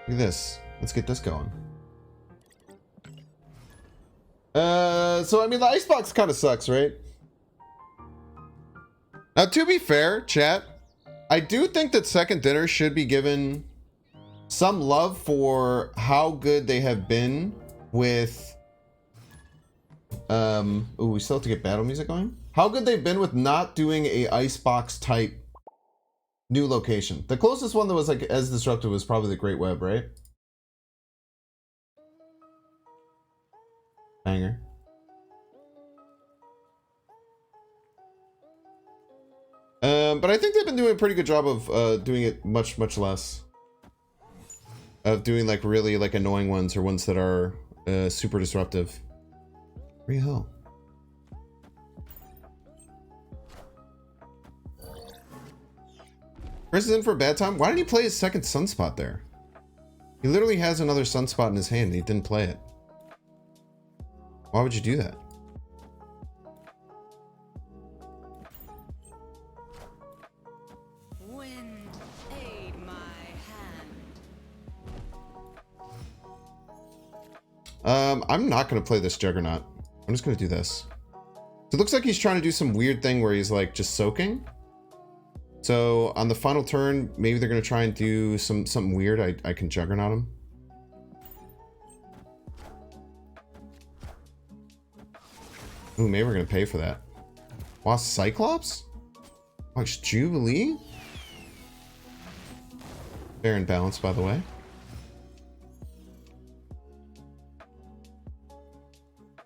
Look at this. Let's get this going. So I mean, the icebox kind of sucks, right? Now, to be fair, chat, I do think that Second Dinner should be given some love for how good they have been with. Ooh, we still have to get battle music going. How good they've been with not doing a icebox type new location. The closest one that was like as disruptive was probably the Great Web, right? Banger. But I think they've been doing a pretty good job of doing it much less. Of doing like really like annoying ones or ones that are super disruptive. Free hell. Chris is in for a bad time. Why did he play his second sunspot there? He literally has another sunspot in his hand and he didn't play it. Why would you do that? Wind, aid my hand. I'm not gonna play this Juggernaut. I'm just gonna do this. So it looks like he's trying to do some weird thing where he's like just soaking. So on the final turn, maybe they're gonna try and do something weird. I can Juggernaut him. Ooh, maybe we're gonna pay for that. Lost Cyclops? Watch Jubilee? Fair and balanced, by the way.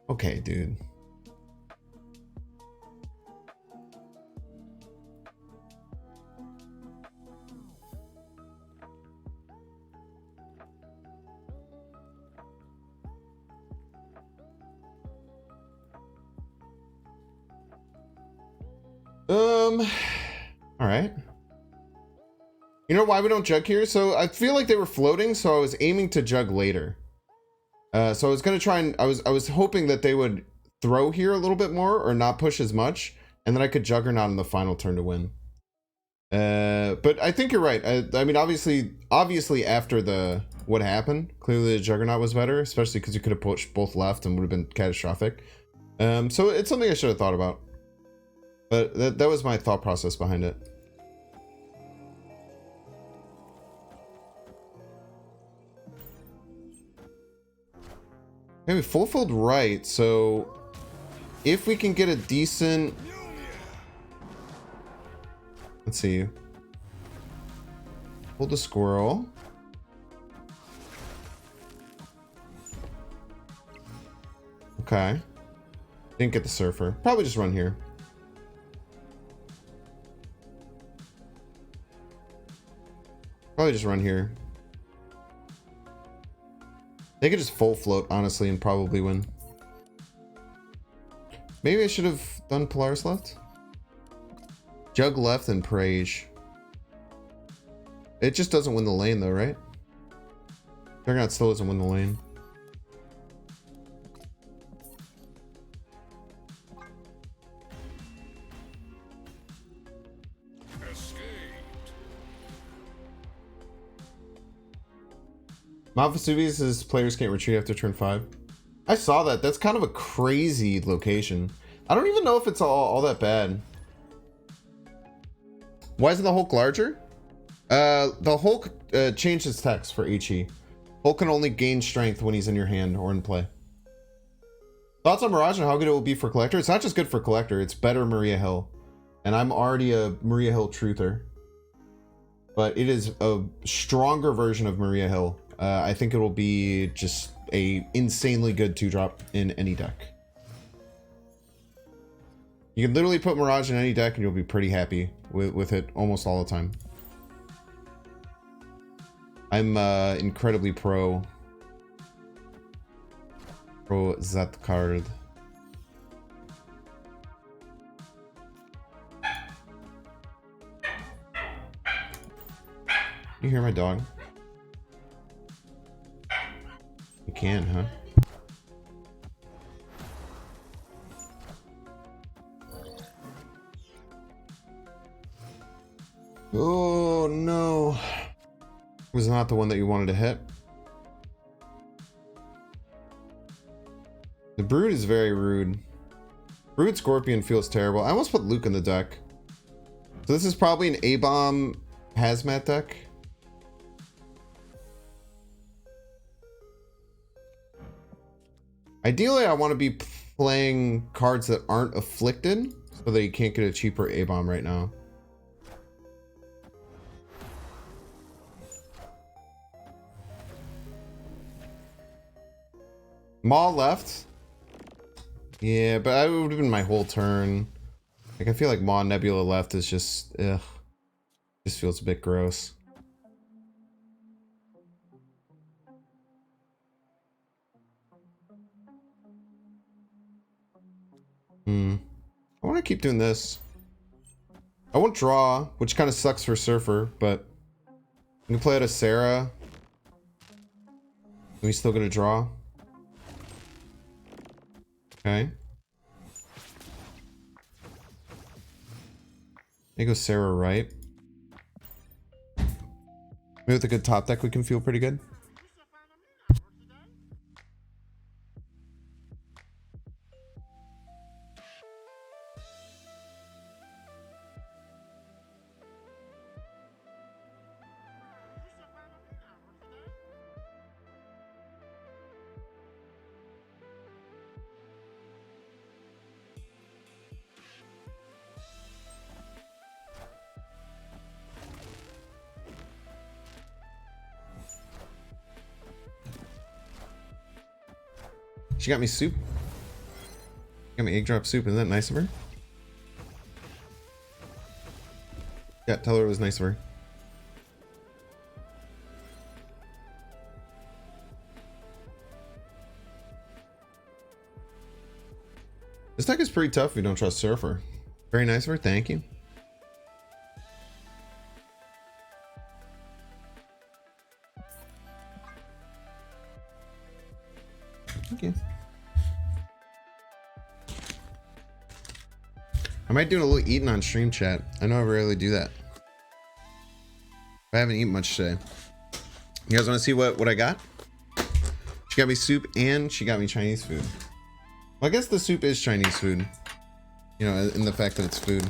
Okay, dude. All right. You know why we don't jug here? So I feel like they were floating, so I was aiming to jug later. So I was gonna try and I was hoping that they would throw here a little bit more or not push as much, and then I could Juggernaut in the final turn to win. But I think you're right. I mean, obviously after the what happened, clearly the Juggernaut was better, especially because you could have pushed both left and would have been catastrophic. So it's something I should have thought about. But that was my thought process behind it. Maybe fulfilled right, so if we can get a decent... Let's see. Hold the squirrel. Okay. Didn't get the surfer. Probably just run here. Probably just run here. They could just full float, honestly, and probably win. Maybe I should have done Polaris left? Jug left and Prage. It just doesn't win the lane, though, right? Juggernaut still doesn't win the lane. Mount Vesuvius is players can't retreat after turn 5. I saw that. That's kind of a crazy location. I don't even know if it's all that bad. Why isn't the Hulk larger? The Hulk changed its text for HE. Hulk can only gain strength when he's in your hand or in play. Thoughts on Mirage and how good it will be for Collector? It's not just good for Collector, it's better Maria Hill. And I'm already a Maria Hill truther. But it is a stronger version of Maria Hill. I think it will be just a insanely good 2-drop in any deck. You can literally put Mirage in any deck and you'll be pretty happy with it almost all the time. I'm incredibly pro that card. You hear my dog? You can, huh? Oh no. Was not the one that you wanted to hit. The Brood is very rude. Brood Scorpion feels terrible. I almost put Luke in the deck. So this is probably an A-Bomb Hazmat deck. Ideally, I want to be playing cards that aren't afflicted so that you can't get a cheaper A-Bomb right now. Maul left. Yeah, but it would have been my whole turn. Like, I feel like Maw Nebula left is just, ugh. Just feels a bit gross. I want to keep doing this. I won't draw, which kind of sucks for Surfer, but I'm gonna play out a Sarah. Are we still gonna draw? Okay. Maybe go Sarah right. Maybe with a good top deck we can feel pretty good. She got me soup. Got me egg drop soup. Isn't that nice of her? Yeah, tell her it was nice of her. This deck is pretty tough if you don't trust Surfer. Very nice of her. Thank you. Thank you. I might do a little eating on stream chat. I know I rarely do that. I haven't eaten much today. You guys want to see what I got? She got me soup and she got me Chinese food. Well, I guess the soup is Chinese food. You know, in the fact that it's food.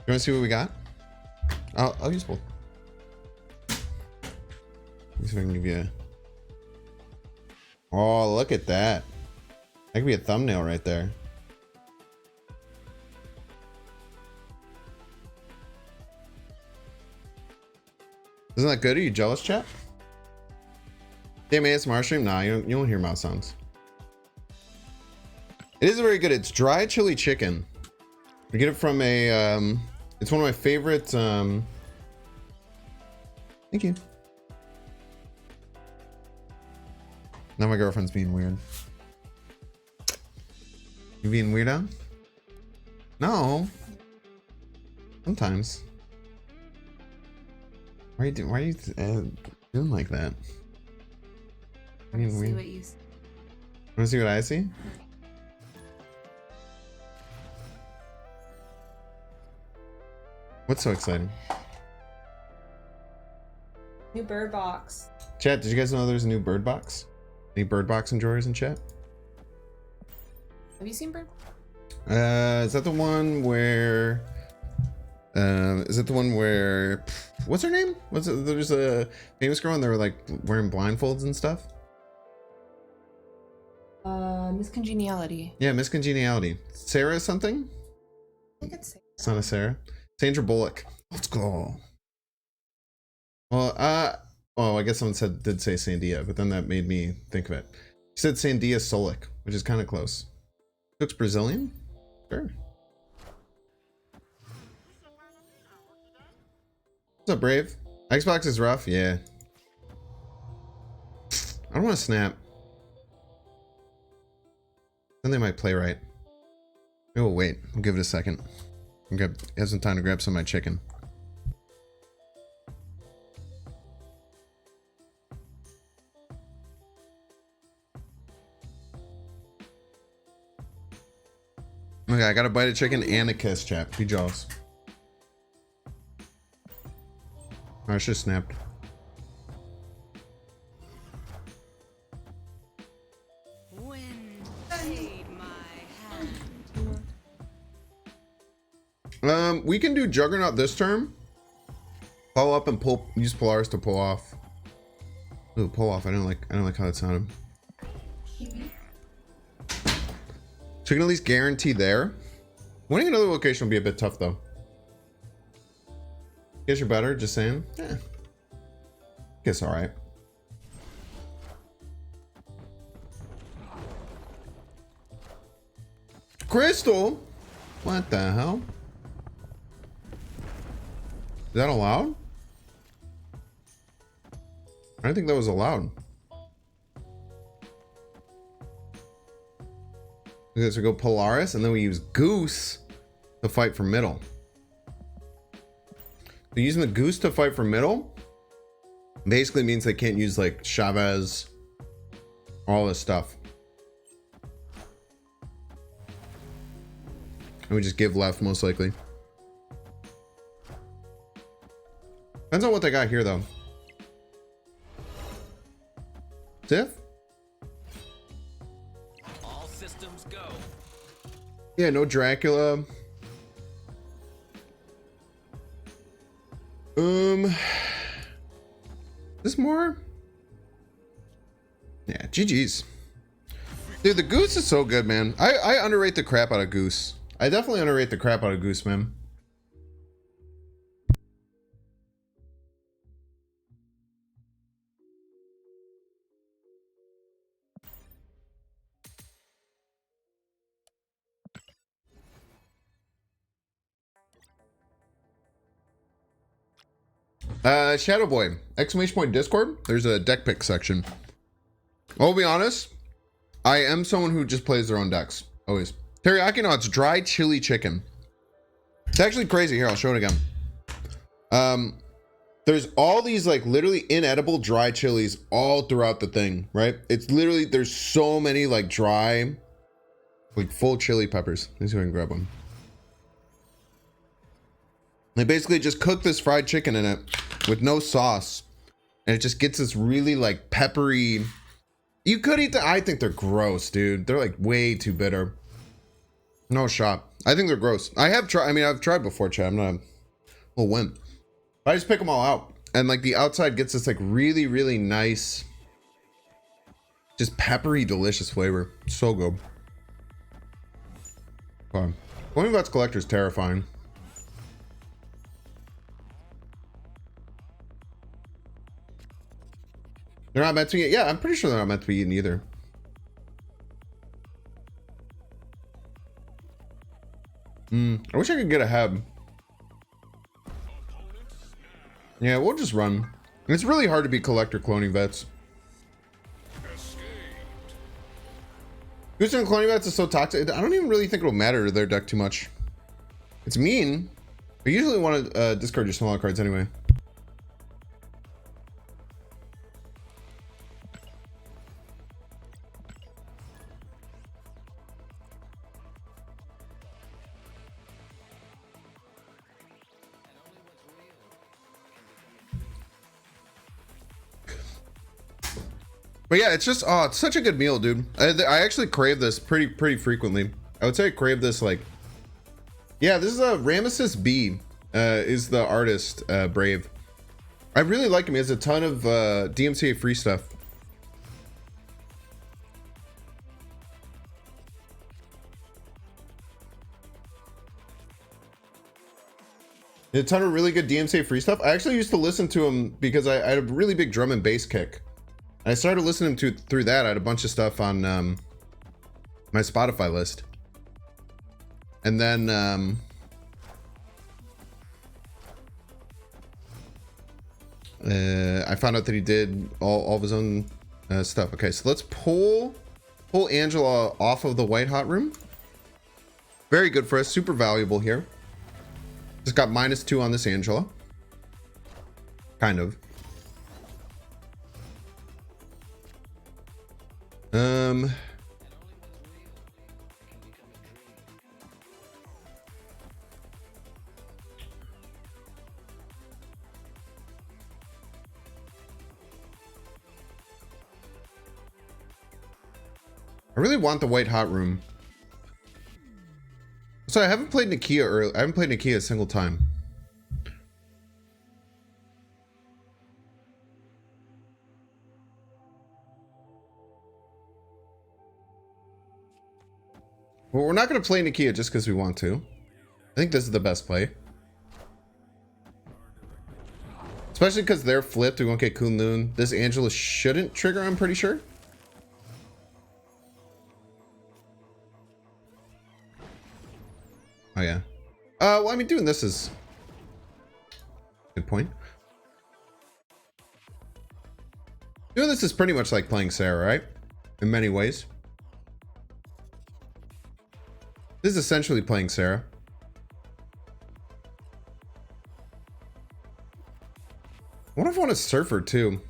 You want to see what we got? I'll use both. Let me see if I can give you a... Oh, look at that. That could be a thumbnail right there. Isn't that good? Are you jealous, chat? Damn ASMR stream? Nah, you don't hear mouse sounds. It is very good. It's dry chili chicken. We get it from a... It's one of my favorite... Thank you. Now my girlfriend's being weird. You being weirdo? No. Sometimes. Why are you doing like that? I mean, See what you see. Want to see what I see? What's so exciting? New bird box. Chat, did you guys know there's a new bird box? Any bird box enjoyers in chat? Have you seen bird? Is that the one where... is it the one where... What's her name? What's it? There's a famous girl and they were like wearing blindfolds and stuff. Miss Congeniality. Yeah, Miss Congeniality. Sarah something? I think it's. It's not a Sarah. Sandra Bullock. Let's go. Well, oh, I guess someone did say Sandia, but then that made me think of it. She said Sandia Solik, which is kind of close. Looks Brazilian? Sure. What's up, Brave? Xbox is rough, yeah. I don't want to snap. Then they might play right. Maybe we'll wait. I'll give it a second. Have some time to grab some of my chicken. Okay, I got a bite of chicken and a kiss, chat. Be jealous. Oh, I should have snapped. Wind stayed my hand. We can do Juggernaut this turn. Follow up and use Polaris to pull off. Ooh, pull off. I don't like how that sounded. So you can at least guarantee there. Winning another location will be a bit tough though. Guess you're better, just saying. Eh. Guess alright. Crystal? What the hell? Is that allowed? I don't think that was allowed. Okay, so we go Polaris and then we use Goose to fight for middle. So using the Goose to fight for middle basically means they can't use like Chavez, all this stuff. And we just give left most likely. Depends on what they got here though. Sif? All systems go. Yeah, no Dracula. This more? Yeah, GG's. Dude, the Goose is so good, man. I underrate the crap out of Goose. I definitely underrate the crap out of Goose, man. Shadow Boy, exclamation point Discord. There's a deck pick section. I'll be honest, I am someone who just plays their own decks. Always. Teriyaki, no, it's dry chili chicken. It's actually crazy. Here, I'll show it again. There's all these like literally inedible dry chilies all throughout the thing, right? It's literally, there's so many like dry, like full chili peppers. Let me see if I can grab one. They basically just cook this fried chicken in it with no sauce. And it just gets this really like peppery. You could eat I think they're gross, dude. They're like way too bitter. No shot. I think they're gross. I have tried. I mean, I've tried before, Chad. I'm not a little wimp. But I just pick them all out. And like the outside gets this like really, really nice, just peppery, delicious flavor. So good. Okay. Going Vets Collector is terrifying. They're not meant to be. Yeah, I'm pretty sure they're not meant to be eaten either. I wish I could get ahead. Yeah, we'll just run. And it's really hard to be collector cloning vets. Boosting cloning vets is so toxic. I don't even really think it'll matter to their deck too much. It's mean. But you usually want to discard your smaller cards anyway. But yeah, it's just, oh, it's such a good meal, dude. I actually crave this pretty frequently. I would say I crave this like, yeah, this is a Ramesses B, is the artist, Brave. I really like him. He has a ton of DMCA free stuff. A ton of really good DMCA free stuff. I actually used to listen to him because I had a really big drum and bass kick. I started listening to through that. I had a bunch of stuff on my Spotify list. And then I found out that he did all of his own stuff. Okay, so let's pull Angela off of the White Hot room. Very good for us. Super valuable here. Just got -2 on this Angela. Kind of. I really want the white hot room. So I haven't played Nakia early. I haven't played Nakia a single time. Well, we're not going to play Nakia just because we want to. I think this is the best play. Especially because they're flipped. We won't get Kunlun. This Angela shouldn't trigger, I'm pretty sure. Oh, yeah. Well, I mean, doing this is... Good point. Doing this is pretty much like playing Sarah, right? In many ways. This is essentially playing Sarah. What if I want a Surfer, too?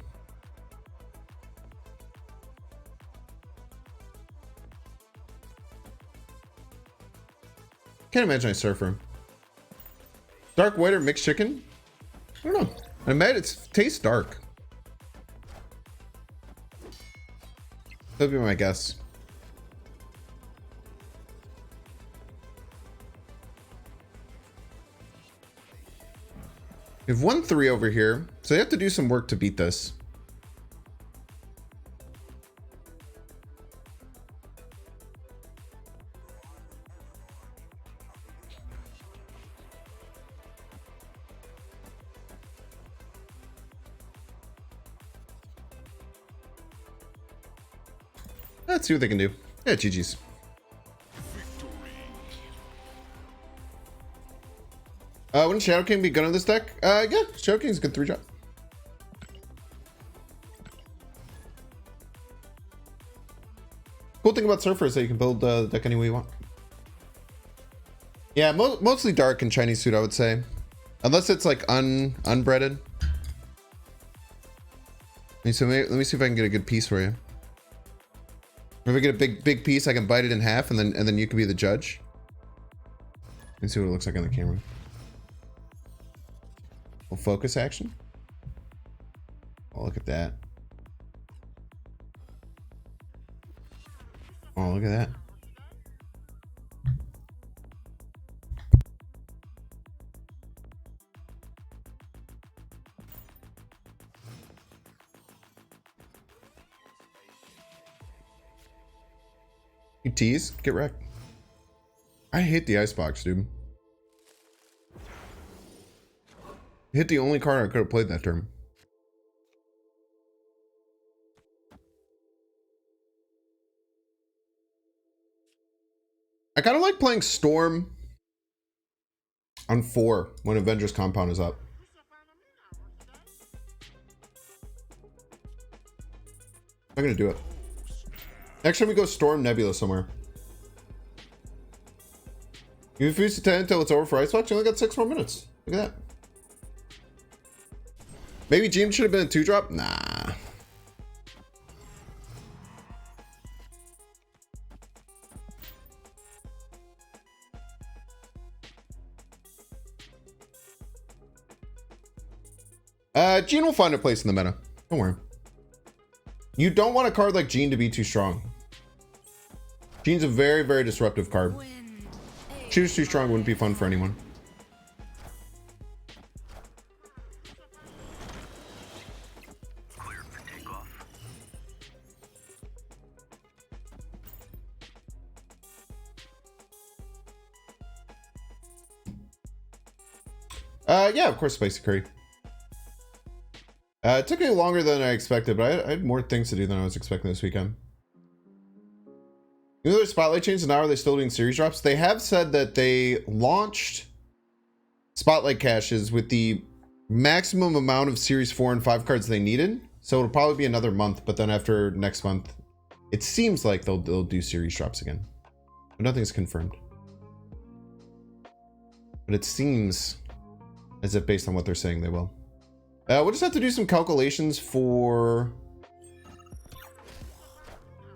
Can't imagine I Surfer. Dark white or mixed chicken? I don't know. I bet it tastes dark. That'd be my guess. We have 1-3 over here, so you have to do some work to beat this. Let's see what they can do. Yeah, GG's. Wouldn't Shadow King be good on this deck? Yeah, Shadow King's a good 3-drop. Cool thing about Surfer is that you can build the deck any way you want. Yeah, mostly dark and Chinese suit, I would say. Unless it's like unbreaded. So let me see if I can get a good piece for you. If I get a big piece, I can bite it in half, and then you can be the judge. And see what it looks like on the camera. Little focus action. Oh, look at that. Oh, look at that. You tease? Get wrecked. I hate the icebox, dude. Hit the only card I could have played that turn. I kind of like playing Storm on 4 when Avengers Compound is up. I'm gonna do it. Next time we go Storm Nebula somewhere. You refuse to 10 until it's over for Icebox? You only got 6 more minutes. Look at that. Maybe Jean should have been a 2-drop? Nah. Jean will find a place in the meta. Don't worry. You don't want a card like Jean to be too strong. Jean's a very, very disruptive card. She was too strong, wouldn't be fun for anyone. Yeah, of course, spicy curry. It took me longer than I expected, but I had more things to do than I was expecting this weekend. You know their Spotlight changed, and now are they still doing series drops? They have said that they launched Spotlight caches with the maximum amount of Series 4 and 5 cards they needed. So it'll probably be another month, but then after next month, it seems like they'll do series drops again. But nothing's confirmed. But it seems as if based on what they're saying, they will. We'll just have to do some calculations for...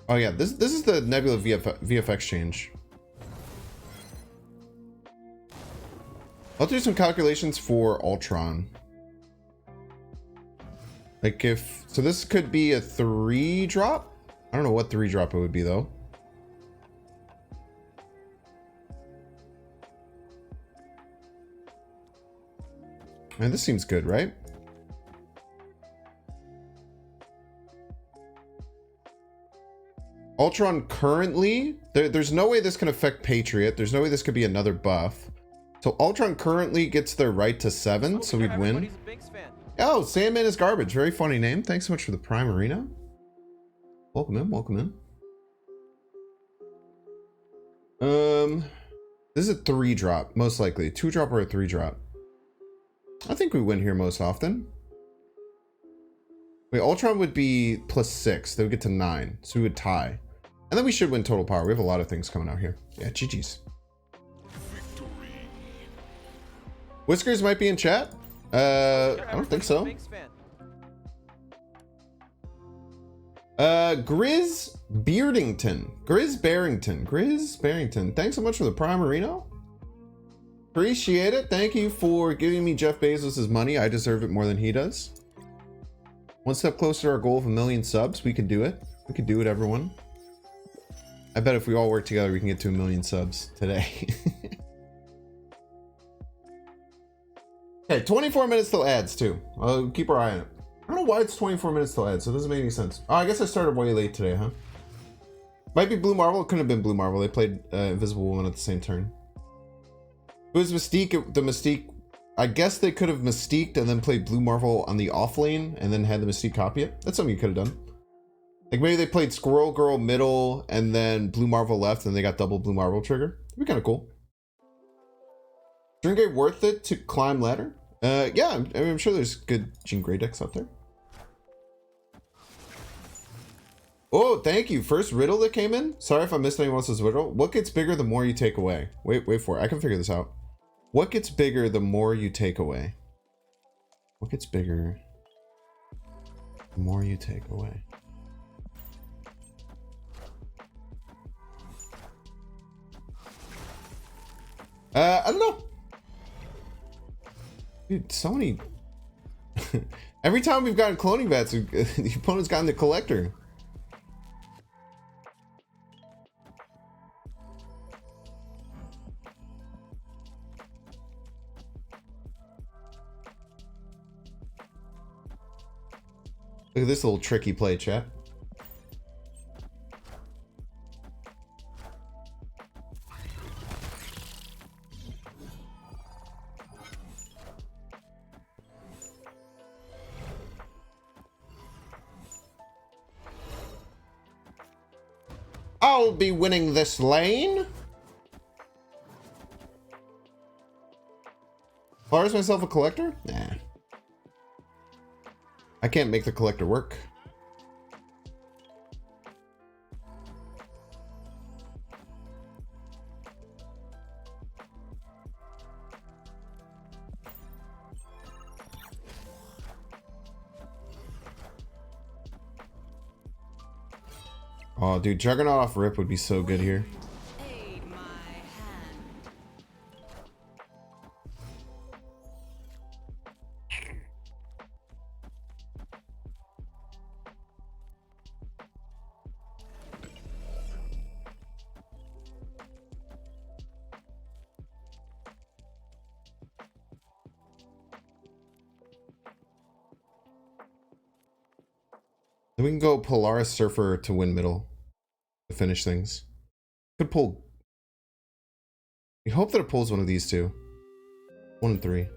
Oh yeah, this is the Nebula VFX change. I'll do some calculations for Ultron. Like if... So this could be a 3-drop? I don't know what 3-drop it would be though. And this seems good, right? Ultron currently, there's no way this can affect Patriot. There's no way this could be another buff. So Ultron currently gets their right to 7, so we'd win. Oh, Sandman is garbage. Very funny name. Thanks so much for the Prime Arena. Welcome in, welcome in. This is a 3-drop, most likely. 2-drop or a 3-drop. I think we win here most often. Wait, Ultron would be +6. They would get to 9, so we would tie. And then we should win total power. We have a lot of things coming out here. Yeah, GG's. Whiskers might be in chat. I don't think so. Grizz Beardington. Grizz Barrington. Thanks so much for the Prime Arena. Appreciate it. Thank you for giving me Jeff Bezos' money. I deserve it more than he does. One step closer to our goal of 1 million subs. We can do it. We can do it, everyone. I bet if we all work together, we can get to 1 million subs today. Okay, 24 minutes till ads, too. I'll keep our eye on it. I don't know why it's 24 minutes till ads, so it doesn't make any sense. Oh, I guess I started way late today, huh? Might be Blue Marvel. It couldn't have been Blue Marvel. They played Invisible Woman at the same turn. It was Mystique. The Mystique... I guess they could have Mystiqued and then played Blue Marvel on the off lane and then had the Mystique copy it. That's something you could have done. Like maybe they played Squirrel Girl middle and then Blue Marvel left and they got double Blue Marvel trigger. It'd be kind of cool. Jean Grey worth it to climb ladder? Yeah, I mean, I'm sure there's good Jean Grey decks out there. Oh, thank you. First riddle that came in. Sorry if I missed anyone else's riddle. What gets bigger the more you take away? Wait for it. I can figure this out. What gets bigger the more you take away? What gets bigger the more you take away? I don't know. Dude, so many. Every time we've gotten cloning bats, the opponent's gotten the collector. Look at this little tricky play, chat. I'll be winning this lane. Fires myself a collector? Nah. I can't make the collector work. Oh, dude, Juggernaut off rip would be so good here. Aid my hand. Then we can go Polaris Surfer to win middle to finish things. Could pull. We hope that it pulls one of these two. 1 and 3.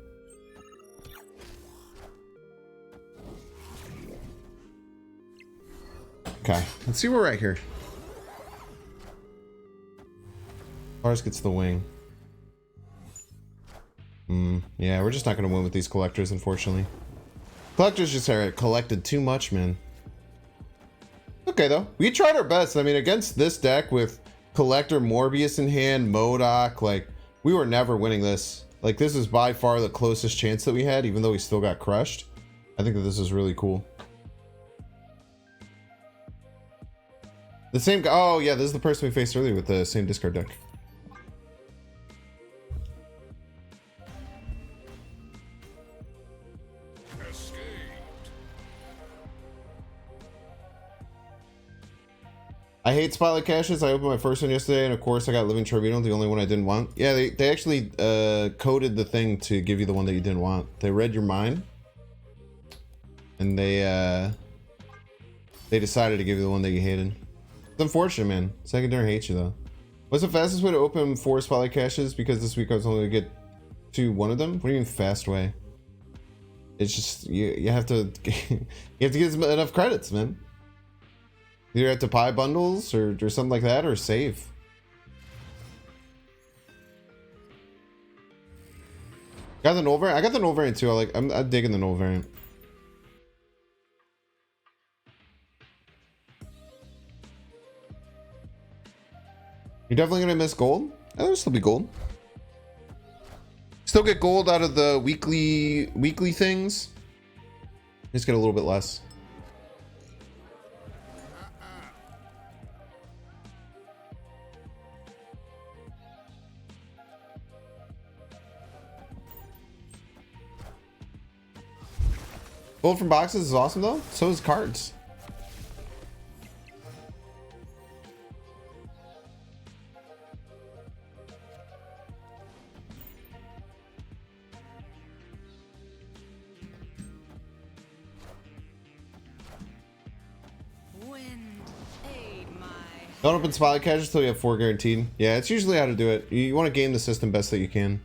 Okay, let's see where we're at here. Polaris gets the wing. Yeah, we're just not going to win with these collectors, unfortunately. Collectors just are collected too much, man. Okay, though. We tried our best. I mean, against this deck with Collector, Morbius in hand, MODOK, like, we were never winning this. Like, this is by far the closest chance that we had, even though we still got crushed. I think that this is really cool. The same guy. Oh, yeah, this is the person we faced earlier with the same discard deck. I hate spotlight caches. I opened my first one yesterday, and of course I got Living Tribunal, the only one I didn't want. Yeah, they actually coded the thing to give you the one that you didn't want. They read your mind, and they decided to give you the one that you hated. It's unfortunate, man. Secondary hates you though. What's the fastest way to open 4 spotlight caches? Because this week I was only gonna get to one of them. What do you mean fast way? It's just you have to you have to get enough credits, man. You either have to buy bundles or something like that, or save. Got the null variant. I got the null variant too. I'm digging the null variant. You're definitely gonna miss gold. Oh, there'll still be gold. Still get gold out of the weekly things. Just get a little bit less. Gold from boxes is awesome though. So is cards. Wind, aid my Don't open spotlight caches until you have 4 guaranteed. Yeah, it's usually how to do it. You want to game the system best that you can.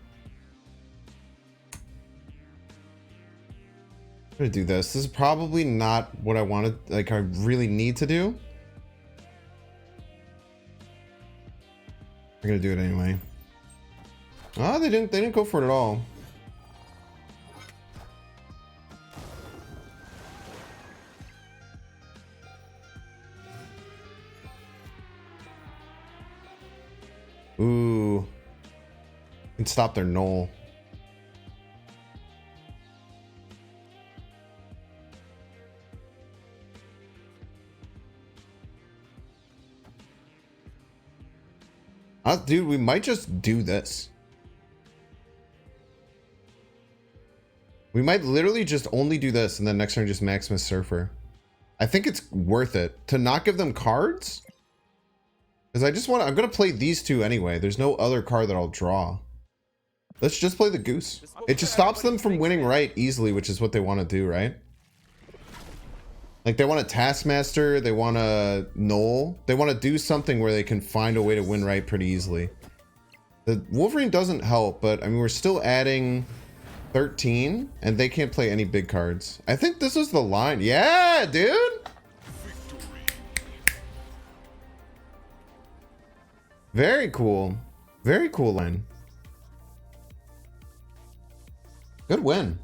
I'm gonna do this. This is probably not what I wanted, like I really need to do. I'm gonna do it anyway. Oh, they didn't go for it at all. Ooh. Can stop their null. Dude, we might just do this. We might literally just only do this and then next turn just Maximus Surfer. I think it's worth it to not give them cards. Because I'm going to play these two anyway. There's no other card that I'll draw. Let's just play the goose. It just stops them from winning right easily, which is what they want to do, right? Like they want a Taskmaster, they want a Null. They want to do something where they can find a way to win right pretty easily. The Wolverine doesn't help, but I mean, we're still adding 13 and they can't play any big cards. I think this is the line. Yeah, dude. Very cool. Very cool line. Good win.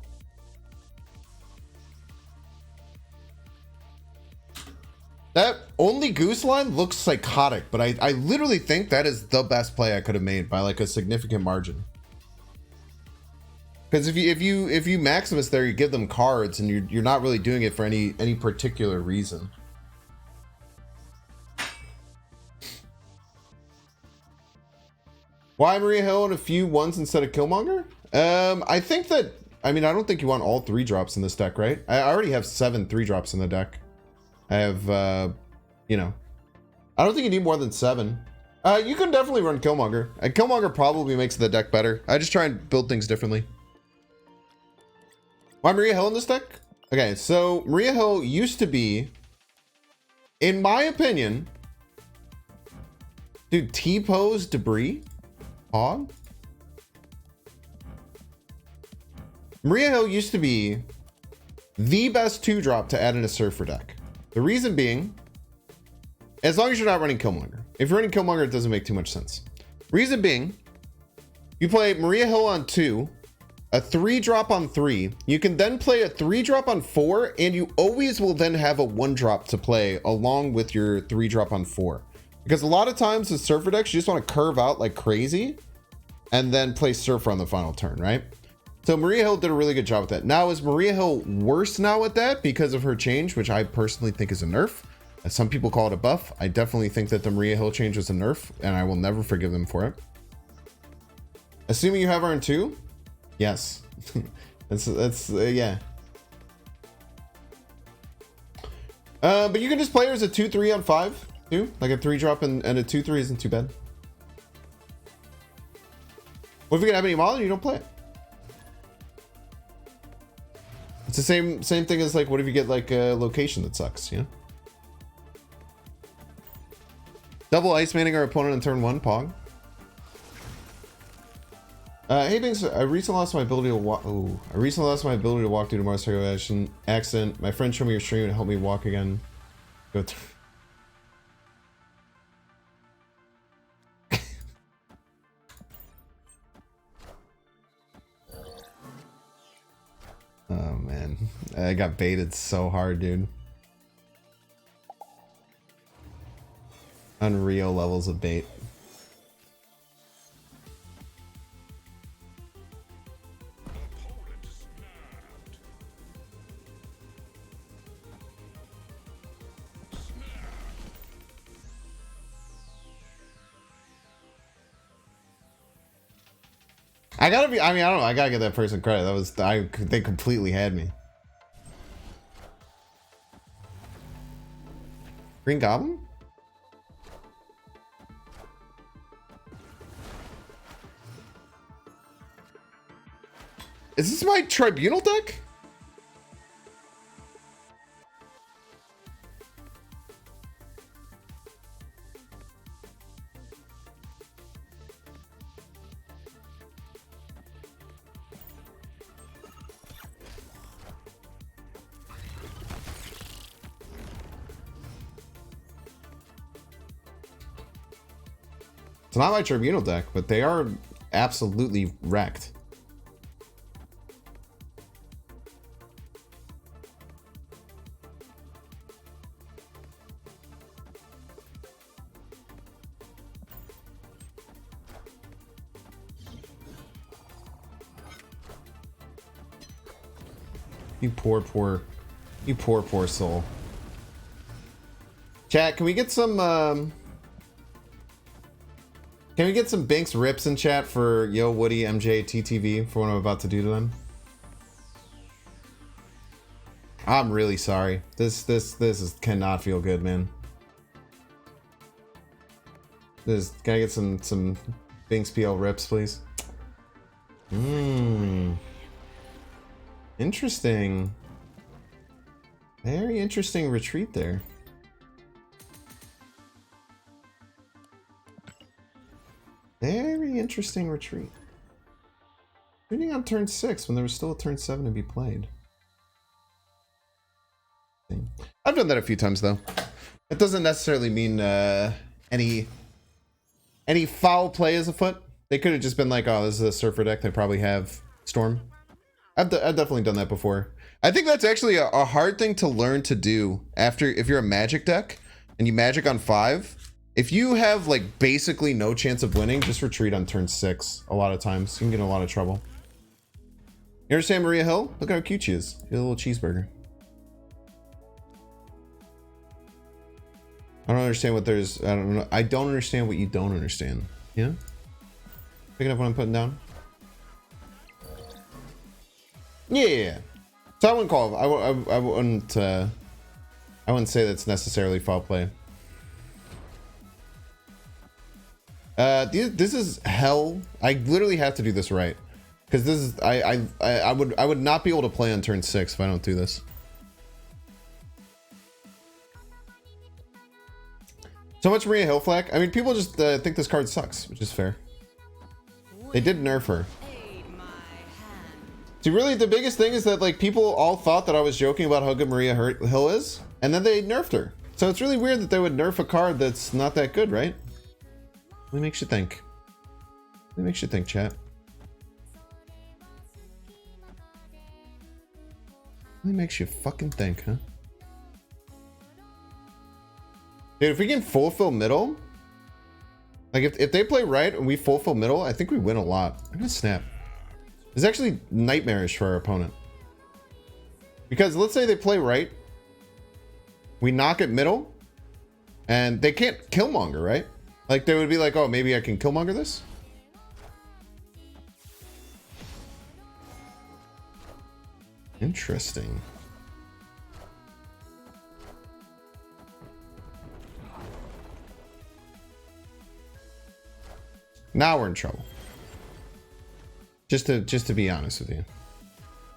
That only goose line looks psychotic, but I literally think that is the best play I could have made by like a significant margin. Because if you Maximus there, you give them cards, and you're not really doing it for any particular reason. Why Maria Hill and a few ones instead of Killmonger? I think that, I mean, I don't think you want all 3-drops in this deck, right? I already have 7 3-drops in the deck. I have, you know, I don't think you need more than 7. You can definitely run Killmonger. And Killmonger probably makes the deck better. I just try and build things differently. Why Maria Hill in this deck? Okay, so Maria Hill used to be, in my opinion, dude, T-pose debris. Hog? Maria Hill used to be the best 2-drop to add in a Surfer deck. The reason being, as long as you're not running Killmonger. If you're running Killmonger, it doesn't make too much sense. Reason being, you play Maria Hill on 2, a 3-drop on 3. You can then play a 3-drop on 4, and you always will then have a 1-drop to play along with your 3-drop on 4. Because a lot of times with Surfer decks, you just want to curve out like crazy and then play Surfer on the final turn, right? So Maria Hill did a really good job with that. Now, is Maria Hill worse now with that because of her change, which I personally think is a nerf? As some people call it a buff. I definitely think that the Maria Hill change was a nerf, and I will never forgive them for it. Assuming you have her in 2? Yes. that's yeah. But you can just play her as a 2-3 on 5. 2? Like a 3-drop and a 2/3 isn't too bad. What if you get Ebony Maw and you don't play it? It's the same thing as like what if you get like a location that sucks, you know? Double ice manning our opponent on turn 1, Pog. Hey Binks, I recently lost my ability to walk. Oh, I recently lost my ability to walk due to motorcycle accident. My friend showed me your stream and helped me walk again. Go. Oh man, I got baited so hard, dude. Unreal levels of bait. I gotta be, I mean, I don't know, I gotta give that person credit. That was, they completely had me. Green Goblin? Is this my Tribunal deck? It's not my Tribunal deck, but they are absolutely wrecked. You poor soul. Chat, can we get some can we get some Binks rips in chat for Yo, Woody, MJ, TTV for what I'm about to do to them? I'm really sorry. This cannot feel good, man. Can I get some Binks PL rips, please? Interesting. Very interesting retreat there. Very interesting retreat. Reading on turn 6 when there was still a turn 7 to be played. I've done that a few times though. It doesn't necessarily mean any foul play is afoot. They could have just been like, oh, this is a Surfer deck. They probably have Storm. I've definitely done that before. I think that's actually a hard thing to learn to do if you're a Magic deck and you Magic on 5. If you have like basically no chance of winning, just retreat on turn 6 a lot of times. You can get in a lot of trouble. You understand Maria Hill? Look how cute she is. Get a little cheeseburger. I don't understand what there's, I don't know. I don't understand what you don't understand. Yeah? Picking up what I'm putting down? Yeah. So I wouldn't call it, I wouldn't say that's necessarily foul play. This is hell. I literally have to do this right, because this is I would not be able to play on turn 6 if I don't do this. So much Maria Hill flack. I mean, people just think this card sucks, which is fair. They did nerf her. See, really, the biggest thing is that like people all thought that I was joking about how good Maria Hill is, and then they nerfed her. So it's really weird that they would nerf a card that's not that good, right? What makes you think? What makes you think, chat? What makes you fucking think, huh? Dude, if we can fulfill middle, like if they play right and we fulfill middle, I think we win a lot. I'm gonna snap. It's actually nightmarish for our opponent. Because let's say they play right, we knock at middle, and they can't Killmonger, right? Like they would be like, oh, maybe I can Killmonger this? Interesting. Now we're in trouble. Just to be honest with you.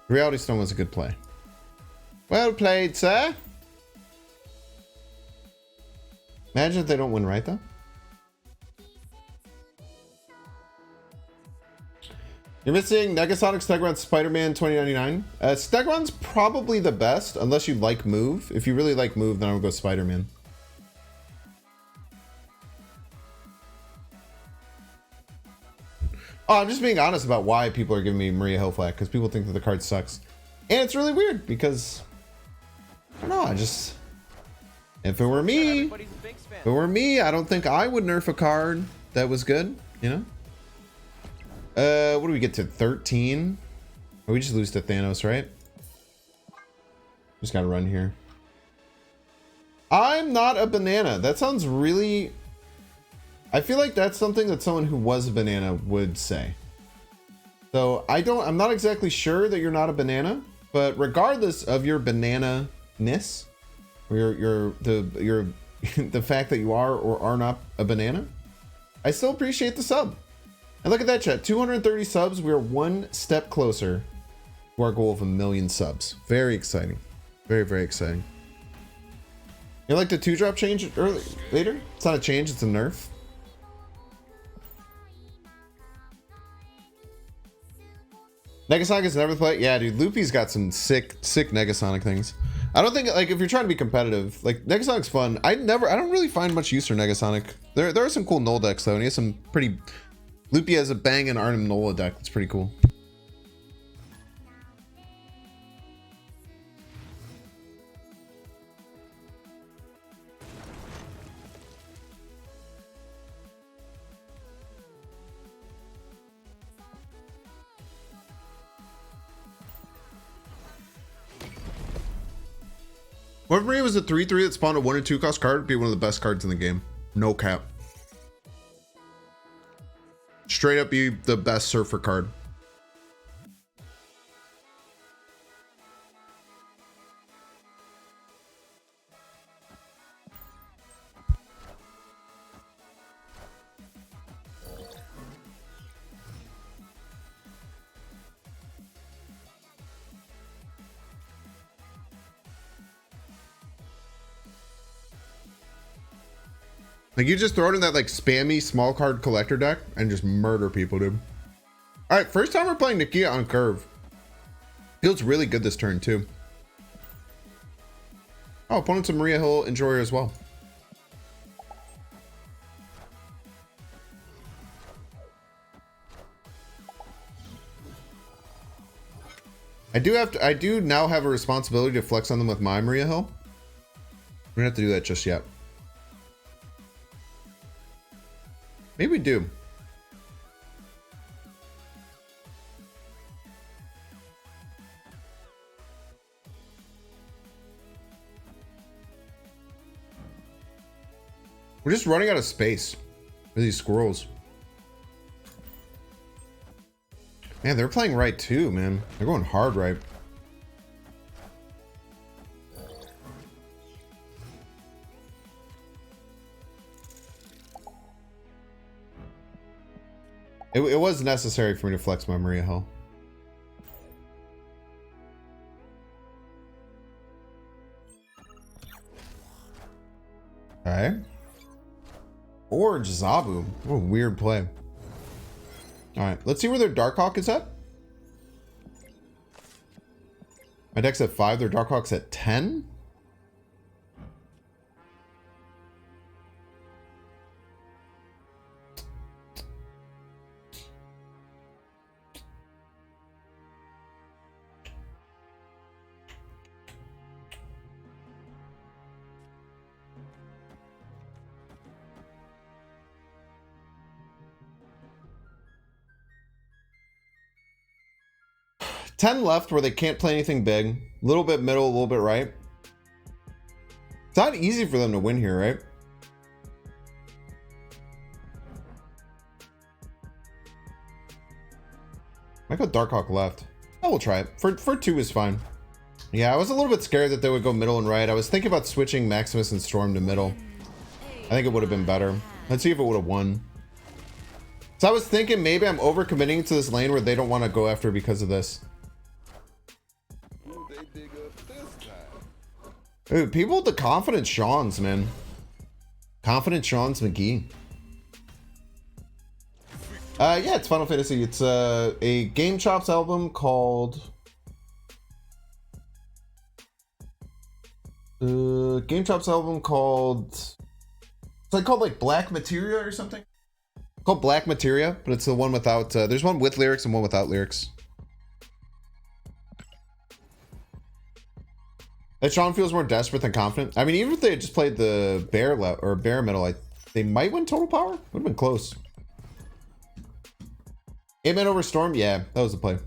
Reality Stone was a good play. Well played, sir. Imagine if they don't win right, though. You're missing Negasonic, Stegron, Spider-Man 2099. Stegron's probably the best, unless you like Move. If you really like Move, then I would go Spider-Man. Oh, I'm just being honest about why people are giving me Maria Hill flag, because people think that the card sucks. And it's really weird, because... I don't know, I just... If it were me... If it were me, I don't think I would nerf a card that was good, you know? What do we get to? 13? Oh, we just lose to Thanos, right? Just gotta run here. I'm not a banana. That sounds really... I feel like that's something that someone who was a banana would say. So I'm not exactly sure that you're not a banana, but regardless of your banana-ness, or your the fact that you are or are not a banana, I still appreciate the sub. And look at that, chat. 230 subs. We are one step closer to our goal of 1 million subs. Very exciting. Very, very exciting. You like the 2-drop change later? It's not a change, it's a nerf. Negasonic is never play. Yeah, dude. Loopy's got some sick Negasonic things. I don't think, like, if you're trying to be competitive, like, Negasonic's fun. I don't really find much use for Negasonic. There are some cool null decks, though, and he has some pretty... Loopy has a banging Arnim Nola deck. That's pretty cool. What if Maria was a 3/3 that spawned a 1 or 2 cost card? Would be one of the best cards in the game. No cap. Straight up be the best surfer card. Like, you just throw it in that, like, spammy small card collector deck and just murder people, dude. All right, first time we're playing Nakia on curve. Feels really good this turn, too. Oh, opponent's a Maria Hill enjoyer as well. I do now have a responsibility to flex on them with my Maria Hill. We don't have to do that just yet. Maybe we do. We're just running out of space with these squirrels. Man, they're playing right too, man. They're going hard right. It was necessary for me to flex my Maria Hill. Okay. Forge Zabu. What a weird play. Alright, let's see where their Darkhawk is at. My deck's at 5, their Darkhawk's at 10. Ten left where they can't play anything big. A little bit middle, a little bit right. It's not easy for them to win here, right? I got Darkhawk left. Oh, we'll try it. For 2 is fine. Yeah, I was a little bit scared that they would go middle and right. I was thinking about switching Maximus and Storm to middle. I think it would have been better. Let's see if it would have won. So I was thinking maybe I'm overcommitting to this lane where they don't want to go after because of this. Dude, people with the confident Sean's, man. Confident Sean's McGee. Yeah, it's Final Fantasy. It's a Game Chops album called... Game Chops album called... It's like called like Black Materia or something? It's called Black Materia, but it's the one without... there's one with lyrics and one without lyrics. That Sean feels more desperate than confident. I mean, even if they had just played the bare metal, they might win total power. Would have been close. 8-man over Storm? Yeah, that was the play.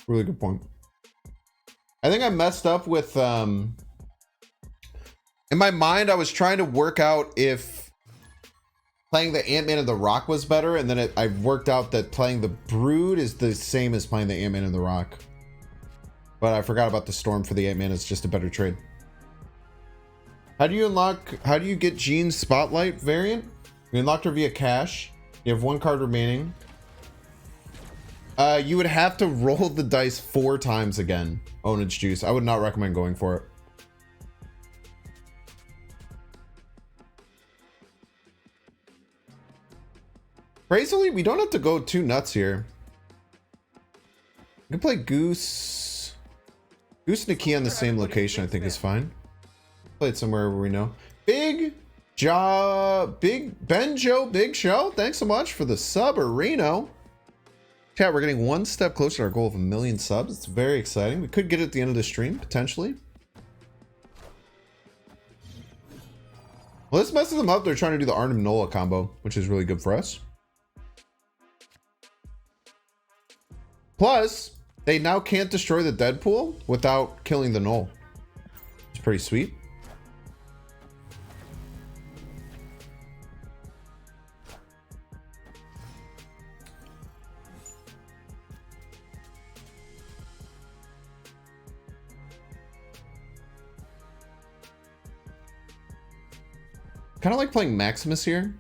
Really good point. I think I messed up with... in my mind, I was trying to work out if playing the Ant-Man and the Rock was better, and then I worked out that playing the Brood is the same as playing the Ant-Man and the Rock. But I forgot about the Storm for the Ant-Man. It's just a better trade. How do you get Jean's Spotlight variant? You unlocked her via cash. You have 1 card remaining. You would have to roll the dice 4 times again. Ownage Juice. I would not recommend going for it. Crazily, we don't have to go too nuts here. We can play Goose. Goose Nakia on the same location, I think is fine. Play it somewhere where we know. Big Ben Joe, Big Show. Thanks so much for the sub, Reno. Chat, we're getting 1 step closer to our goal of 1 million subs. It's very exciting. We could get it at the end of the stream, potentially. Well, this messes them up. They're trying to do the Arnim Nola combo, which is really good for us. Plus, they now can't destroy the Deadpool without killing the Null. It's pretty sweet. Kind of like playing Maximus here.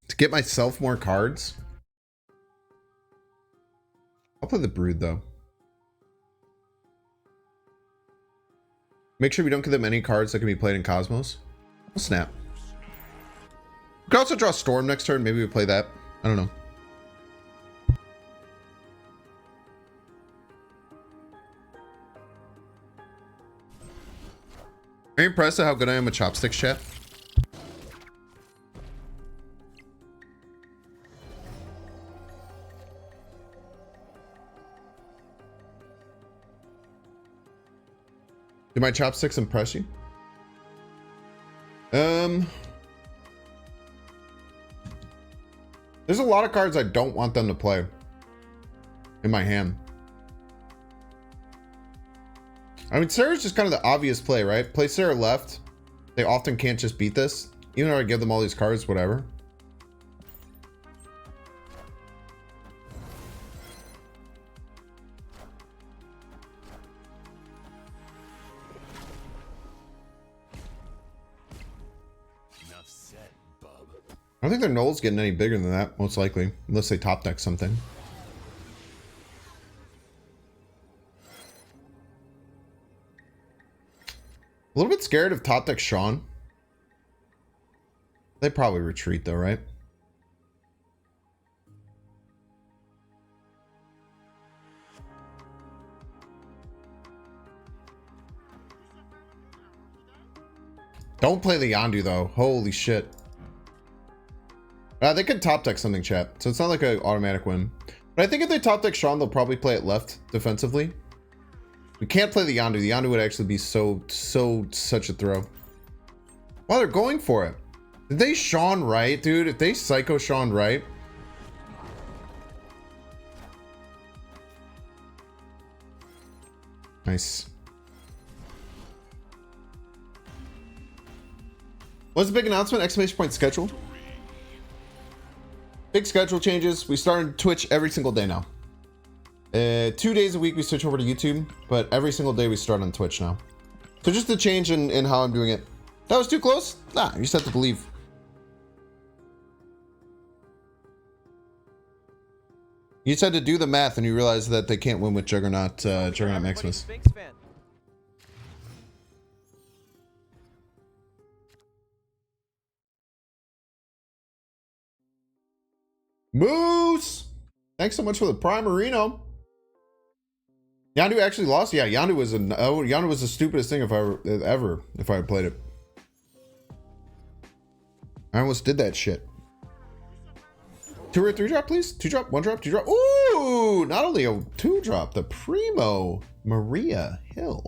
To get myself more cards. I'll play the Brood though. Make sure we don't give them any cards that can be played in Cosmos. Oh, snap. We could also draw Storm next turn. Maybe we play that. I don't know. Are you impressed at how good I am with chopsticks, chat? Do my chopsticks impress you? There's a lot of cards I don't want them to play in my hand. I mean, Sarah's just kind of the obvious play, right? Play Sarah left. They often can't just beat this. Even though I give them all these cards, whatever. I don't think their Null's getting any bigger than that, most likely. Unless they top deck something. A little bit scared of top deck Sean. They probably retreat though, right? Don't play the Yondu though. Holy shit. They could top deck something, chat. So it's not like an automatic win. But I think if they top deck Sean, they'll probably play it left defensively. We can't play the Yondu. The Yondu would actually be such a throw. Wow, they're going for it. Did they Sean right, dude? If they Psycho Sean right. Nice. What's the big announcement? Exclamation point schedule. Big schedule changes. We started Twitch every single day now. 2 days a week we switch over to YouTube, but every single day we start on Twitch now. So just a change in how I'm doing it. That was too close? Nah, you just have to believe. You just had to do the math and you realize that they can't win with Juggernaut, Juggernaut Maximus. Sphinx fan. Moose! Thanks so much for the Primarino. Yandu actually lost? Yeah, Yandu was the stupidest thing if I had played it. I almost did that shit. 2 or 3 drop, please? 2 drop, 1 drop, 2 drop. Ooh! Not only a 2 drop, the Primo Maria Hill.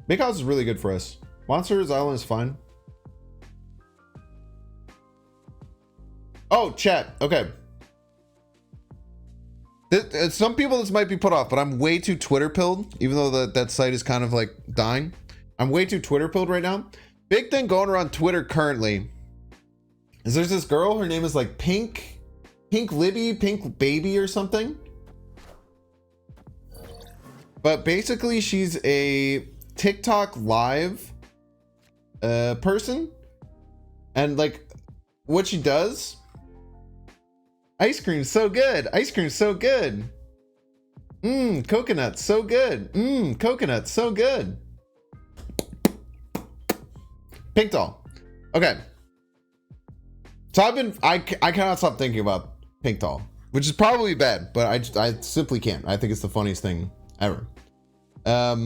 Big House is really good for us. Monsters Island is fine. Oh, chat. Okay. Some people this might be put off, but I'm way too Twitter pilled, even though that site is kind of like dying. I'm way too Twitter pilled right now. Big thing going around Twitter currently is there's this girl, her name is like Pink Libby, Pink Baby or something. But basically she's a TikTok live person. And like what she does, ice cream's so good. Ice cream's so good. Coconut, so good. Coconut, so good. Pink doll. Okay. So I cannot stop thinking about Pink doll, which is probably bad, but I simply can't. I think it's the funniest thing ever. But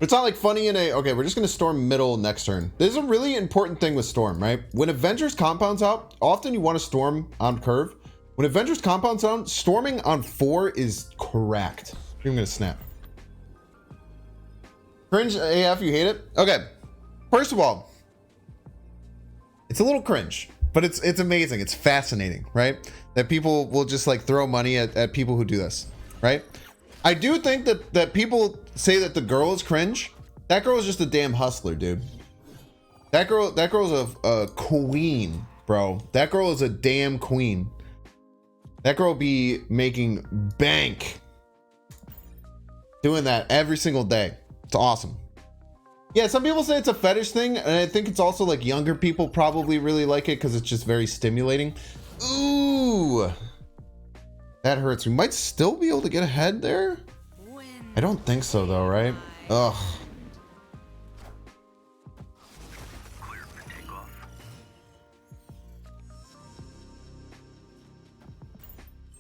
it's not like funny in a, okay, we're just gonna storm middle next turn. There's a really important thing with storm, right? When Avengers compounds out, often you want to storm on curve. When Avengers compounds out, storming on 4 is correct. I'm gonna snap. Cringe AF, you hate it? Okay. First of all, it's a little cringe, but it's amazing. It's fascinating, right? That people will just like throw money at people who do this, right? I do think that people say that the girl is cringe. That girl is just a damn hustler, dude. That girl's a queen, bro. That girl is a damn queen. That girl be making bank doing that every single day. It's awesome. Yeah, some people say it's a fetish thing, and I think it's also like younger people probably really like it because it's just very stimulating. Ooh, that hurts. We might still be able to get ahead there. I don't think so though, right? Ugh.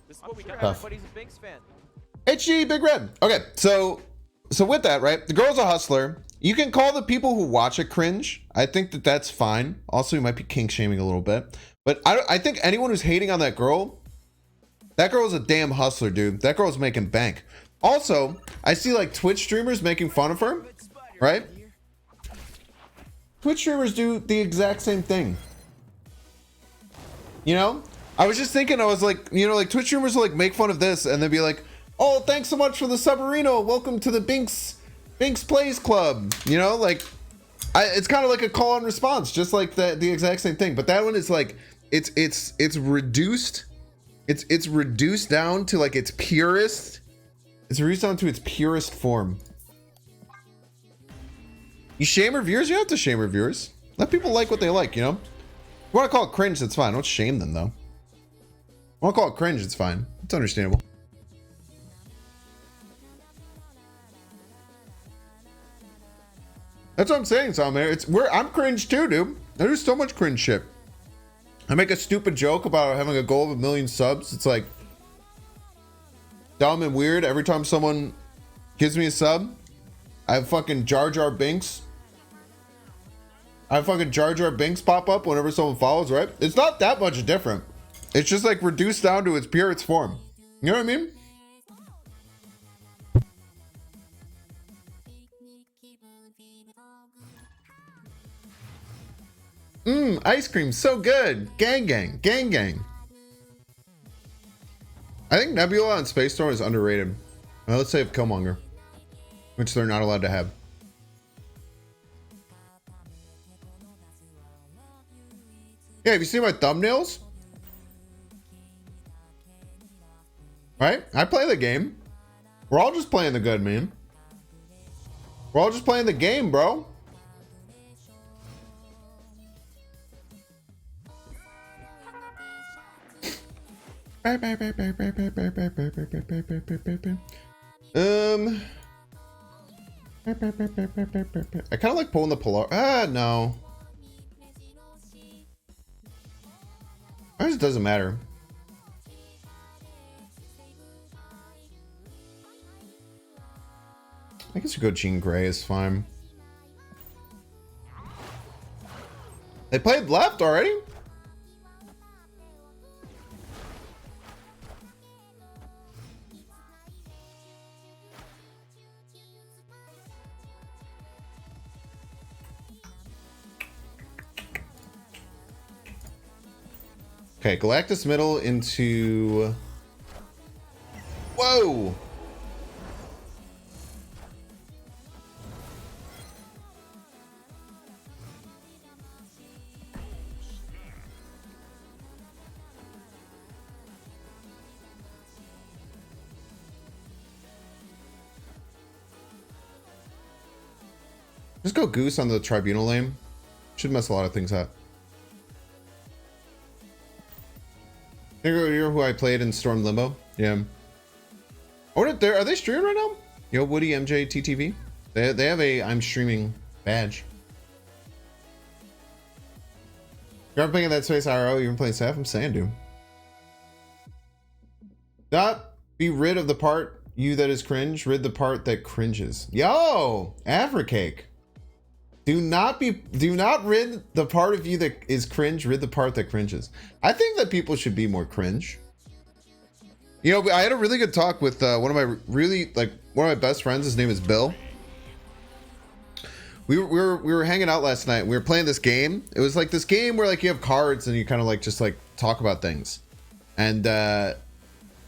This is what we got. Tough. Everybody's a Sphinx fan. HG Big Red. Okay, so with that, right? The girl's a hustler. You can call the people who watch it cringe. I think that that's fine. Also, you might be kink shaming a little bit, but I think anyone who's hating on that girl is a damn hustler, dude. That girl's making bank. Also, I see like Twitch streamers making fun of her, right? Twitch streamers do the exact same thing. You know, I was just thinking, I was like, you know, like Twitch streamers will like make fun of this and then be like, oh, thanks so much for the Subarino. Welcome to the Binks Plays Club. You know, like it's kind of like a call and response, just like the exact same thing. But that one is like, it's reduced. It's reduced down to like its purest. It's reduced down to its purest form. You shame reviewers? You have to shame reviewers. Let people like what they like, you know? You want to call it cringe, that's fine. Don't shame them, though. You want to call it cringe, it's fine. It's understandable. That's what I'm saying, Salman. I'm cringe too, dude. I do so much cringe shit. I make a stupid joke about having a goal of 1 million subs. It's like dumb and weird. Every time someone gives me a sub, I have fucking Jar Jar Binks. I have fucking Jar Jar Binks pop up whenever someone follows, right? It's not that much different. It's just like reduced down to its purest form. You know what I mean? Ice cream, so good. Gang, gang, gang, gang. I think Nebula on Space Storm is underrated. Now let's save Killmonger, which they're not allowed to have. Yeah, have you seen my thumbnails? Right? I play the game. We're all just playing the good, man. We're all just playing the game, bro. I kind of like pulling the Polar. Ah, no. It just doesn't matter. I guess we go Jean Grey is fine. They played left already? Okay, Galactus middle into... Whoa! Just go Goose on the Tribunal lane. Should mess a lot of things up. You're who I played in Storm Limbo? Yeah. Are they streaming right now? Yo, Woody, MJ, TTV? They have a I'm streaming badge. You're playing in that space IRL, you've been playing Saf? I'm saying, dude. Not be rid of the part you that is cringe, rid the part that cringes. Yo, Africake. Do not rid the part of you that is cringe, rid the part that cringes. I think that people should be more cringe. You know, I had a really good talk with one of my best friends. His name is Bill. We were hanging out last night. We were playing this game. It was like this game where like you have cards and you kind of like just like talk about things. And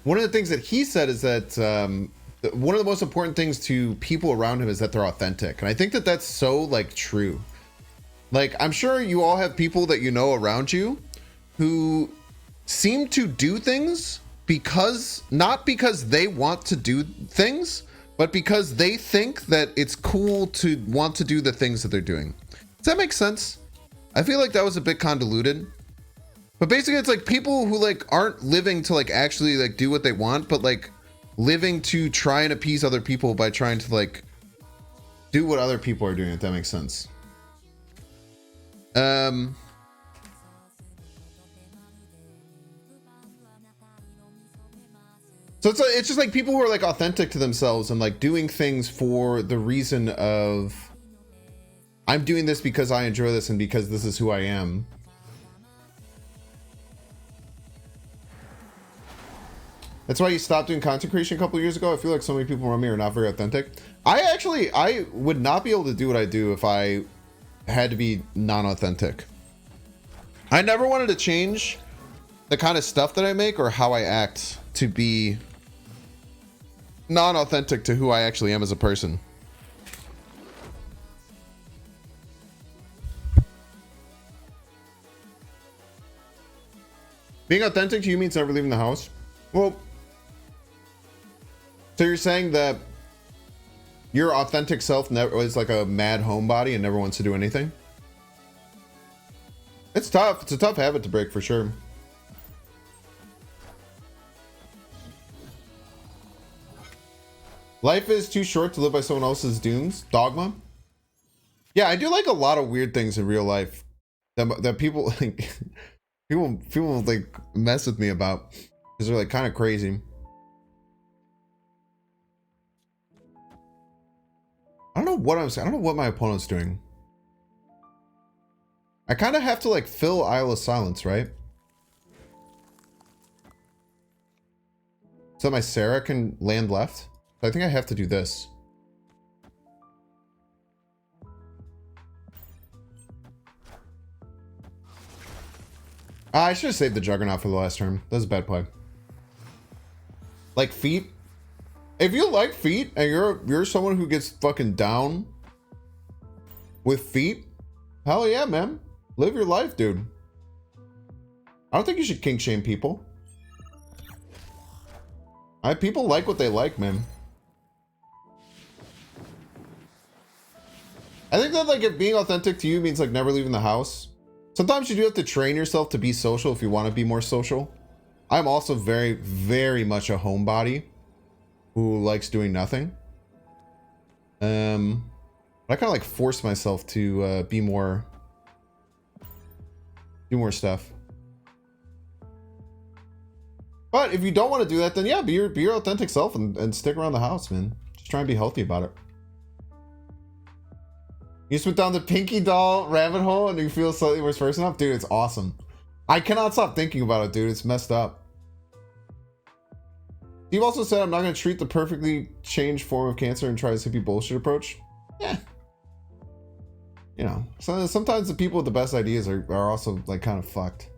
one of the things that he said is that one of the most important things to people around him is that they're authentic. And I think that that's so like true. Like, I'm sure you all have people that you know around you who seem to do things not because they want to do things, but because they think that it's cool to want to do the things that they're doing. Does that make sense? I feel like that was a bit convoluted. But basically it's like people who like aren't living to like actually like do what they want, but like living to try and appease other people by trying to like do what other people are doing, if that makes sense. So it's just like people who are like authentic to themselves and like doing things for the reason of I'm doing this because I enjoy this and because this is who I am. That's why you stopped doing content creation a couple years ago. I feel like so many people around me are not very authentic. I would not be able to do what I do if I had to be non-authentic. I never wanted to change the kind of stuff that I make or how I act to be non-authentic to who I actually am as a person. Being authentic to you means never leaving the house? Well, so you're saying that your authentic self is like a mad homebody and never wants to do anything? It's tough. It's a tough habit to break for sure. Life is too short to live by someone else's dooms. Dogma. Yeah, I do like a lot of weird things in real life that people like people like mess with me about because they're like kind of crazy. I don't know what I'm saying. I don't know what my opponent's doing. I kind of have to like fill Isle of Silence, right? So my Sarah can land left. So I think I have to do this. I should have saved the Juggernaut for the last turn. That was a bad play. Like feet. If you like feet and you're someone who gets fucking down with feet, hell yeah, man. Live your life, dude. I don't think you should kink shame people. People like what they like, man. I think that like if being authentic to you means like never leaving the house. Sometimes you do have to train yourself to be social if you want to be more social. I'm also very, very much a homebody who likes doing nothing. I kind of like force myself to do more stuff. But if you don't want to do that, then yeah, be your authentic self and stick around the house, man. Just try and be healthy about it. You just went down the Pinky Doll rabbit hole and you feel slightly worse person up? Dude, it's awesome. I cannot stop thinking about it, dude. It's messed up. Steve also said I'm not going to treat the perfectly changed form of cancer and try this hippie bullshit approach. Yeah. You know, so sometimes the people with the best ideas are also like kind of fucked.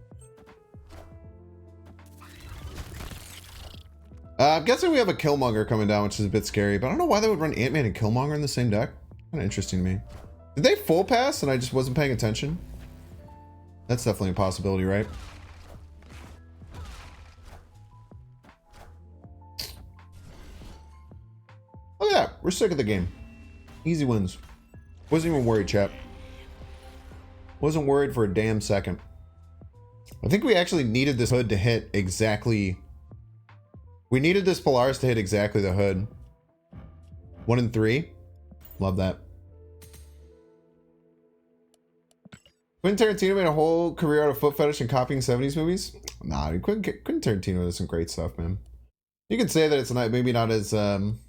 I'm guessing we have a Killmonger coming down, which is a bit scary, but I don't know why they would run Ant-Man and Killmonger in the same deck. Kind of interesting to me. Did they full pass and I just wasn't paying attention? That's definitely a possibility, right? Look at that. We're sick of the game. Easy wins. Wasn't even worried, chap. Wasn't worried for a damn second. I think we actually needed this hood to hit exactly... We needed this Polaris to hit exactly the hood. 1 in 3. Love that. Quentin Tarantino made a whole career out of foot fetish and copying 70s movies? Nah, Quentin Tarantino does some great stuff, man. You can say that it's not, maybe not as honest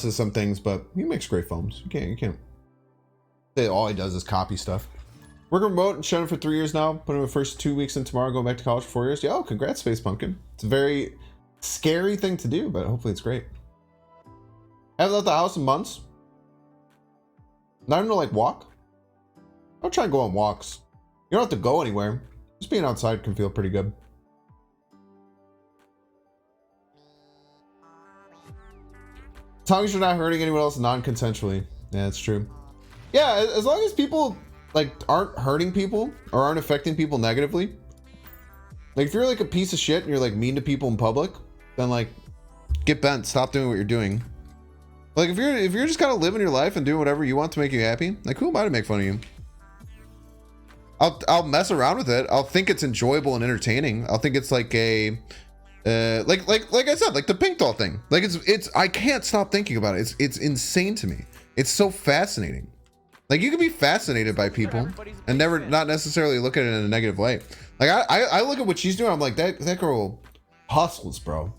as some things, but he makes great films. You can't say all he does is copy stuff. Working remote and shut for 3 years now. Putting in the first 2 weeks in tomorrow, going back to college for 4 years. Yo, congrats, Space Pumpkin. It's a very scary thing to do, but hopefully it's great. Haven't left the house in months. Not even to like walk. I'll try and go on walks. You don't have to go anywhere. Just being outside can feel pretty good. As long as you're not hurting anyone else non-consensually. Yeah, that's true. Yeah, as long as people like aren't hurting people or aren't affecting people negatively. Like if you're like a piece of shit and you're like mean to people in public, then like get bent, stop doing what you're doing. Like if you're just kind of living your life and doing whatever you want to make you happy, like who am I to make fun of you? I'll mess around with it. I'll think it's enjoyable and entertaining. I'll think it's like a like I said, like the pink doll thing. Like it's I can't stop thinking about it. It's insane to me. It's so fascinating. Like you can be fascinated by people and not necessarily look at it in a negative light. Like I look at what she's doing. I'm like that girl hustles, bro.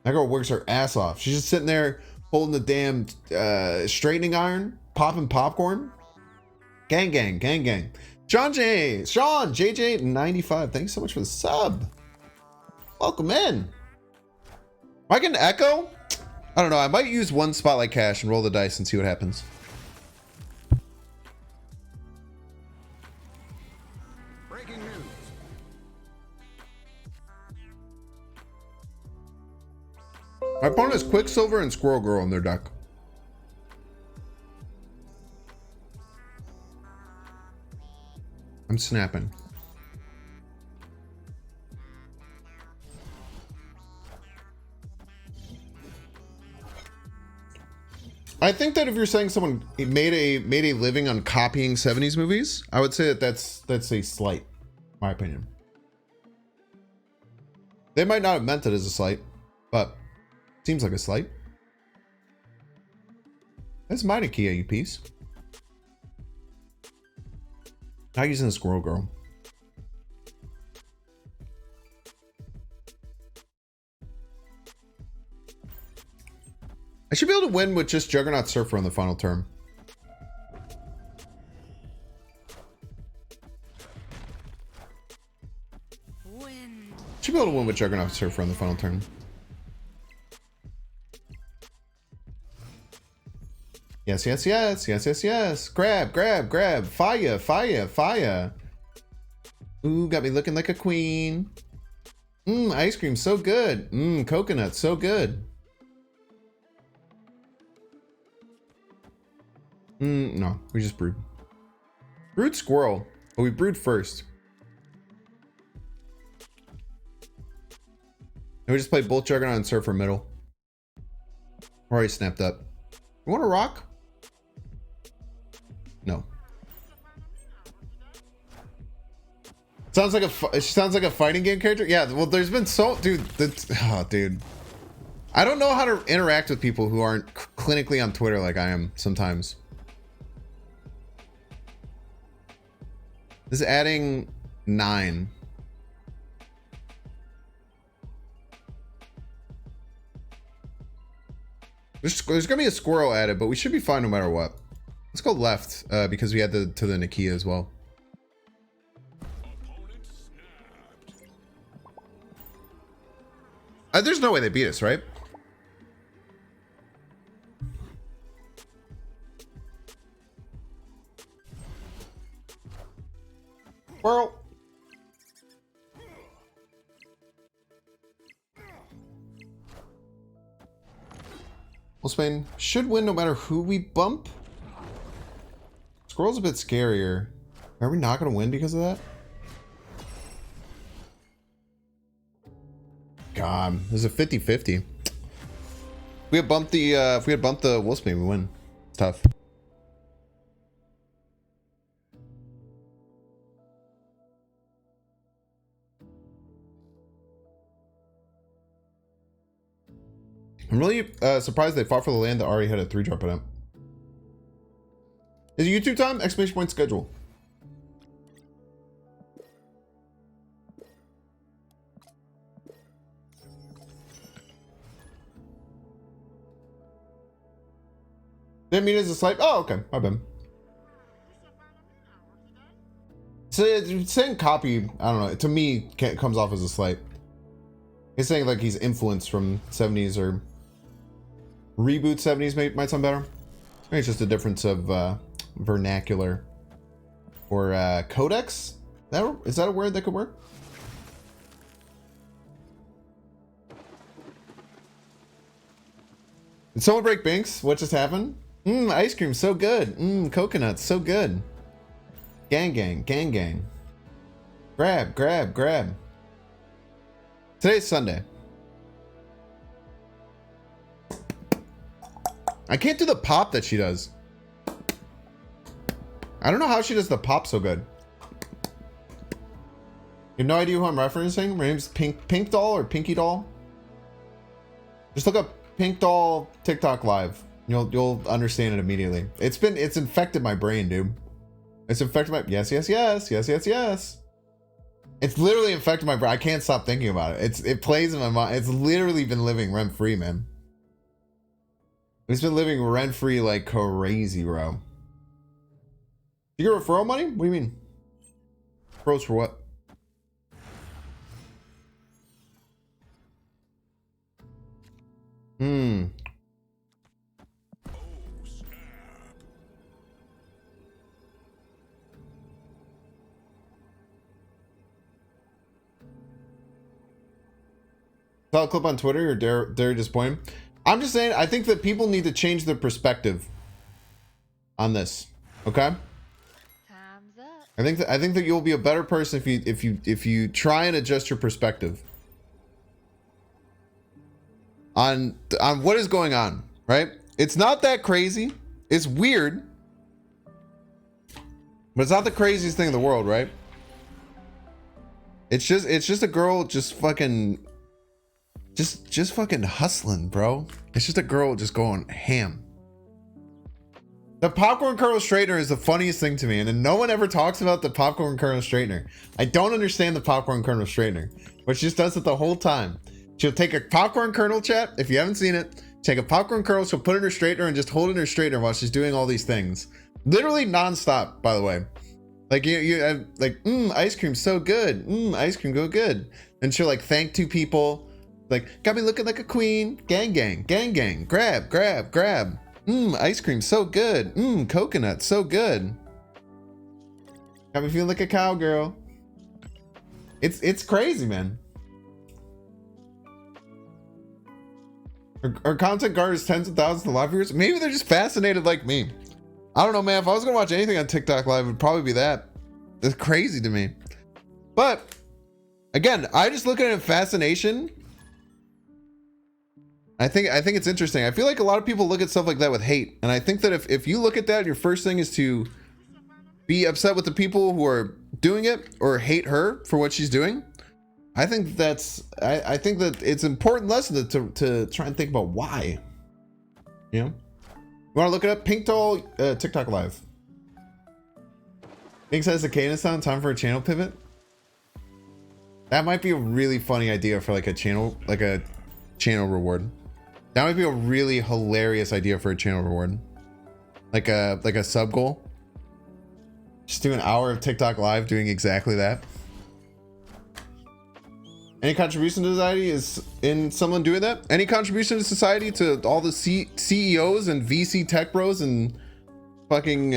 That girl works her ass off. She's just sitting there holding the damn straightening iron, popping popcorn. Gang. Sean JJ95. Thanks so much for the sub. Welcome in. Am I getting echo? I don't know. I might use one spotlight cash and roll the dice and see what happens. Breaking news. My opponent has Quicksilver and Squirrel Girl in their deck. I'm snapping. I think that if you're saying someone made a living on copying 70s movies, I would say that that's a slight, my opinion. They might not have meant it as a slight, but seems like a slight. That's my Nakia, you piece. Not using the Squirrel Girl. I should be able to win with just Juggernaut Surfer on the final turn. Wind. Should be able to win with Juggernaut Surfer on the final turn. Yes. Grab. Fire. Ooh, got me looking like a queen. Ice cream, so good. Coconut, so good. No, we just brewed. Brewed squirrel, but we brewed first. And we just played both Juggernaut and Surfer middle. We're already snapped up. You want to rock? No. She sounds like a fighting game character. Yeah, well, there's been dude. Dude, I don't know how to interact with people who aren't clinically on Twitter like I am sometimes. This is adding 9. There's gonna be a squirrel added, but we should be fine no matter what. Let's go left because we had to the Nakia as well. There's no way they beat us, right? Squirrel. Well, Spain should win no matter who we bump. Squirrel's a bit scarier. Are we not going to win because of that? God, this is a 50-50. We had bumped the if we had bumped the Wolfsbane, we win. It's tough. I'm really surprised they fought for the land that already had a 3-drop in it. Is it YouTube time? Exclamation point schedule. Didn't mean it as a slight. Oh, okay. My bad. So it's saying copy, I don't know. To me, comes off as a slight. It's saying like he's influenced from 70s or reboot 70s might sound better. Maybe it's just a difference of vernacular or codex. Is that a word that could work? Did someone break Binks? What just happened? Ice cream, so good. Coconuts, so good. Gang, gang, gang, gang. Grab, grab, grab. Today's Sunday. I can't do the pop that she does. I don't know how she does the pop so good. You have no idea who I'm referencing? My name's Pink Doll or Pinky Doll. Just look up Pink Doll TikTok live. You'll understand it immediately. It's infected my brain, dude. It's infected my yes. It's literally infected my brain. I can't stop thinking about it. It plays in my mind. It's literally been living rent free, man. It's been living rent free like crazy, bro. You get referral money? What do you mean? Referrals for what? Saw a clip on Twitter or dare disappoint? I'm just saying, I think that people need to change their perspective on this. Okay? Time's up. I think that you'll be a better person if you try and adjust your perspective on what is going on, right? It's not that crazy. It's weird. But it's not the craziest thing in the world, right? It's just a girl just fucking hustling, bro. It's just a girl just going ham. The popcorn kernel straightener is the funniest thing to me, and then no one ever talks about the popcorn kernel straightener. I don't understand the popcorn kernel straightener, but she just does it the whole time. She'll take a popcorn kernel, chat, if you haven't seen it, take a popcorn kernel, she'll put it in her straightener and just hold it in her straightener while she's doing all these things. Literally nonstop, by the way. Like ice cream so good. Ice cream go good. And she'll like thank 2 people. Like, got me looking like a queen. Gang, gang, gang, gang. Grab, grab, grab. Ice cream so good. Coconut so good. Got me feeling like a cowgirl. It's crazy, man. Our content garners tens of thousands of live viewers. Maybe they're just fascinated like me. I don't know, man. If I was gonna watch anything on TikTok live, it would probably be that. It's crazy to me. But again, I just look at it in fascination. I think it's interesting. I feel like a lot of people look at stuff like that with hate. And I think that if you look at that, your first thing is to be upset with the people who are doing it or hate her for what she's doing. I think that's I think that it's an important lesson to try and think about why. You know? You want to look it up? Pink Doll TikTok live. Pink says the cadence sound time for a channel pivot. That might be a really funny idea for like a channel reward. That might be a really hilarious idea for a channel reward. Like a sub goal. Just do an hour of TikTok live doing exactly that. Any contribution to society is in someone doing that? Any contribution to society to all the CEOs and VC tech bros and fucking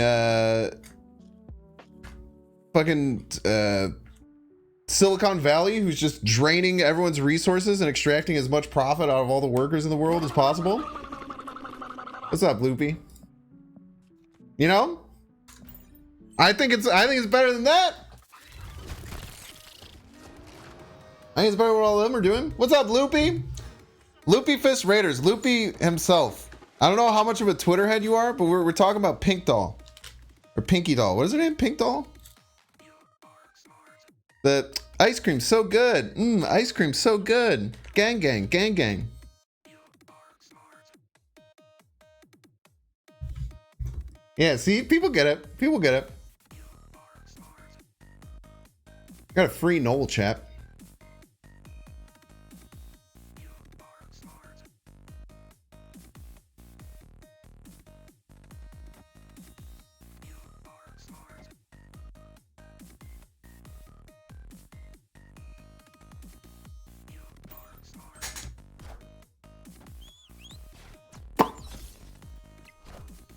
Silicon Valley, who's just draining everyone's resources and extracting as much profit out of all the workers in the world as possible? What's up, Loopy? You know? I think it's better than that. I think it's better than what all of them are doing. What's up, Loopy? Loopy Fist Raiders. Loopy himself. I don't know how much of a Twitter head you are, but we're talking about Pink Doll. Or Pinky Doll. What is her name? Pink Doll? The ice cream's so good. Ice cream's so good. Gang, gang, gang, gang. Yeah, see? People get it. People get it. Got a free Noel chat.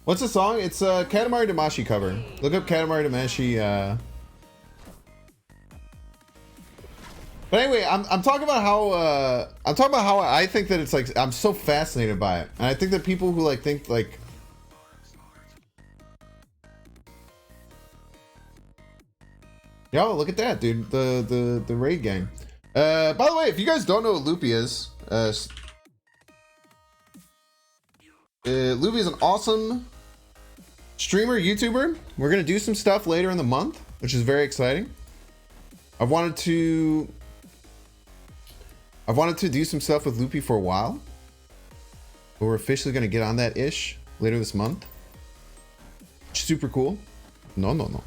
What's the song? It's a Katamari Damacy cover. Look up Katamari Damacy. But anyway, I'm talking about how I think that it's like I'm so fascinated by it, and I think that people who like think like yo, look at that, dude, the raid gang. By the way, if you guys don't know what Loopy is, Loopy is an awesome streamer, YouTuber. We're gonna do some stuff later in the month, which is very exciting. I've wanted to do some stuff with Loopy for a while, but we're officially gonna get on that ish later this month. Super cool. No.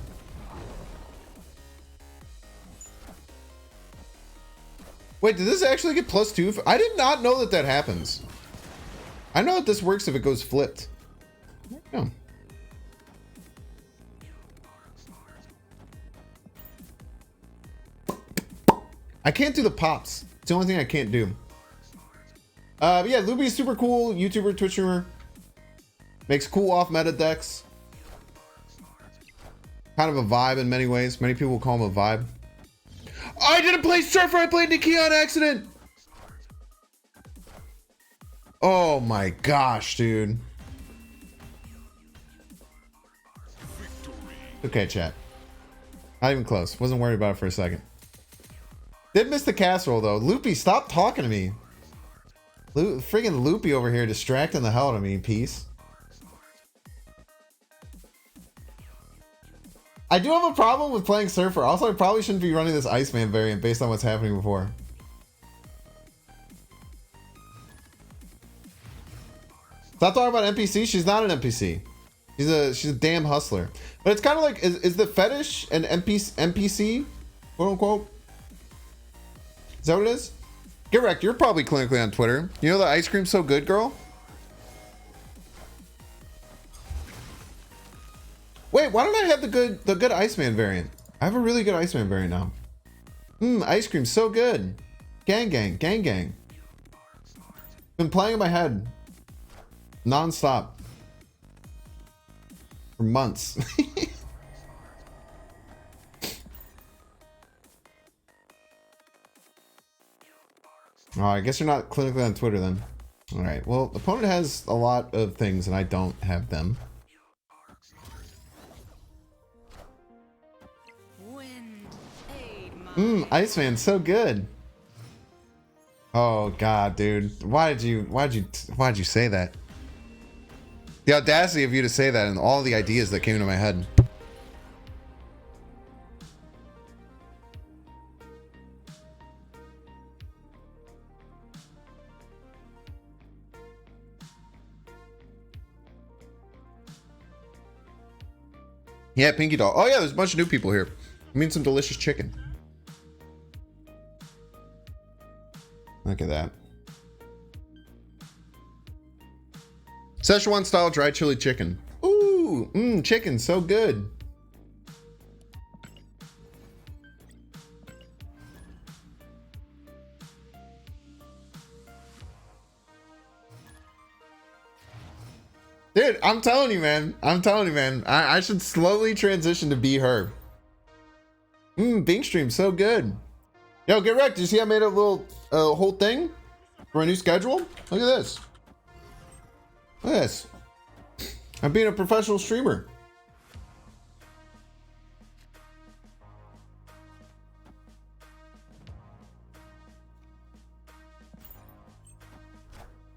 Wait, did this actually get +2? I did not know that happens. I know that this works if it goes flipped. Yeah. I can't do the pops. It's the only thing I can't do. But yeah, Loopy is super cool YouTuber, Twitch streamer. Makes cool off-meta decks. Kind of a vibe in many ways. Many people call him a vibe. I didn't play Surfer, I played Nakia on accident! Oh my gosh, dude. Okay, chat. Not even close. Wasn't worried about it for a second. Did miss the casserole though. Loopy, stop talking to me. Friggin' Loopy over here distracting the hell out of me, peace. I do have a problem with playing Surfer. Also, I probably shouldn't be running this Iceman variant based on what's happening before. Stop talking about NPC. She's not an NPC. She's a damn hustler. But it's kind of like, is the fetish an NPC, quote unquote? Is that what it is? Get wrecked. You're probably clinically on Twitter. You know the ice cream's so good, girl? Wait, why don't I have the good Iceman variant? I have a really good Iceman variant now. Ice cream's so good. Gang gang, gang gang. Been playing in my head non-stop for months. Oh, I guess you're not clinically on Twitter then. All right. Well, opponent has a lot of things and I don't have them. Iceman, so good. Oh God, dude. Why'd you say that? The audacity of you to say that and all the ideas that came into my head. Yeah, Pinky Doll. Oh yeah, there's a bunch of new people here. I mean, some delicious chicken. Look at that. Szechuan style dry chili chicken. Ooh, chicken, so good. Dude, I'm telling you, man. I should slowly transition to be her. Bing stream, so good. Yo, get wrecked. Did you see I made a little whole thing for a new schedule? Look at this. Look at this. I'm being a professional streamer.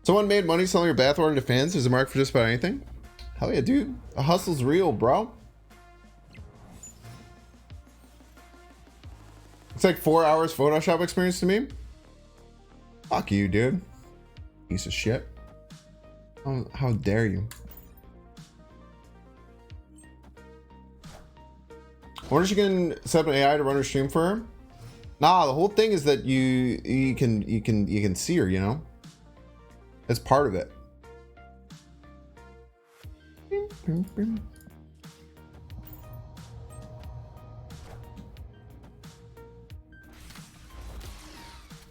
Someone made money selling your bathwater to fans. There's a market for just about anything. Hell yeah, dude. The hustle's real, bro. It's like 4 hours Photoshop experience to me. Fuck you, dude. Piece of shit. How dare you? I wonder if you can set up an AI to run her stream for her. Nah, the whole thing is that you can see her, you know? That's part of it.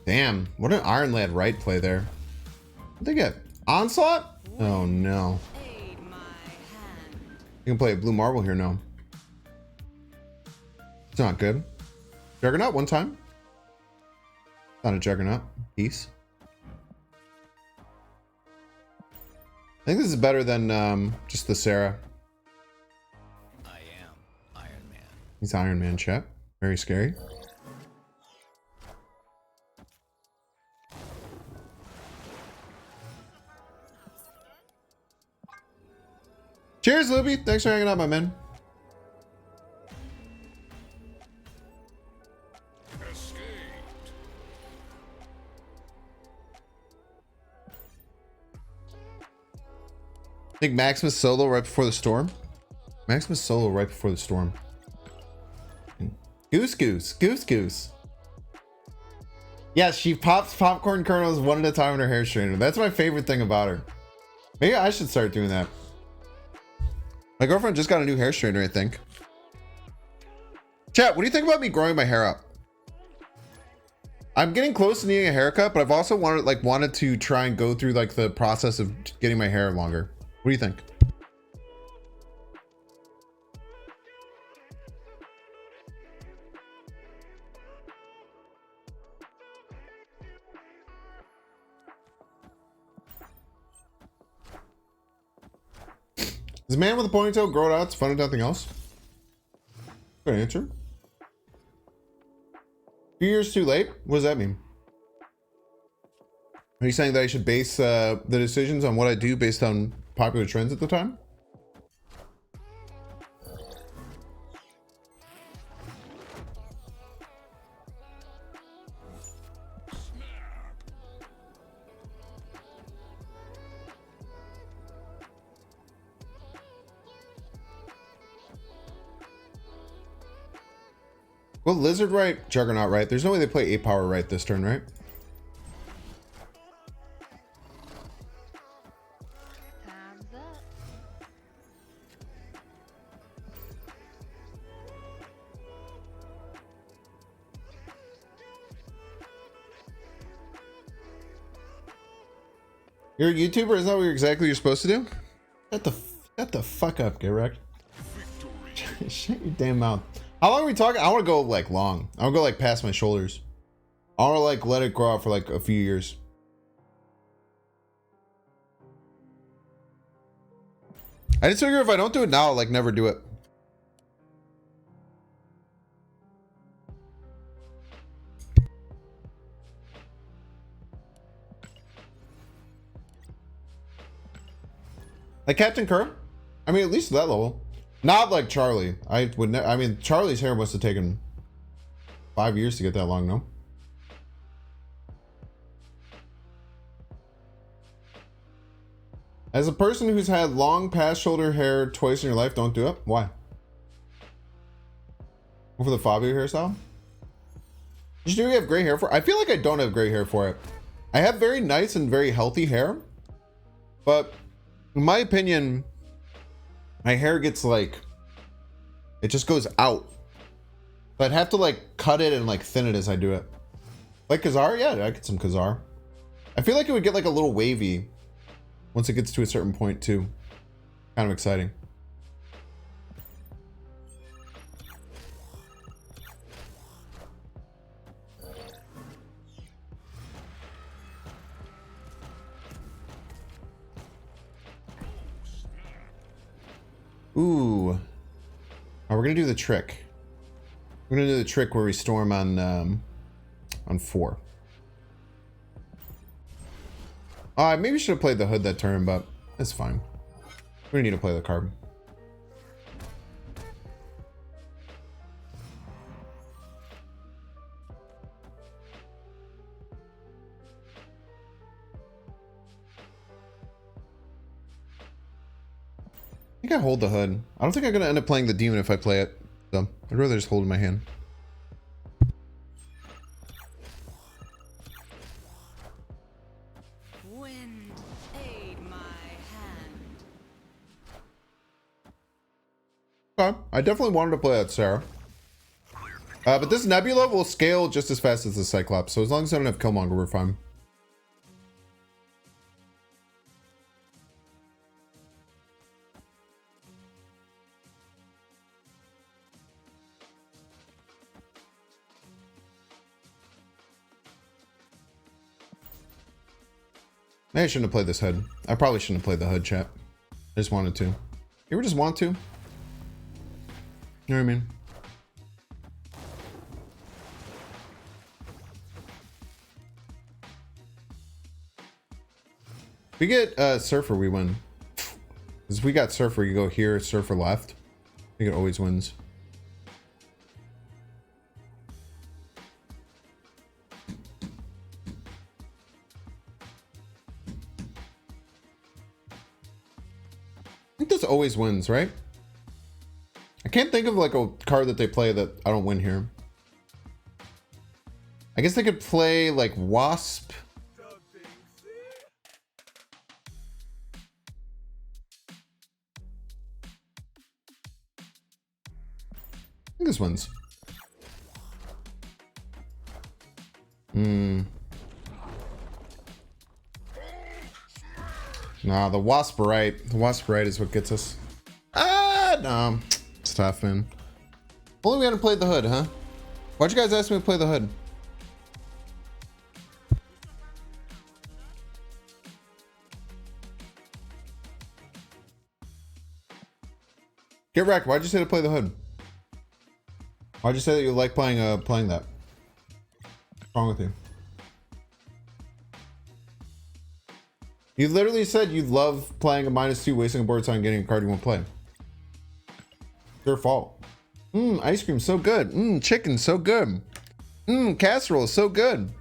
Damn, what an Iron Lad right play there. What'd they get? Onslaught? Oh no. You can play a blue marble here now. It's not good. Juggernaut one time. Not a Juggernaut. Peace. I think this is better than just the Sarah. I am Iron Man. He's Iron Man, chat. Very scary. Cheers, Luby. Thanks for hanging out, my man. I think Maximus solo right before the storm. Maximus solo right before the storm. Goose. Yes, she pops popcorn kernels one at a time in her hair straightener. That's my favorite thing about her. Maybe I should start doing that. My girlfriend just got a new hair straightener, I think. Chat, what do you think about me growing my hair up? I'm getting close to needing a haircut, but I've also wanted to try and go through like the process of getting my hair longer. What do you think? Is a man with a ponytail grow it out? It's fun and nothing else. Good answer. 2 years too late? What does that mean? Are you saying that I should base the decisions on what I do based on popular trends at the time? Well, Lizard right, Juggernaut right. There's no way they play 8 power right this turn, right? Time's up. You're a YouTuber? Is that what you're supposed to do? Shut the fuck up, get wrecked. Shut your damn mouth. How long are we talking? I want to go like long. I want to go like past my shoulders. I want to like let it grow out for like a few years. I just figure if I don't do it now, I'll like never do it. Like Captain Kirk? I mean, at least to that level. Not like Charlie. I would I mean, Charlie's hair must have taken 5 years to get that long, no? As a person who's had long past shoulder hair twice in your life, don't do it. Why? Go for the Fabio hairstyle. Do you have gray hair for it? I feel like I don't have gray hair for it. I have very nice and very healthy hair, but in my opinion, my hair gets like, it just goes out. So I'd have to like cut it and like thin it as I do it. Like Kazar? Yeah, I get some Kazar. I feel like it would get like a little wavy once it gets to a certain point too. Kind of exciting. Ooh. Oh, we're gonna do the trick. We're gonna do the trick where we storm on 4. I maybe should have played the hood that turn, but it's fine. We don't need to play the card. I think I hold the hood. I don't think I'm gonna end up playing the demon if I play it. So I'd rather just hold it in my hand. Wind, aid my hand. Okay, I definitely wanted to play that Sarah. But this Nebula will scale just as fast as the Cyclops, so as long as I don't have Killmonger, we're fine. Maybe I shouldn't have played this hood. I probably shouldn't have played the hood, chat. I just wanted to. You ever just want to? You know what I mean? If we get Surfer, we win. Because if we got Surfer, you go here, Surfer left. I think it always wins. I think this always wins, right? I can't think of like a card that they play that I don't win here. I guess they could play like Wasp. I think this wins. Nah, the Wasperite. The Wasperite is what gets us. Ah, no. It's tough, man. Only we hadn't played the hood, huh? Why'd you guys ask me to play the hood? Get wrecked. Why'd you say to play the hood? Why'd you say that you like playing that? What's wrong with you? You literally said you love playing a -2, wasting a board time, getting a card you won't play. It's your fault. Ice cream so good. Chicken so good. Casserole so good.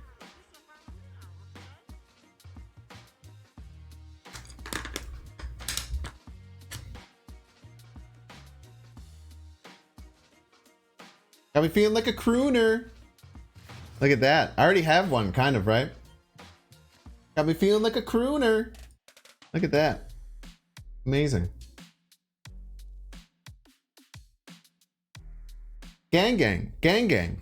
Got me feeling like a crooner. Look at that. I already have one, kind of, right? Got me feeling like a crooner. Look at that. Amazing. Gang gang. Gang gang.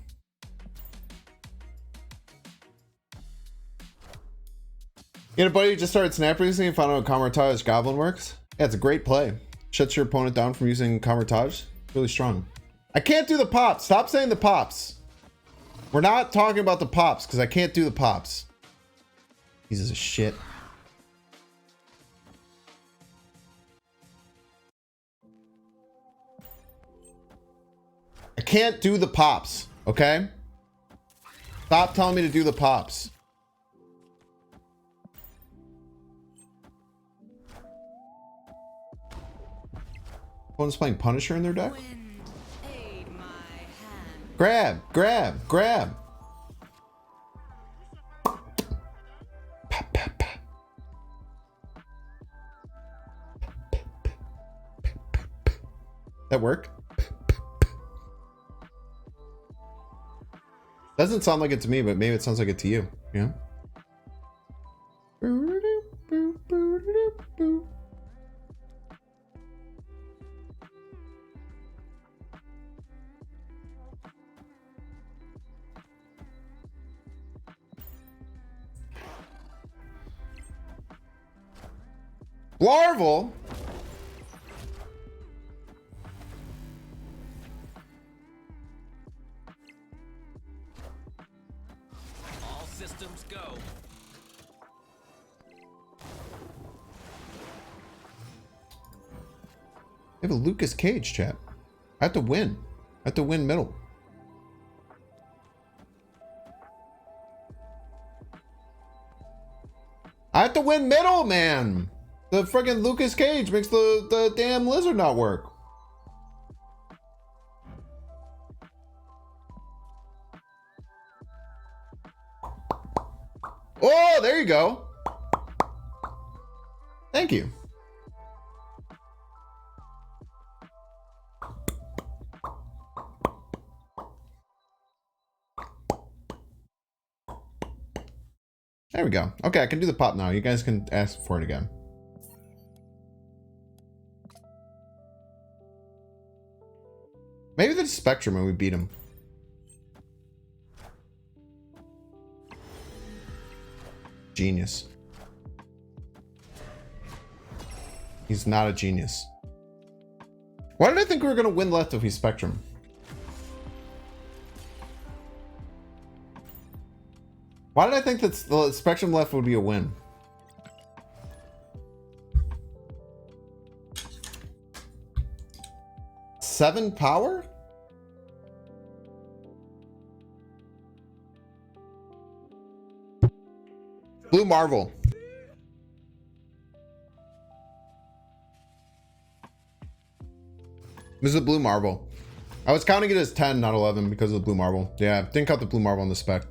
You know, buddy, you just started snap racing and found out how Camartage Goblin works. Yeah, it's a great play. Shuts your opponent down from using Camartage. Really strong. I can't do the pops. Stop saying the pops. We're not talking about the pops because I can't do the pops. Pieces of shit. I can't do the pops, okay? Stop telling me to do the pops. Someone's playing Punisher in their deck? Wind, aid my hand. Grab, grab, grab. Pa, pa, pa. That work? Doesn't sound like it to me, but maybe it sounds like it to you. Yeah. Larval? All systems go. I have a Lucas Cage, chat. I have to win. I have to win middle. I have to win middle, man. The friggin' Lucas Cage makes the damn lizard not work. Oh, there you go. Thank you. There we go. Okay, I can do the pop now. You guys can ask for it again. Maybe the Spectrum when we beat him. Genius. He's not a genius. Why did I think we were going to win left if he's Spectrum? Why did I think that the Spectrum left would be a win? Seven power? Blue Marvel. This is a Blue Marvel. I was counting it as 10, not 11 because of the Blue Marvel. Yeah, didn't count the Blue Marvel on the spec.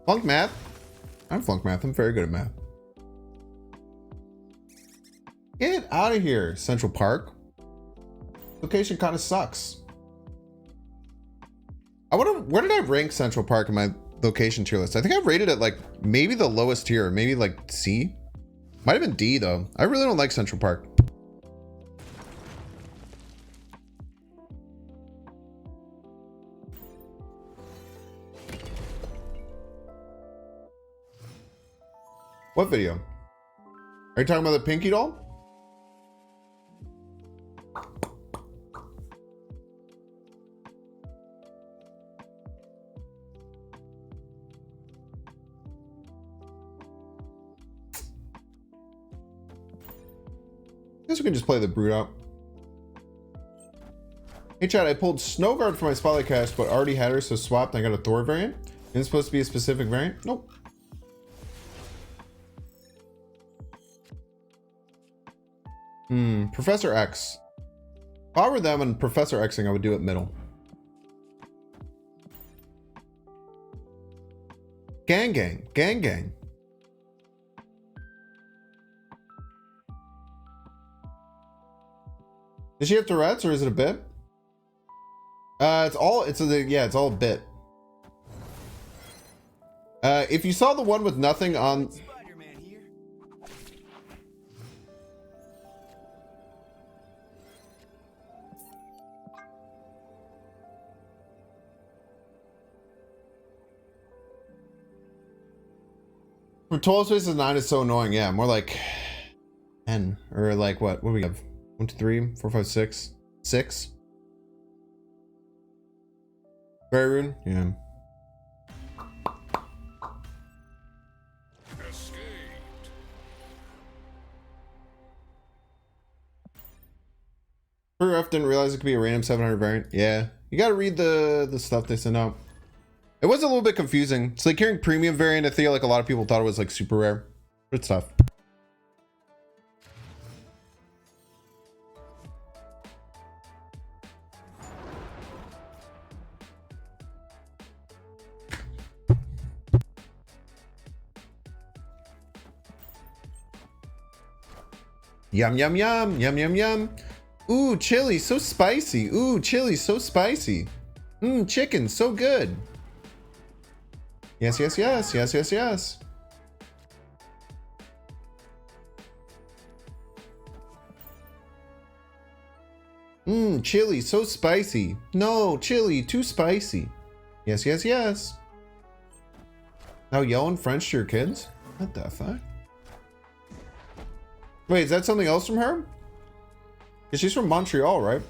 Flunk math? I'm flunk math. I'm very good at math. Get out of here, Central Park. Location kind of sucks. I wonder, where did I rank Central Park in my location tier list? I think I rated it like maybe the lowest tier, maybe like C. Might have been D though. I really don't like Central Park. What video? Are you talking about the Pinky doll? I guess we can just play the Brute out. Hey chat, I pulled Snowguard for my Spotlight cast, but already had her, so swapped and I got a Thor variant. Isn't it supposed to be a specific variant? Nope. Professor X. If I were them and Professor Xing, I would do it middle. Gang gang. Gang gang. Does she have Tourette's or is it a bit? It's all a bit. If you saw the one with nothing on... Spider-Man here. From 12 spaces 9 is so annoying. Yeah, more like 10 or like what? What do we have? 1, 2, 3, 4, 5, 6, 6. Very rude. Yeah. Ref didn't realize it could be a random 700 variant. Yeah, you gotta read the stuff they send out. It was a little bit confusing. It's like hearing premium variant. I feel like a lot of people thought it was like super rare. But it's tough. Yum, yum, yum, yum, yum, yum. Ooh, chili, so spicy. Ooh, chili, so spicy. Mmm, chicken, so good. Yes, yes, yes, yes, yes, yes. Mmm, chili, so spicy. No, chili, too spicy. Yes, yes, yes. Now yelling French to your kids? What the fuck? Wait, is that something else from her? Because she's from Montreal, right?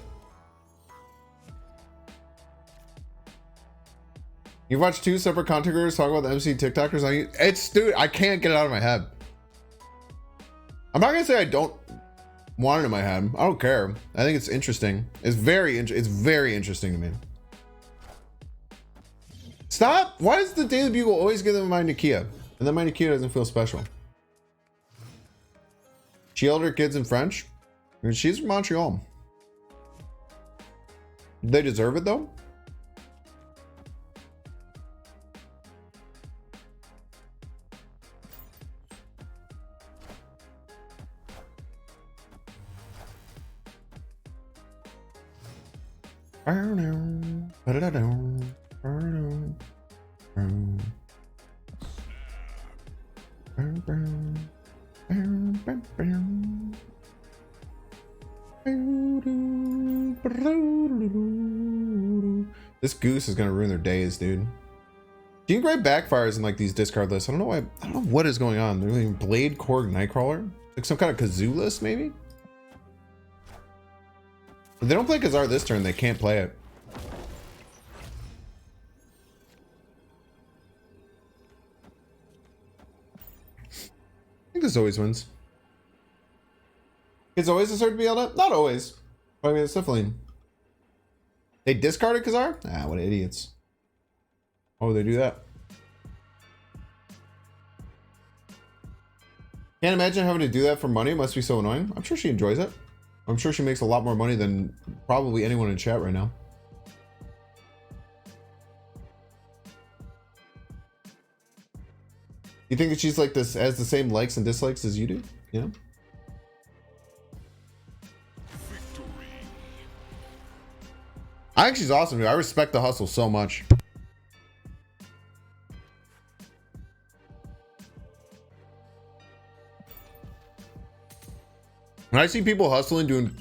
You've watched two separate content creators talk about the MC TikTokers on you. It's, dude, I can't get it out of my head. I'm not gonna say I don't want it in my head. I don't care. I think it's interesting. It's very interesting to me. Stop! Why does the Daily Bugle always give them my Nakia? And then my Nakia doesn't feel special. She yelled at her kids in French. And she's from Montreal. Do they deserve it though? This goose is gonna ruin their days, dude. Gene Grey backfires in like these discard lists. I don't know why. I don't know what is going on. They're doing Blade Korg Nightcrawler, like some kind of kazoo list, maybe. If they don't play Kazar this turn, they can't play it. I think this always wins. It's always deserved to be yelled at? Not always. But I mean, it's definitely... They discarded Kazar? Ah, what idiots. Why would they do that? Can't imagine having to do that for money. It must be so annoying. I'm sure she enjoys it. I'm sure she makes a lot more money than probably anyone in chat right now. You think that she's like this, has the same likes and dislikes as you do? You know? I think she's awesome, dude. I respect the hustle so much. When I see people hustling, doing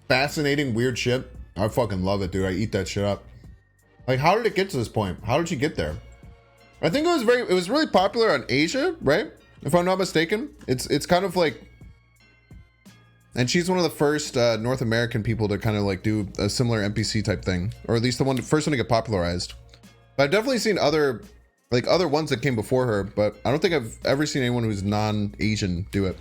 fascinating, weird shit, I fucking love it, dude. I eat that shit up. Like, how did it get to this point? How did she get there? I think it was really popular on Asia, right? If I'm not mistaken. It's kind of like, and she's one of the first North American people to kind of like do a similar NPC type thing, or at least the first one to get popularized. But I've definitely seen other ones that came before her, but I don't think I've ever seen anyone who's non-Asian do it.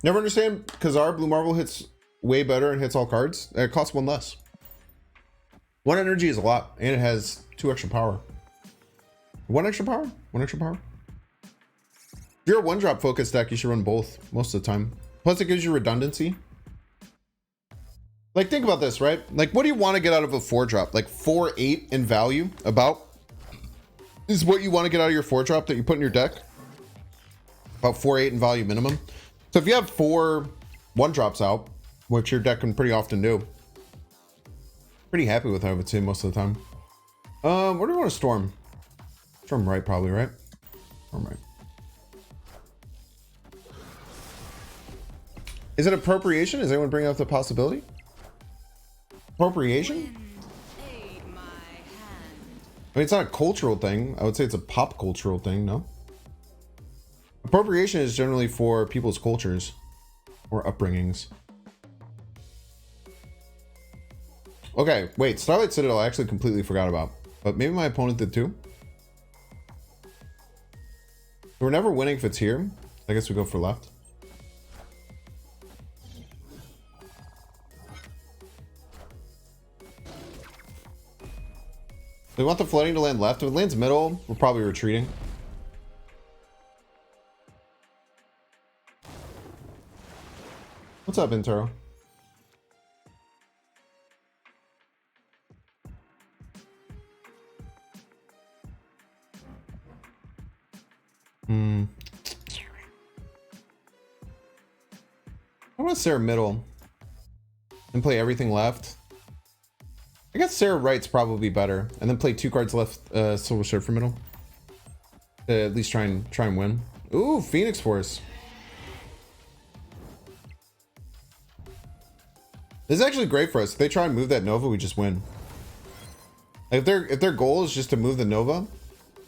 Never understand Kazar Blue Marvel hits way better and hits all cards. It costs one less. One energy is a lot, and it has 2 extra power. One extra power? If you're a 1-drop focus deck, you should run both most of the time. Plus, it gives you redundancy. Like, think about this, right? Like, what do you want to get out of a 4-drop? Like, 4-8 in value, about, is what you want to get out of your 4-drop that you put in your deck. About 4-8 in value minimum. So if you have 4 1-drops out, which your deck can pretty often do, pretty happy with it, I would say, most of the time. Where do we want to storm? Storm right, probably, right? Storm right. Is it appropriation? Is anyone bringing up the possibility? Appropriation? Wind, aid my hand. I mean, it's not a cultural thing. I would say it's a pop cultural thing, no? Appropriation is generally for people's cultures or upbringings. Okay, wait, Starlight Citadel I actually completely forgot about, but maybe my opponent did too. We're never winning if it's here. I guess we go for left. We want the flooding to land left. If it lands middle, we're probably retreating. What's up, Intero? Hmm. I want Sarah middle and play everything left. I guess Sarah right's probably better, and then play 2 cards left. Silver Surfer middle. To at least try and win. Ooh, Phoenix Force. This is actually great for us. If they try and move that Nova, we just win. Like if their goal is just to move the Nova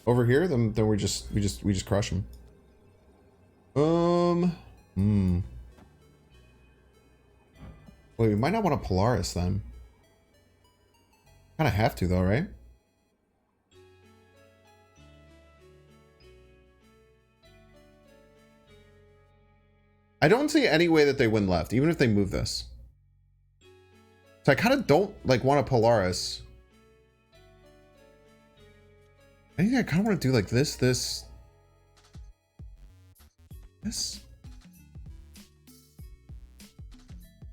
over here, then we just crush them. Wait, we might not want a Polaris then. Kind of have to though, right? I don't see any way that they win left, even if they move this. So I kind of don't like want a Polaris. I think I kind of want to do like this.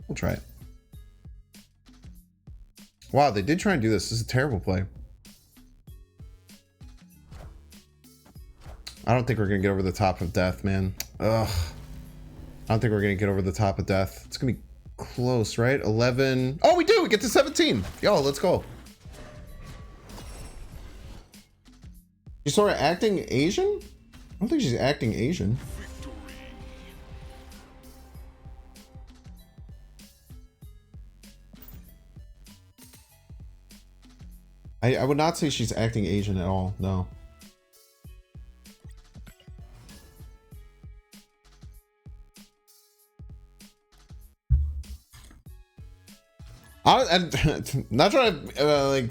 We'll try it. Wow, they did try and do this. This is a terrible play. I don't think we're gonna get over the top of death, man. Ugh. I don't think we're gonna get over the top of death. It's gonna be close, right? 11. Oh, we do. We get to 17. Yo, let's go. She's sort of acting Asian? I don't think she's acting Asian. I would not say she's acting Asian at all. No. I'm not trying to like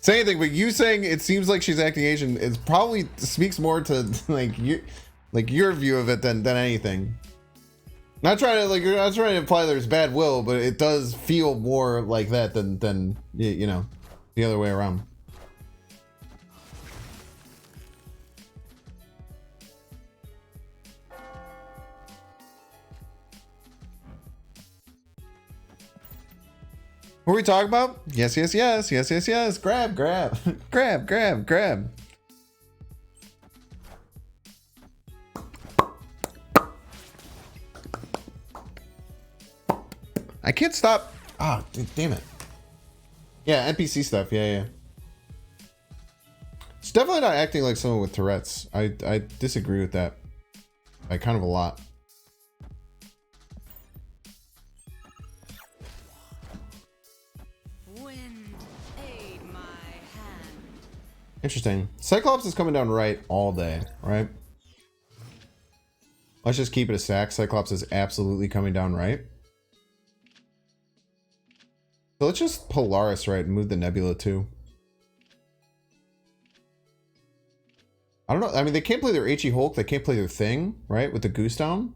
say anything, but you saying it seems like she's acting Asian is probably speaks more to like your view of it than anything. Not trying to you're not trying to imply there's bad will, but it does feel more like that than you know, the other way around. What are we talking about? Yes. Grab. grab. I can't stop. Ah, damn it. Yeah, NPC stuff. Yeah. She's definitely not acting like someone with Tourette's. I disagree with that. Like, kind of a lot. Interesting. Cyclops is coming down right all day, right? Let's just keep it a stack. Cyclops is absolutely coming down right. So let's just Polaris right and move the Nebula too. I don't know. I mean, they can't play their HE Hulk. They can't play their thing, right? With the Goose down.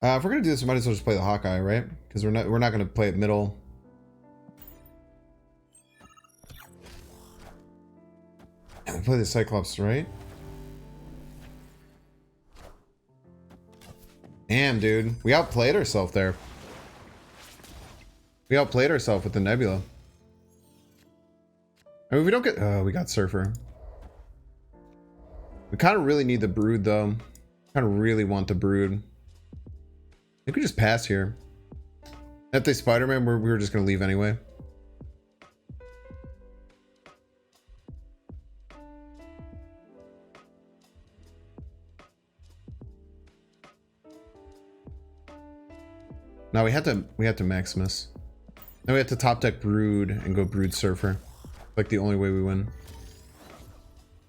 If we're gonna do this, we might as well just play the Hawkeye, right? Because we're not gonna play it middle. And play the Cyclops, right? Damn, dude. We outplayed ourselves there. We outplayed ourselves with the Nebula. I mean, we don't get... Oh, we got Surfer. We kind of really need the Brood, though. Kind of really want the Brood. I think we just pass here. If they Spider-Man, we were just going to leave anyway. No, we had to Maximus. Then we had to top deck Brood and go Brood Surfer. Like the only way we win.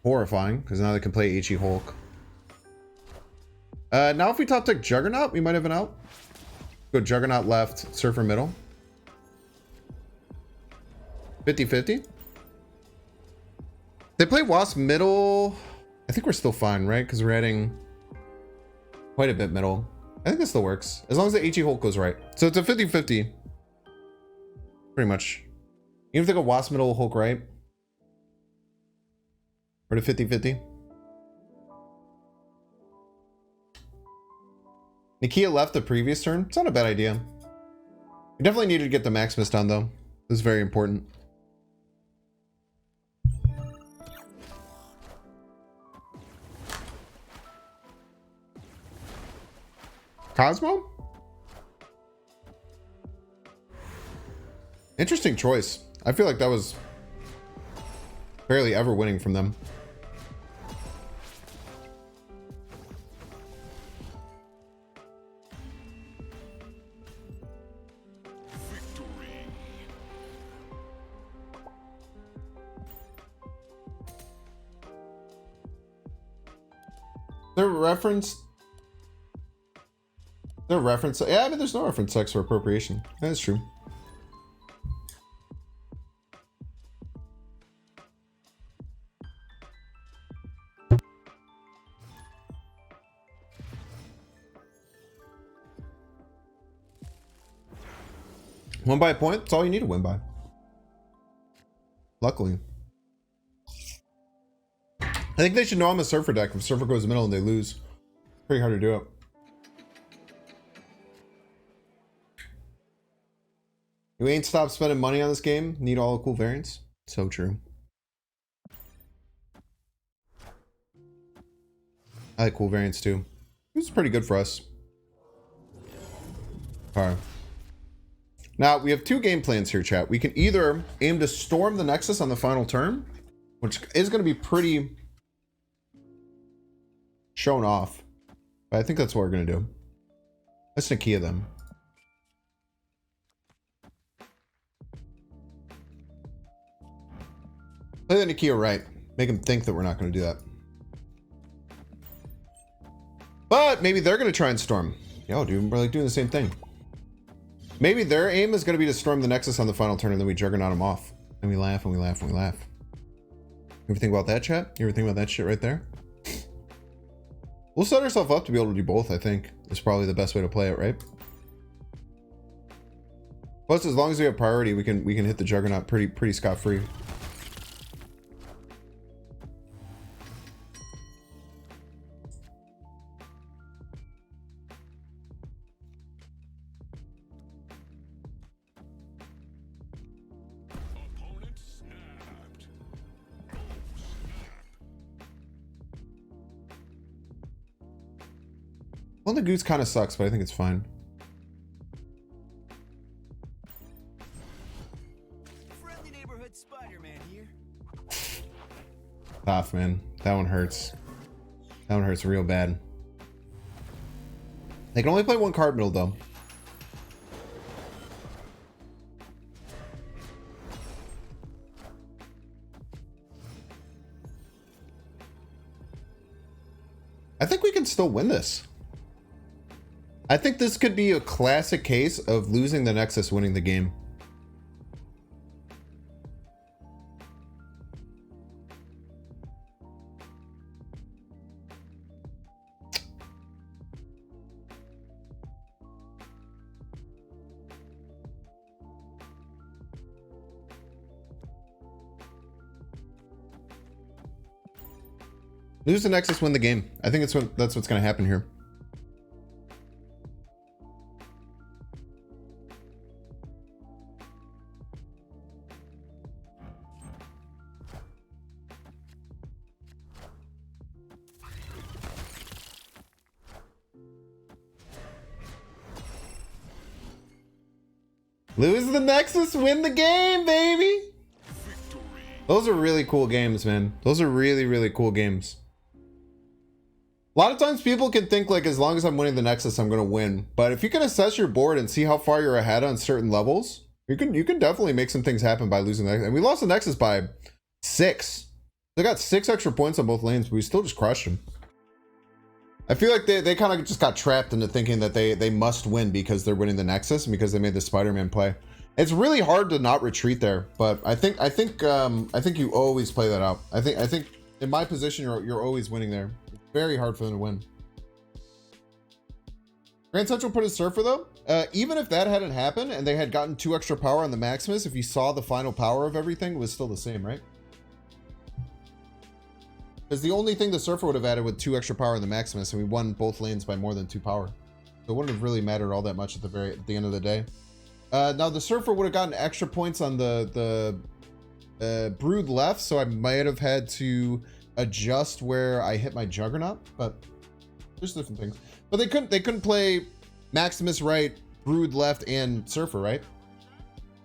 Horrifying, because now they can play HE Hulk. Now if we top deck Juggernaut, we might have an out. Go Juggernaut left, Surfer middle. 50-50. They play Wasp middle. I think we're still fine, right? Because we're adding quite a bit middle. I think this still works. As long as the HE Hulk goes right. So it's a 50-50. Pretty much. Even if they go Wasp middle, Hulk right. Or to 50-50. Nakia left the previous turn. It's not a bad idea. We definitely needed to get the Maximus done though. This is very important. Cosmo? Interesting choice. I feel like that was barely ever winning from them. Their reference. Their reference. Yeah, I mean, there's no reference sex or appropriation. That's true. Win by a point. That's all you need to win by. Luckily. I think they should know I'm a surfer deck. If surfer goes middle and they lose, pretty hard to do it. You ain't stopped spending money on this game. Need all the cool variants. So true. I like cool variants too. This is pretty good for us. Alright. Now, we have two game plans here, chat. We can either aim to storm the Nexus on the final turn, which is going to be pretty shown off. But I think that's what we're going to do. Let's Nakia them. Play the Nakia right. Make them think that we're not going to do that. But maybe they're going to try and storm. Yo, dude, we're like doing the same thing. Maybe their aim is going to be to storm the Nexus on the final turn and then we juggernaut them off. And we laugh and we laugh and we laugh. You ever think about that, chat? You ever think about that shit right there? We'll set ourselves up to be able to do both, I think. It's probably the best way to play it, right? Plus, as long as we have priority, we can hit the juggernaut pretty scot-free. Well, the goose kind of sucks, but I think it's fine. Friendly neighborhood Spider-Man here. Tough, man. That one hurts. That one hurts real bad. They can only play one card middle, though. I think we can still win this. I think this could be a classic case of losing the Nexus, winning the game. Lose the Nexus, win the game. I think that's what's going to happen here. Lose the Nexus, win the game, baby. Those are really cool games, man. Those are really cool games. A lot of times people can think like, as long as I'm winning the Nexus, I'm going to win. But if you can assess your board and see how far you're ahead on certain levels, you can definitely make some things happen by losing the Nexus. And we lost the Nexus by 6. They got 6 extra points on both lanes, but we still just crushed them. I feel like they kind of just got trapped into thinking that they must win because they're winning the Nexus and because they made the Spider-Man play. It's really hard to not retreat there, but I think you always play that out. I think in my position you're always winning there. It's very hard for them to win. Grand Central put a Surfer though. Even if that hadn't happened and they had gotten 2 extra power on the Maximus, if you saw the final power of everything, it was still the same, right? Because the only thing the Surfer would have added with 2 extra power in the Maximus, and we won both lanes by more than 2 power. So it wouldn't have really mattered all that much at the end of the day. Now the Surfer would have gotten extra points on the Brood left, so I might have had to adjust where I hit my Juggernaut, but there's different things. But they couldn't play Maximus right, Brood left, and Surfer right.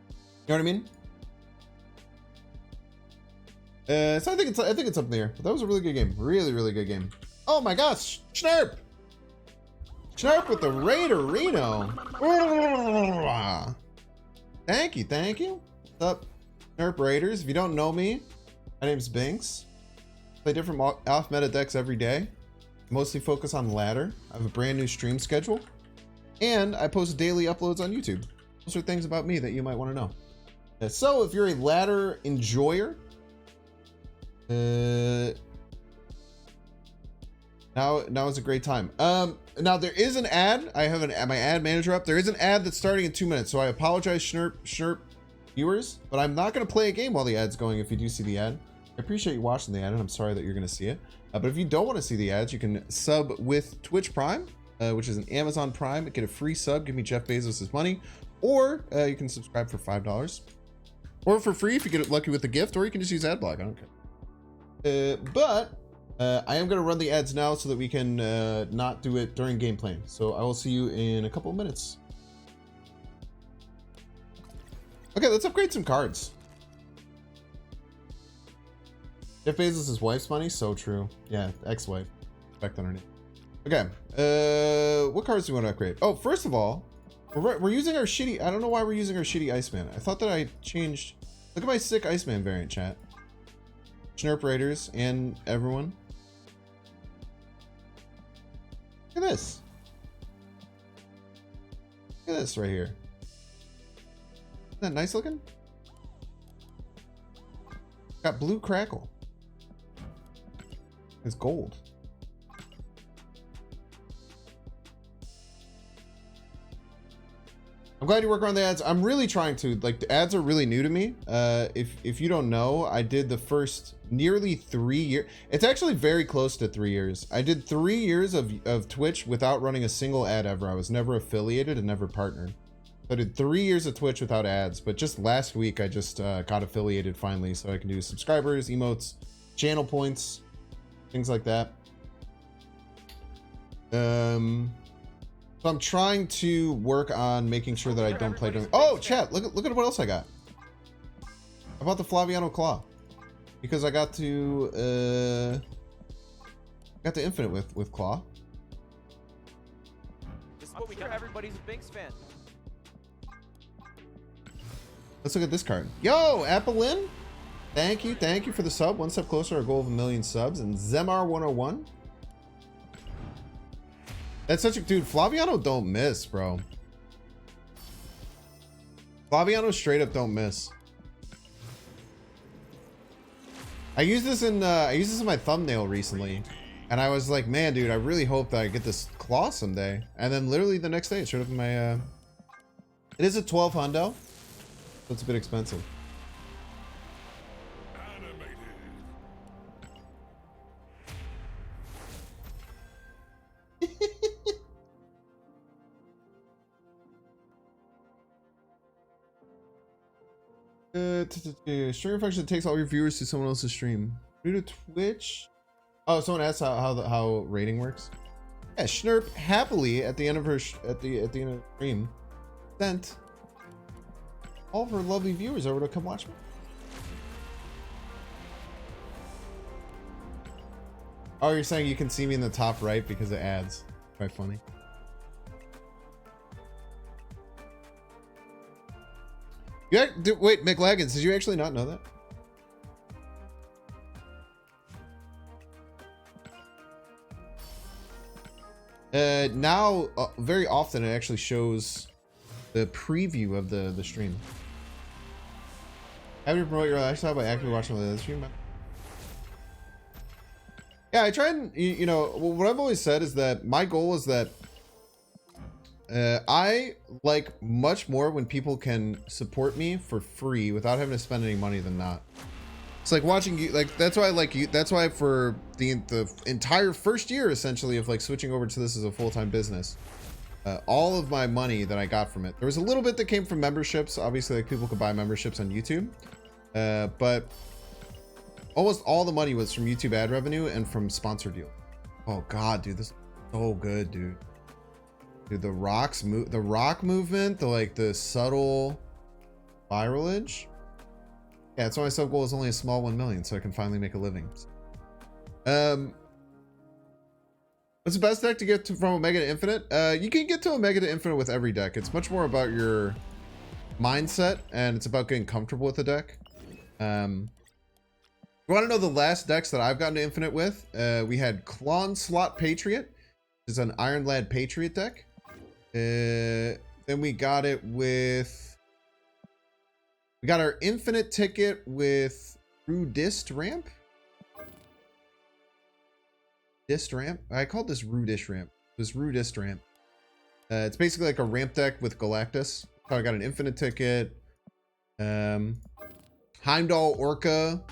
You know what I mean? So I think it's up there. But that was a really good game. Really, really good game. Oh my gosh, Schnurp! Schnurp with the Raider Reno. Thank you, thank you. What's up, Schnurp Raiders? If you don't know me, my name's Binks. Play different off meta decks every day. Mostly focus on ladder. I have a brand new stream schedule. And I post daily uploads on YouTube. Those are things about me that you might want to know. So if you're a ladder enjoyer, now is a great time. Now there is an ad. I have my ad manager up. There is an ad that's starting in 2 minutes, so I apologize, Schnurp viewers, but I'm not going to play a game while the ad's going. If you do see the ad, I appreciate you watching the ad, and I'm sorry that you're going to see it. But if you don't want to see the ads, you can sub with Twitch Prime, which is an Amazon Prime. Get a free sub. Give me Jeff Bezos' money, or you can subscribe for $5, or for free if you get lucky with the gift, or you can just use ad block. I don't care. But I am going to run the ads now so that we can not do it during game playing. So I will see you in a couple of minutes. Okay, let's upgrade some cards. Jeff Bezos' wife's money? So true. Yeah, ex-wife. Respect on her name. Okay, what cards do we want to upgrade? Oh, first of all, we're using our shitty... I don't know why we're using our shitty Iceman. I thought that I changed... Look at my sick Iceman variant, chat. Schnurp Raiders and everyone. Look at this. Look at this right here. Isn't that nice looking? Got blue crackle. It's gold. I'm glad you work on the ads. I'm really trying to. Like, the ads are really new to me. If you don't know, I did the first nearly 3 years. It's actually very close to 3 years. I did 3 years of Twitch without running a single ad ever. I was never affiliated and never partnered. I did 3 years of Twitch without ads, but just last week I just got affiliated finally, so I can do subscribers, emotes, channel points, things like that. So I'm trying to work on making sure that I don't play during... Oh, chat, look at what else I got. I bought the Flaviano Claw because I got to infinite with Claw. This is what we got. Everybody's a Binks fan. Let's look at this card. Yo, Applin, thank you for the sub. One step closer, our goal of 1 million subs. And Zemar 101. That's such a dude. Flaviano don't miss, bro. Flaviano straight up don't miss. I used this in my thumbnail recently, and I was like, man, dude, I really hope that I get this claw someday. And then literally the next day, it showed up in my. It is a 12 hundo, so it's a bit expensive. Stream function takes all your viewers to someone else's stream. New to Twitch. Oh, someone asked how rating works. Yeah, Schnurp happily at the end of her at the end of the stream sent all of her lovely viewers over to come watch me. Oh, you're saying you can see me in the top right because of ads. Quite funny. Wait, McLaggens, did you actually not know that? Now, very often it actually shows the preview of the stream. Happy to promote your lifestyle by actively watching the stream. Yeah, I try and, you know, what I've always said is that my goal is that I like much more when people can support me for free without having to spend any money than not. It's like watching you, like, that's why I like you. That's why for the entire first year, essentially, of like switching over to this as a full-time business, all of my money that I got from it, there was a little bit that came from memberships. Obviously, like, people could buy memberships on YouTube, but almost all the money was from YouTube ad revenue and from sponsor deal. Oh God, dude, this is so good, dude. Dude, the rock movement, the subtle viralage. Yeah, that's why my sub goal is only a small 1 million, so I can finally make a living. What's the best deck to get from Omega to Infinite? You can get to Omega to Infinite with every deck. It's much more about your mindset, and it's about getting comfortable with the deck. You want to know the last decks that I've gotten to Infinite with? We had Klon Slot Patriot, which is an Iron Lad Patriot deck. Then we got it with... We got our Infinite ticket with Rudist Ramp. Dist Ramp? I called this Rudish Ramp. This Rudist Ramp. It's basically like a ramp deck with Galactus. So I got an Infinite ticket. Heimdall Orca.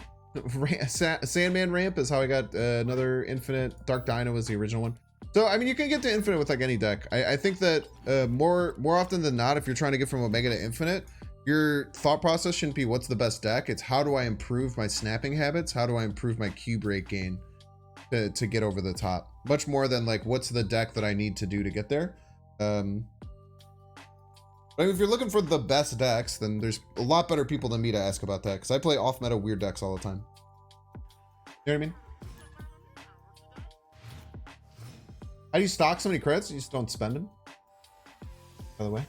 Sandman Ramp is how I got another Infinite. Dark Dino was the original one. So, I mean, you can get to Infinite with like any deck. I think that more often than not, if you're trying to get from Omega to Infinite, your thought process shouldn't be what's the best deck. It's how do I improve my snapping habits? How do I improve my cube rate gain to get over the top? Much more than like, what's the deck that I need to do to get there? I mean, if you're looking for the best decks, then there's a lot better people than me to ask about that, because I play off-meta weird decks all the time. You know what I mean? How do you stock so many credits? You just don't spend them. By the way,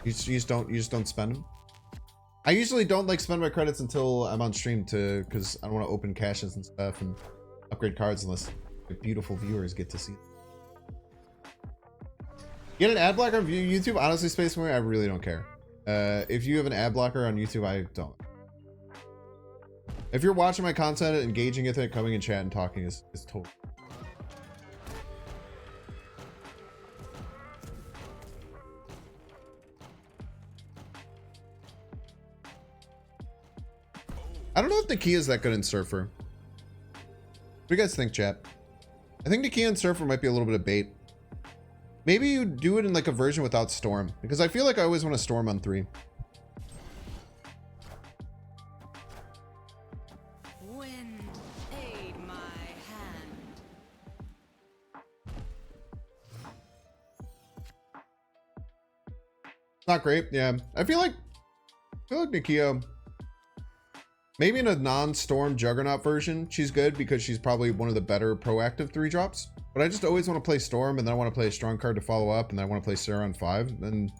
you just don't spend them. I usually don't like spend my credits until I'm on stream because I don't want to open caches and stuff and upgrade cards unless the beautiful viewers get to see. Get an ad blocker on YouTube? Honestly, Space Marine, I really don't care. If you have an ad blocker on YouTube, I don't. If you're watching my content and engaging with it, coming in chat and talking is total. I don't know if Nakia is that good in Surfer. What do you guys think, chat? I think Nakia and Surfer might be a little bit of bait. Maybe you do it in like a version without Storm, because I feel like I always want to Storm on 3. Wind, aid my hand. Not great, yeah. I feel like Nakia, maybe in a non-Storm Juggernaut version, she's good because she's probably one of the better proactive 3-drops. But I just always want to play Storm, and then I want to play a strong card to follow up, and then I want to play Sarah on 5, and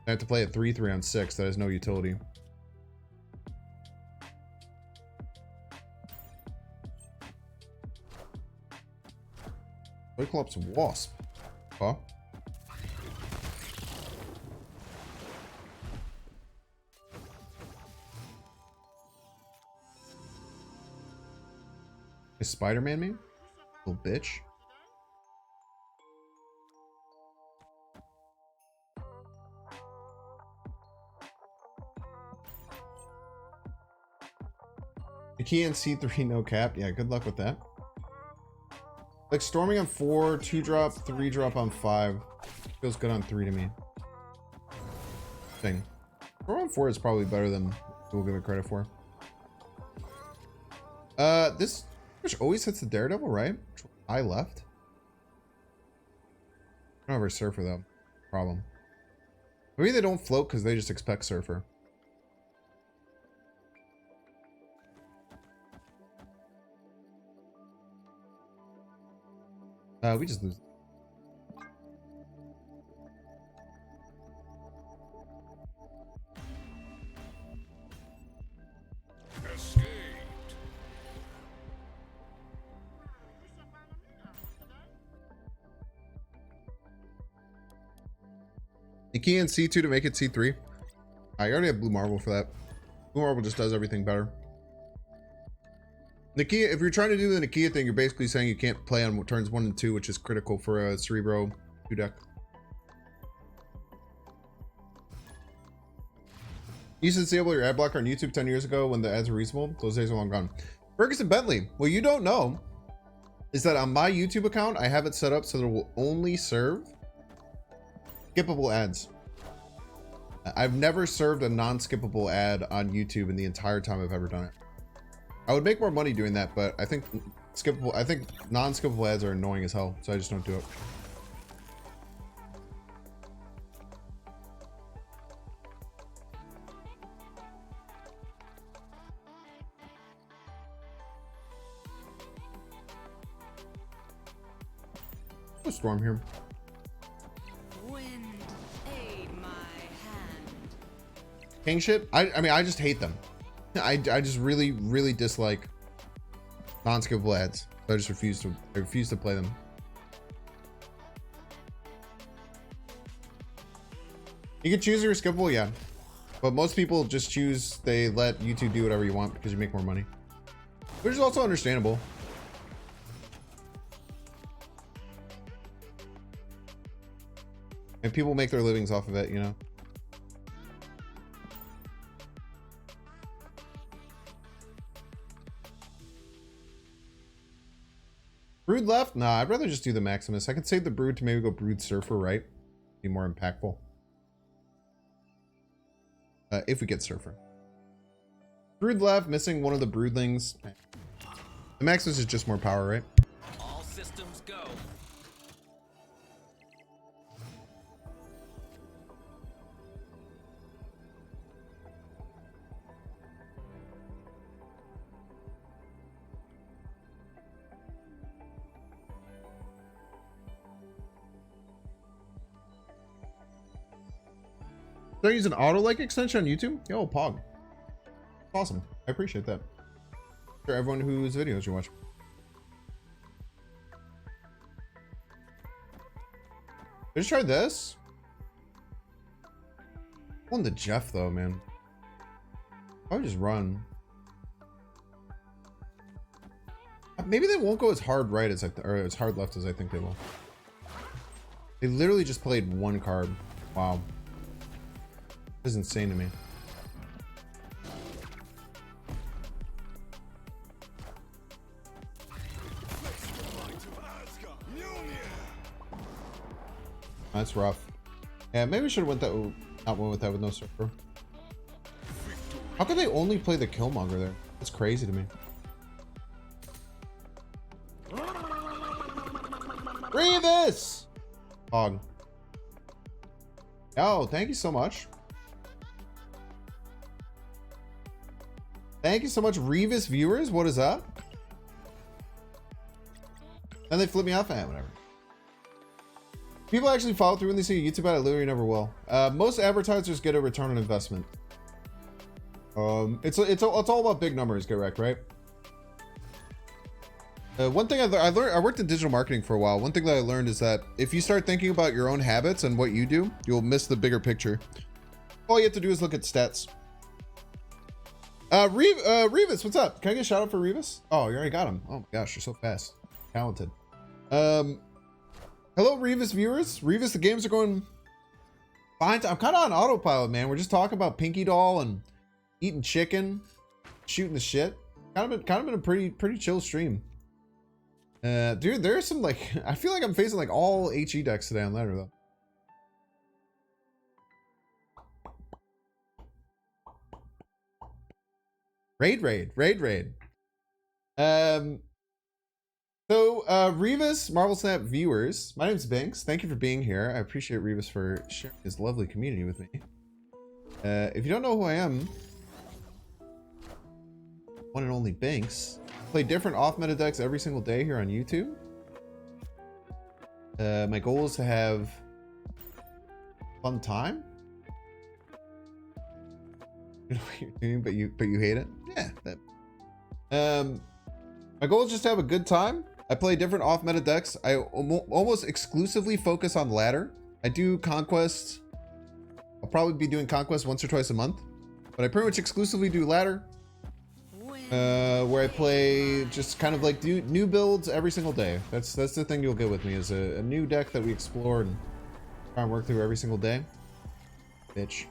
I have to play a 3/3 on 6 that has no utility. Cyclops Wasp. Huh? Is Spider-Man me? Little bitch. Nakia and C3 no cap. Yeah, good luck with that. Like storming on 4, 2-drop, 3-drop on 5. Feels good on 3 to me. Thing. Storm on 4 is probably better than we'll give it credit for. This which always hits the Daredevil, right? I left. I don't have a Surfer though. Problem. Maybe they don't float because they just expect Surfer. We just lose. The key in C2 to make it C3. I already have Blue Marble for that. Blue Marble just does everything better. Nakia, if you're trying to do the Nakia thing, you're basically saying you can't play on turns 1 and 2, which is critical for a Cerebro 2 deck. You used to disable your ad blocker on YouTube 10 years ago when the ads were reasonable. Those days are long gone. Ferguson Bentley, what you don't know is that on my YouTube account, I have it set up so that it will only serve skippable ads. I've never served a non-skippable ad on YouTube in the entire time I've ever done it. I would make more money doing that, but I think non-skippable ads are annoying as hell, so I just don't do it. a storm here. Wind, aid my hand. Kingship? I mean, I just hate them. I just really dislike non-skippable ads. So I just refuse to play them. You can choose your skippable, yeah. But most people just choose, they let YouTube do whatever you want because you make more money. Which is also understandable. And people make their livings off of it, you know? Brood left? Nah, I'd rather just do the Maximus. I could save the Brood to maybe go Brood Surfer, right? Be more impactful. If we get Surfer. Brood left, missing one of the Broodlings. The Maximus is just more power, right? All systems go. Don't use an auto-like extension on YouTube? Yo, Pog. Awesome. I appreciate that. For everyone whose videos you watch. I just tried this. I want the Jeff though, man. I would just run. Maybe they won't go as hard right as or as hard left as I think they will. They literally just played one card. Wow. This is insane to me. That's rough. Yeah, maybe we should have not went with that with no Surfer. How could they only play the Killmonger there? That's crazy to me. Read this! Hog. Oh, thank you so much. Thank you so much, Revis viewers. What is up? And they flip me off. Whatever. People actually follow through when they see a YouTube ad. I literally never will. Most advertisers get a return on investment. It's all about big numbers, correct, right? One thing I learned, I worked in digital marketing for a while. One thing that I learned is that if you start thinking about your own habits and what you do, you'll miss the bigger picture. All you have to do is look at stats. Revis, what's up? Can I get a shout out for Revis? Oh, you already got him. Oh my gosh, you're so fast. Talented. Hello, Revis viewers. Revis, the games are going fine. I'm kind of on autopilot, man. We're just talking about Pinky Doll and eating chicken, shooting the shit. Kind of been a pretty chill stream. Dude, there's some like, I feel like I'm facing like all HE decks today on ladder though. Raid. So, Revis, Marvel Snap viewers, my name's Binks. Thank you for being here. I appreciate Revis for sharing his lovely community with me. If you don't know who I am, one and only Binks. Play different off-meta decks every single day here on YouTube. My goal is to have fun time. You know what you're doing, but you hate it. Yeah. My goal is just to have a good time. I play different off-meta decks. I almost exclusively focus on ladder. I do Conquest. I'll probably be doing Conquest once or twice a month, but I pretty much exclusively do ladder. Where I play just kind of like new builds every single day. That's the thing you'll get with me is a new deck that we explore and try and work through every single day. Bitch.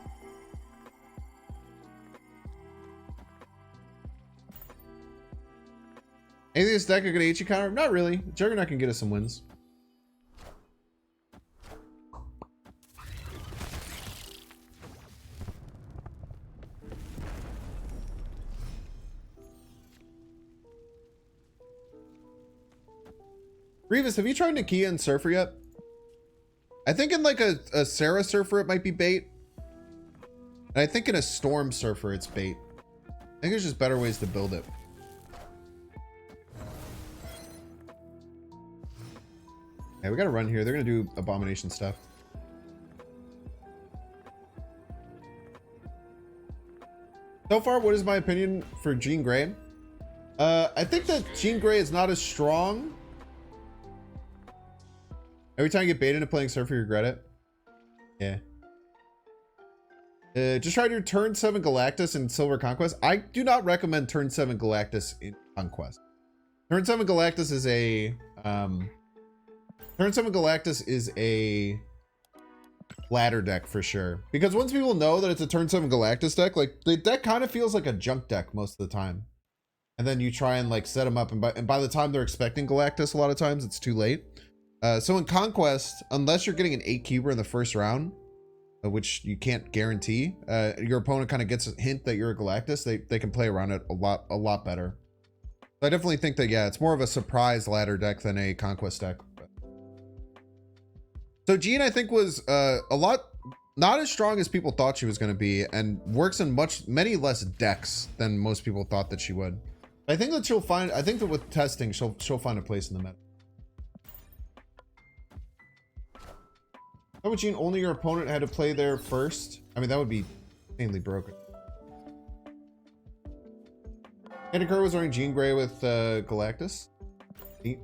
Anything this deck are gonna HE counter? Not really. Juggernaut can get us some wins. Revis, have you tried Nakia and Surfer yet? I think in like a Sarah Surfer it might be bait. And I think in a Storm Surfer it's bait. I think there's just better ways to build it. Yeah, we gotta run here. They're gonna do abomination stuff. So far, what is my opinion for Jean Grey? I think that Jean Grey is not as strong. Every time you get baited into playing Surfer, you regret it. Yeah. Just try to do turn 7 Galactus in Silver Conquest. I do not recommend turn 7 Galactus in Conquest. Turn 7 Galactus is a ladder deck for sure. Because once people know that it's a turn 7 Galactus deck, like the deck kind of feels like a junk deck most of the time. And then you try and like set them up, and by the time they're expecting Galactus, a lot of times it's too late. So in Conquest, unless you're getting an 8 cuber in the first round, which you can't guarantee, your opponent kind of gets a hint that you're a Galactus, they can play around it a lot better. So I definitely think that, yeah, it's more of a surprise ladder deck than a Conquest deck. So Jean, I think, was not as strong as people thought she was going to be, and works in many less decks than most people thought that she would. I think that I think that with testing, she'll find a place in the meta. How about Jean, only your opponent had to play there first? I mean, that would be insanely broken. Andy Kerr was wearing Jean Grey with Galactus. Neat.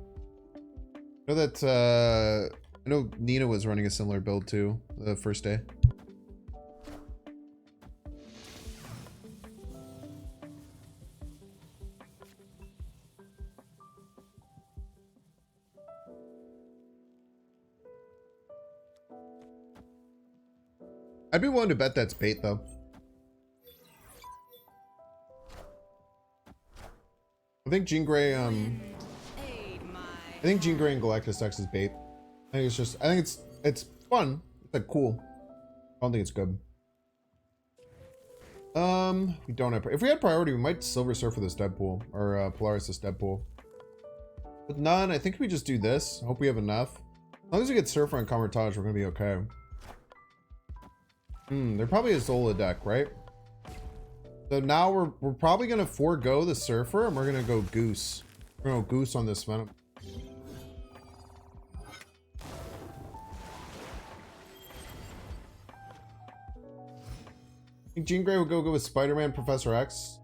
I know that I know Nina was running a similar build too the first day. I'd be willing to bet that's bait though. I think Jean Grey I think Jean Grey and Galactus decks is bait. I think it's fun. It's like cool. I don't think it's good. We don't have, if we had priority, we might Silver Surfer this Deadpool, or Polaris this Deadpool. With none, I think we just do this. Hope we have enough. As long as we get Surfer and Comertage, we're gonna be okay. They're probably a Zola deck, right? So now we're probably gonna forego the Surfer and we're gonna go Goose. We're gonna go Goose on this Venom. I think Jean Grey would go with Spider-Man, Professor X.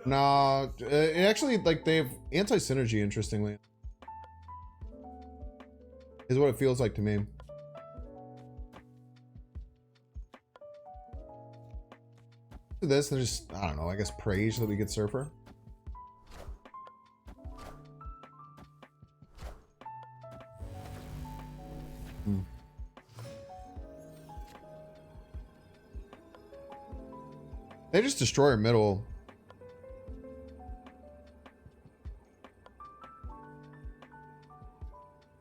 Nah, it actually, like, they have anti-synergy, interestingly. Is what it feels like to me. This, there's just, I don't know, I guess Praise that we get Surfer. They just destroy our middle.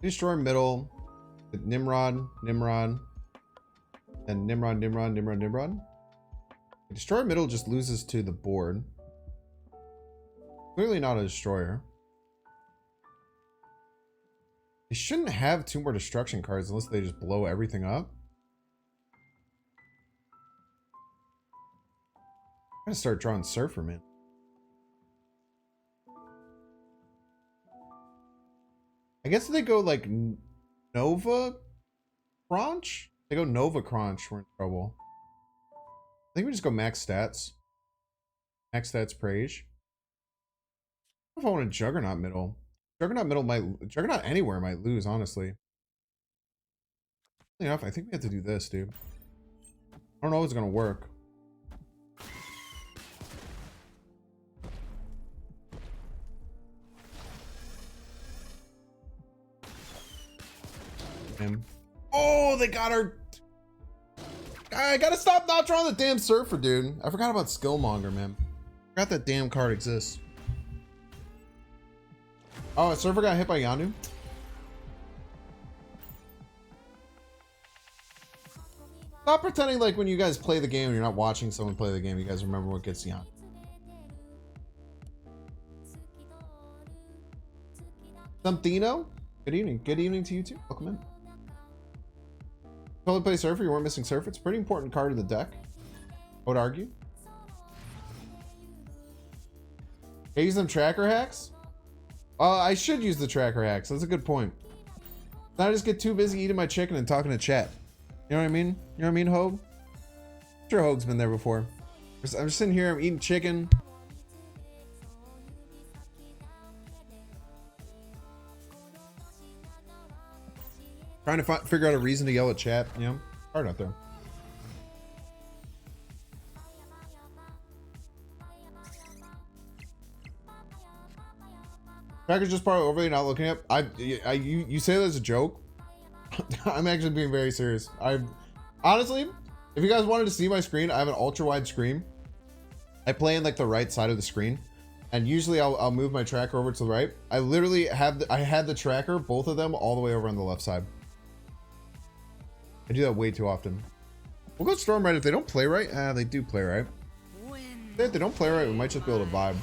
They destroy our middle with Nimrod, and Nimrod. Destroyer middle just loses to the board. Clearly not a destroyer. They shouldn't have 2 more destruction cards unless they just blow everything up. I'm gonna start drawing Surfer, man. I guess if they go like Nova Crunch? They go Nova Crunch, we're in trouble. I think we just go max stats. Max stats Praise. I don't know if I want a Juggernaut middle. Juggernaut anywhere might lose, honestly. Enough, I think we have to do this, dude. I don't know if it's gonna work. Oh, they got our... I gotta stop not drawing the damn Surfer, dude. I forgot about Skillmonger, man. Forgot that damn card exists. Oh, a Surfer got hit by Yanu? Stop pretending like when you guys play the game and you're not watching someone play the game, you guys remember what gets Yanu. Somethino? Good evening. Good evening to you too. Welcome in. Totally play Surfer, you weren't missing Surfer. It's a pretty important card in the deck, I would argue. Use them tracker hacks? I should use the tracker hacks. That's a good point. I just get too busy eating my chicken and talking to chat. You know what I mean? You know what I mean, Hogue? I'm sure Hogue's been there before. I'm just sitting here, I'm eating chicken. Trying to figure out a reason to yell at chat, you know? Hard out there. Cracker's just probably overly not looking up. You say that as a joke. I'm actually being very serious. Honestly, if you guys wanted to see my screen, I have an ultra wide screen. I play in like the right side of the screen, and usually I'll move my tracker over to the right. I literally I had the tracker, both of them, all the way over on the left side. I do that way too often. We'll go Storm right if they don't play right. They do play right. If they don't play right, we might just be able to vibe.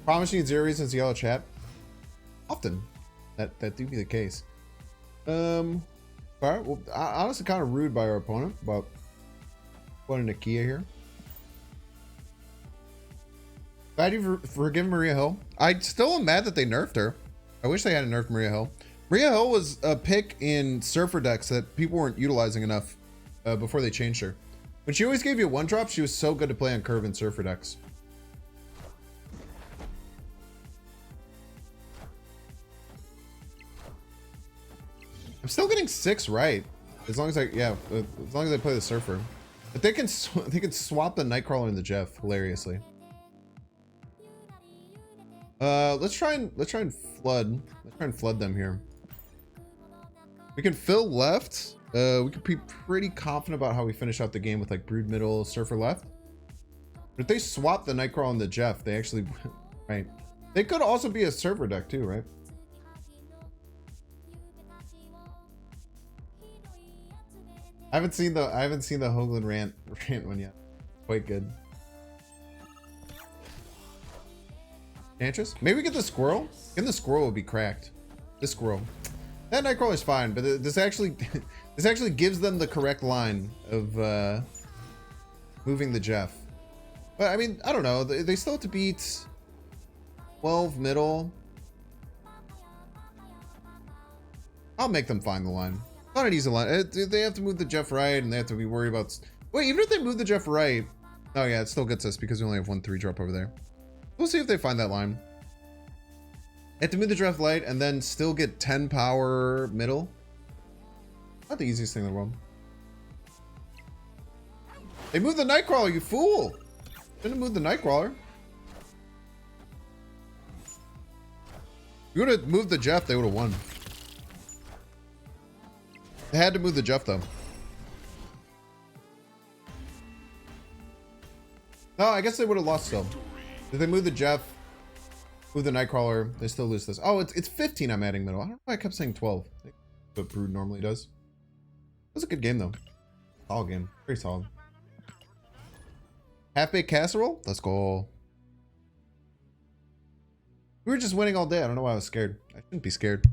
Promise you 0 reasons to yell at chat. Often. That do be the case. Alright, well, honestly kind of rude by our opponent, but what a Nakia here. Glad you forgiven Maria Hill. I still am mad that they nerfed her. I wish they hadn't nerfed Maria Hill. Maria Hill was a pick in Surfer decks that people weren't utilizing enough before they changed her. When she always gave you a 1-drop, she was so good to play on curve and Surfer decks. I'm still getting 6 right, as long as I play the Surfer. But they can swap the Nightcrawler and the Jeff hilariously. Let's try and flood. Let's try and flood them here. We can fill left. We could be pretty confident about how we finish out the game with like Brood middle, Surfer left. But if they swap the Nightcrawler and the Jeff, they actually right. They could also be a Surfer deck too, right? I haven't seen the Hoagland rant one yet. Quite good. Enchantress? Maybe we get the squirrel? Getting the squirrel would be cracked. This squirrel. That Nightcrawler is fine, but this actually gives them the correct line of moving the Jeff. But I mean, I don't know. They still have to beat 12 middle. I'll make them find the line. Not an easy line. They have to move the Jeff right, and they have to be worried about. Wait, even if they move the Jeff right, oh yeah, it still gets us because we only have 1 3-drop over there. We'll see if they find that line. They have to move the Jeff light and then still get 10 power middle. Not the easiest thing in the world. They moved the Nightcrawler, you fool! Didn't move the Nightcrawler. If you would have moved the Jeff, they would have won. They had to move the Jeff though. No, I guess they would have lost still. If they move the Jeff, move the Nightcrawler, they still lose this. Oh, it's 15 I'm adding middle. I don't know why I kept saying 12. What Brood normally does. It was a good game though. Solid game. Very solid. Half-baked casserole? Let's go. We were just winning all day. I don't know why I was scared. I shouldn't be scared.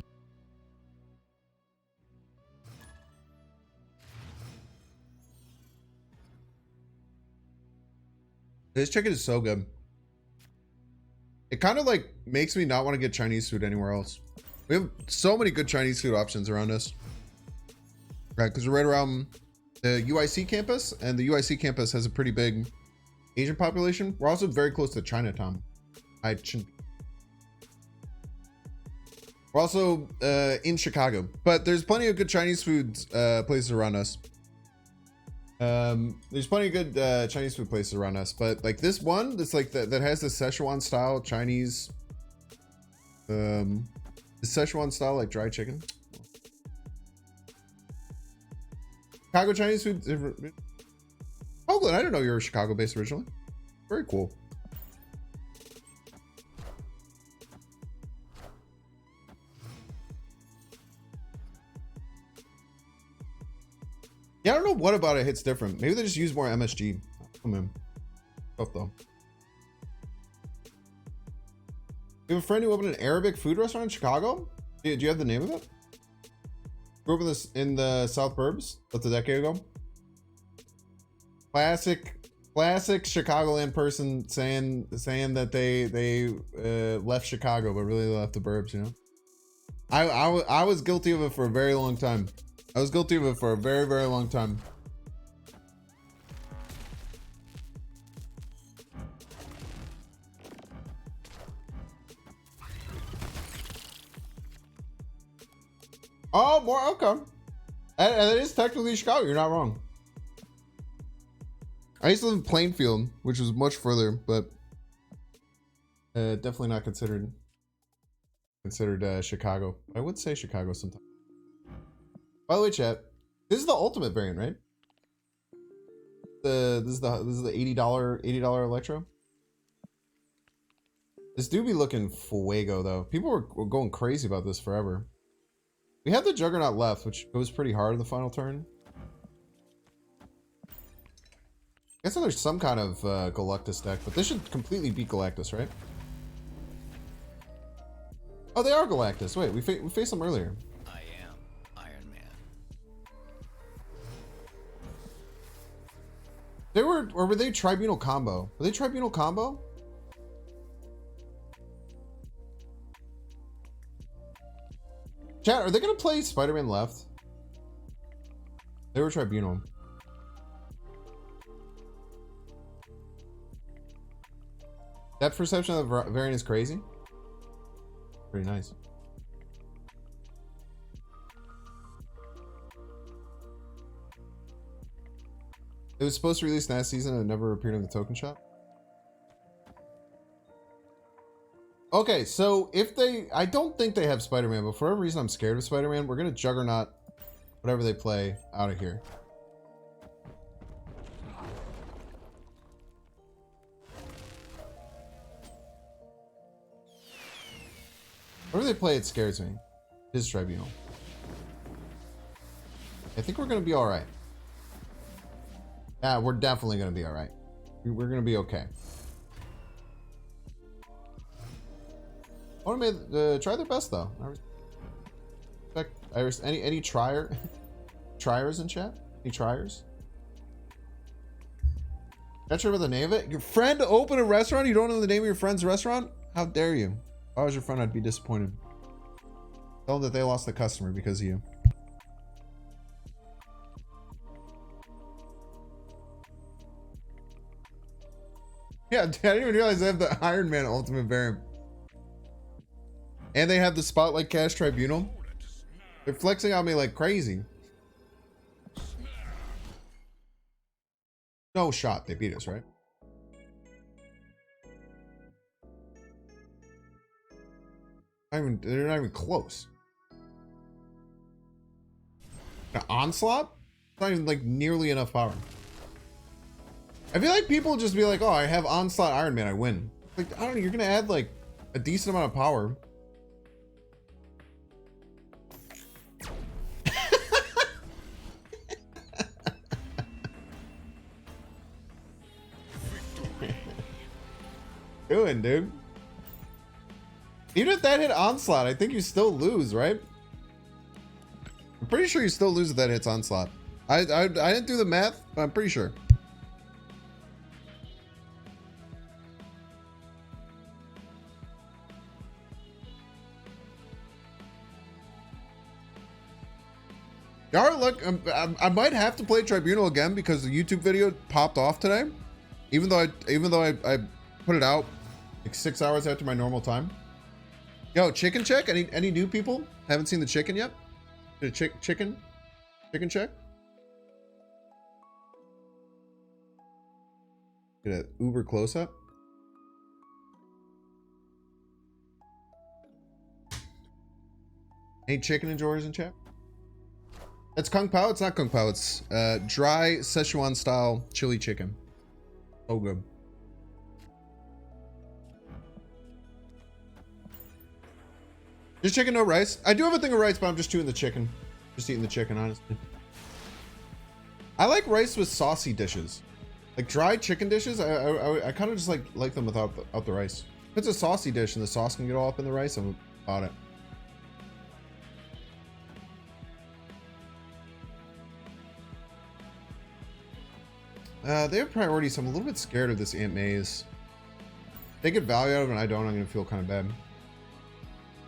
This chicken is so good. It kind of like makes me not want to get Chinese food anywhere else. We have so many good Chinese food options around us. Right, because we're right around the UIC campus, and the UIC campus has a pretty big Asian population. We're also very close to Chinatown. We're also in Chicago, but there's plenty of good Chinese food places around us. There's plenty of good Chinese food places around us, but like this one that's like that has the Szechuan style Chinese, the Szechuan style like dried chicken. Chicago Chinese food. Oakland, I didn't know you were Chicago based originally. Very cool. Yeah, I don't know what about it hits different. Maybe they just use more MSG. Come in. Tough though. You have a friend who opened an Arabic food restaurant in Chicago? Do you have the name of it? Grew up in the South Burbs. That's a decade ago. Classic Classic Chicagoland person saying that they left Chicago but really left the burbs, you know. I was guilty of it for a very long time. I was guilty of it for a very, very long time. Oh, more, okay. And it is technically Chicago. You're not wrong. I used to live in Plainfield, which was much further, but definitely not considered Chicago. I would say Chicago sometimes. By the way, chat, this is the ultimate variant, right? This is the $80 Electro. This do be looking fuego though. People were going crazy about this forever. We have the Juggernaut left, which goes pretty hard in the final turn. I guess there's some kind of Galactus deck, but this should completely beat Galactus, right? Oh, they are Galactus. Wait, we faced them earlier. I am Iron Man. They were, or were they Tribunal combo? Were they Tribunal combo? Chat, are they gonna play Spider-Man left? They were Tribunal. Depth perception of the variant is crazy. Pretty nice. It was supposed to release last season and it never appeared in the token shop. Okay, so if they... I don't think they have Spider-Man, but for whatever reason I'm scared of Spider-Man. We're going to Juggernaut whatever they play out of here. Whatever they play, it scares me. His Tribunal. I think we're going to be alright. Yeah, we're definitely going to be alright. We're going to be okay. I want to try their best though. Any triers in chat? Any triers? Not sure about the name of it. Your friend opened a restaurant? You don't know the name of your friend's restaurant? How dare you? If I was your friend, I'd be disappointed. Tell them that they lost the customer because of you. Yeah, I didn't even realize they have the Iron Man Ultimate variant. And they have the Spotlight Cash Tribunal. They're flexing on me like crazy. No shot. They beat us, right? They're not even close. An Onslaught? It's not even like nearly enough power. I feel like people just be like, oh, I have Onslaught Iron Man, I win. Like, I don't know, you're gonna add like a decent amount of power. Doing, dude. Even if that hit Onslaught, I think you still lose, right? I'm pretty sure you still lose if that hits Onslaught. I didn't do the math, but I'm pretty sure. Y'all look, I might have to play Tribunal again because the YouTube video popped off today, even though I put it out like 6 hours after my normal time. Yo, chicken check? Any new people? Haven't seen the chicken yet? The chicken check? Get an uber close up. Any chicken enjoyers in chat? It's Kung Pao. It's not Kung Pao. It's dry Szechuan style chili chicken. Oh, good. Just chicken, no rice. I do have a thing of rice, but I'm just chewing the chicken. Just eating the chicken, honestly. I like rice with saucy dishes. Like dry chicken dishes, I kind of just like them without the rice. If it's a saucy dish and the sauce can get all up in the rice, I'm about it. They have priorities, so I'm a little bit scared of this Aunt May's. They get value out of it and I don't, I'm gonna feel kind of bad.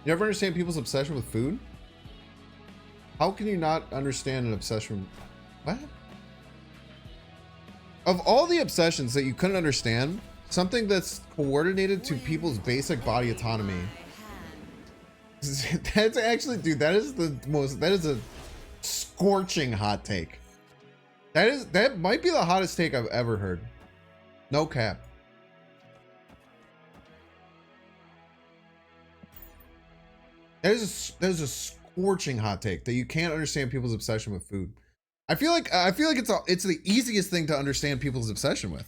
You ever understand people's obsession with food? How can you not understand an obsession? What? Of all the obsessions that you couldn't understand, something that's coordinated to people's basic body autonomy. That's actually, dude, that is a scorching hot take. That might be the hottest take I've ever heard. No cap. That is a scorching hot take that you can't understand people's obsession with food. I feel like it's the easiest thing to understand people's obsession with.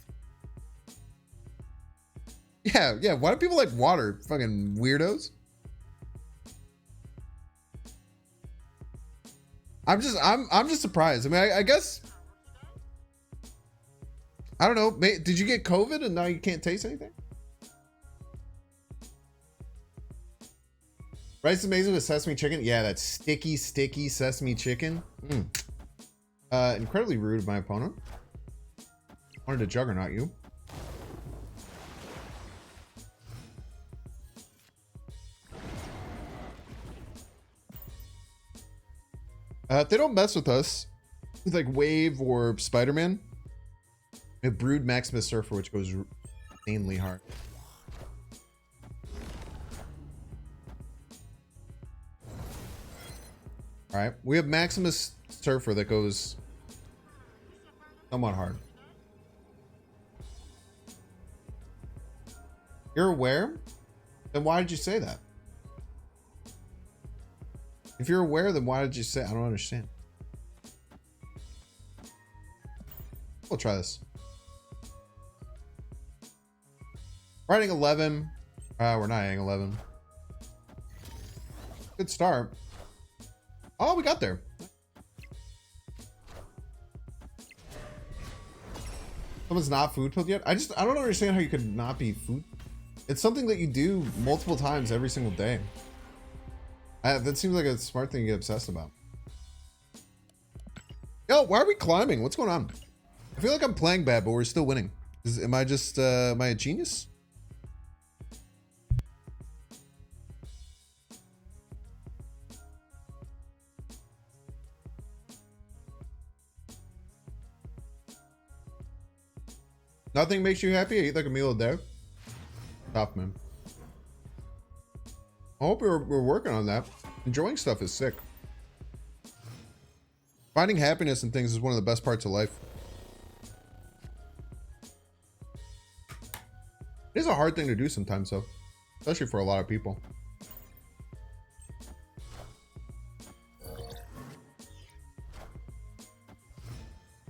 Yeah. Why do people like water? Fucking weirdos. I'm just surprised. I mean, I guess I don't know. Did you get COVID and now you can't taste anything? Rice is amazing with sesame chicken. Yeah, that sticky sesame chicken. Incredibly rude of my opponent. Wanted to juggernaut you. If they don't mess with us, with like Wave or Spider-Man, a Brood Maximus Surfer, which goes insanely hard. All right, we have Maximus Surfer that goes somewhat hard. You're aware? Then why did you say that? If you're aware, then why did you say? I don't understand. We'll try this. We're hitting 11. We're not hitting 11. Good start. Oh, we got there. Someone's not food pilled yet? I don't understand how you could not be food. It's something that you do multiple times every single day. That seems like a smart thing to get obsessed about. Yo, why are we climbing? What's going on? I feel like I'm playing bad, but we're still winning. Am I just, am I a genius? Nothing makes you happy? I eat like a meal a day. Tough, man. I hope we're working on that. Enjoying stuff is sick. Finding happiness in things is one of the best parts of life. It is a hard thing to do sometimes, though. Especially for a lot of people.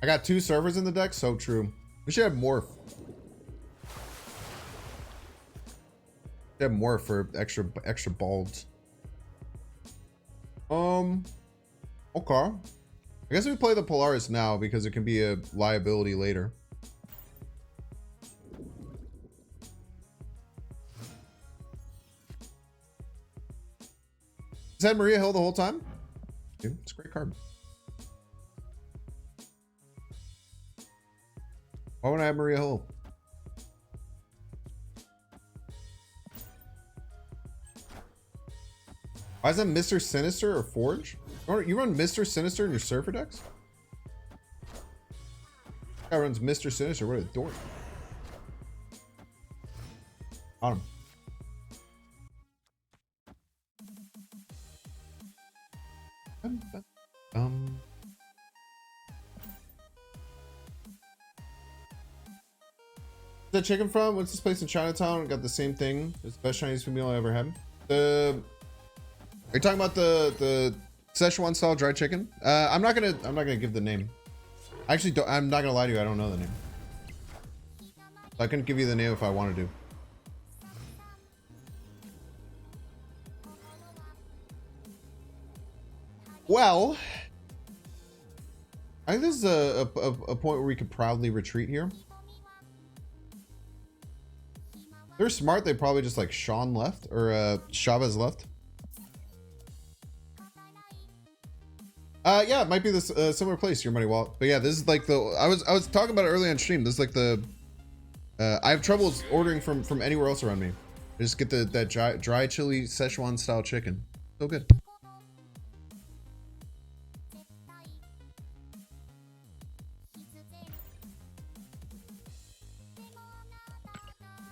I got 2 servers in the deck. So true. We should have morph. Have more for extra balds. Okay. I guess we play the Polaris now because it can be a liability later. Is that Maria Hill the whole time? Dude, it's a great card. Why would I have Maria Hill? Why is that Mr. Sinister or Forge? You run Mr. Sinister in your Surfer decks? Guy runs Mr. Sinister. What a dork. On him. The chicken from? What's this place in Chinatown? Got the same thing. It's the best Chinese food meal I ever had. Are you talking about the Szechuan style dry chicken? I'm not gonna give the name. Actually, I'm not gonna lie to you. I don't know the name. I couldn't give you the name if I wanted to. Well, I think this is a point where we could proudly retreat here. They're smart. They probably just like Sean left or Chavez left. Yeah, it might be this similar place, your money wallet. But yeah, this is like the I was talking about it early on stream. This is like the I have troubles ordering from anywhere else around me. I just get that dry chili Szechuan style chicken. So good.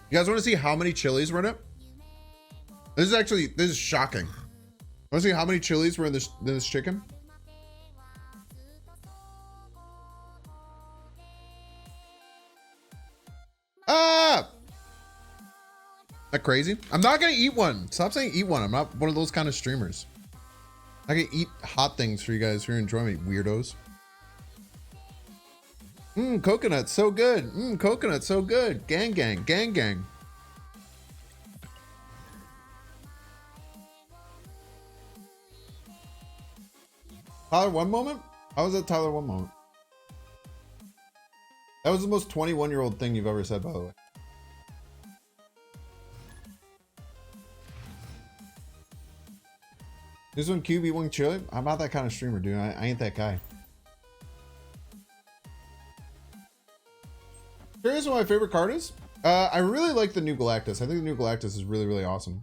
You guys want to see how many chilies were in it? This is shocking. Want to see how many chilies were in this chicken? Ah! That crazy? I'm not gonna eat one. Stop saying eat one. I'm not one of those kind of streamers. I can eat hot things for you guys who enjoy me, weirdos. Coconut, so good. Coconut, so good. Gang, gang, gang, gang. Tyler one moment? How was that Tyler one moment? That was the most 21-year-old thing you've ever said, by the way. This one QB one chili? I'm not that kind of streamer, dude. I ain't that guy. Curious what my favorite card is? I really like the new Galactus. I think the new Galactus is really, really awesome.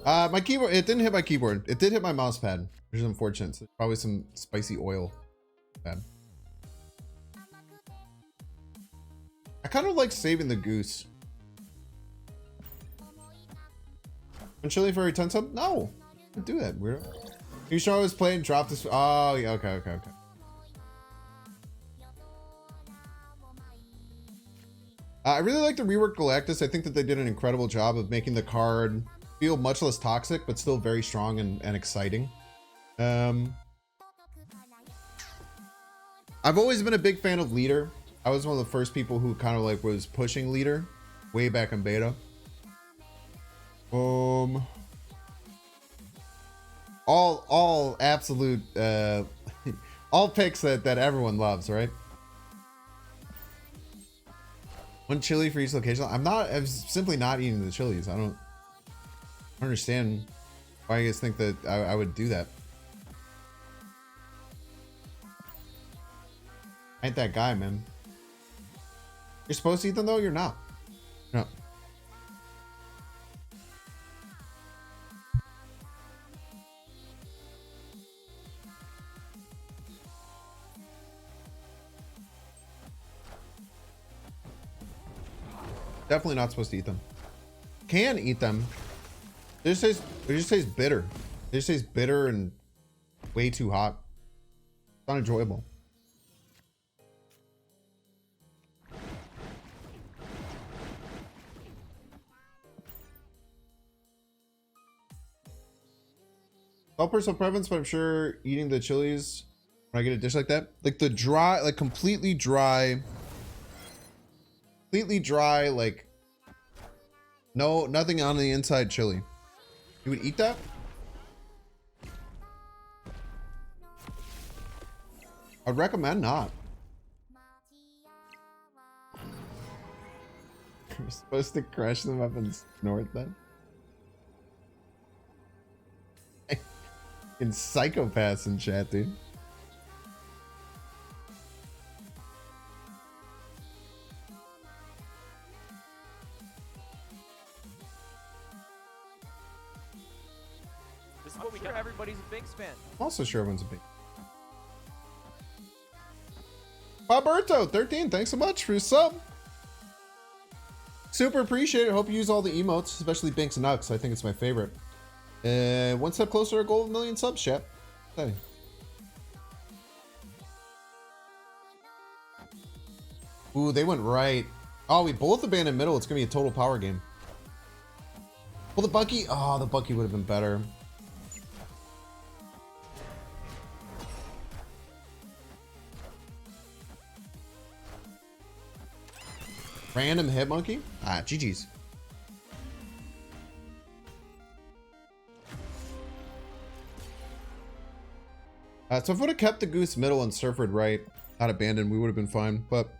My keyboard, it didn't hit my keyboard. It did hit my mouse pad, which is unfortunate. So probably some spicy oil. Bad. I kind of like saving the goose. When chili for every 10 sub? No. Don't do that, weirdo. You should always play and drop this. Oh, yeah. Okay, okay, okay. I really like the reworked Galactus. I think that they did an incredible job of making the card feel much less toxic, but still very strong and exciting. I've always been a big fan of Leader. I was one of the first people who kind of like was pushing Leader way back in beta. All absolute all picks that everyone loves, right? One chili for each location. I'm simply not eating the chilies. I don't understand why you guys think that I would do that. I ain't that guy, man. You're supposed to eat them though? You're not. No. Definitely not supposed to eat them. Can eat them. It just tastes bitter. It just tastes bitter and way too hot. It's not enjoyable. All personal preference, but I'm sure eating the chilies when I get a dish like that, like the dry, like completely dry, like nothing on the inside chili. You would eat that? I'd recommend not. You're supposed to crush them up and snort them. In psychopaths in chat, dude. This is what we do. Everybody's a Binks fan. I'm also sure everyone's a big. Roberto 13, thanks so much for your sub. Super appreciate it. Hope you use all the emotes, especially Binks and Nux. I think it's my favorite. One step closer to a goal of 1 million subs, chat. Hey. Ooh, they went right. Oh, we both abandoned middle. It's gonna be a total power game. Well, the Bucky. Oh, the Bucky would have been better. Random hit monkey? Ah, GG's. So if I would have kept the goose middle and Surford right, not abandoned, we would have been fine, but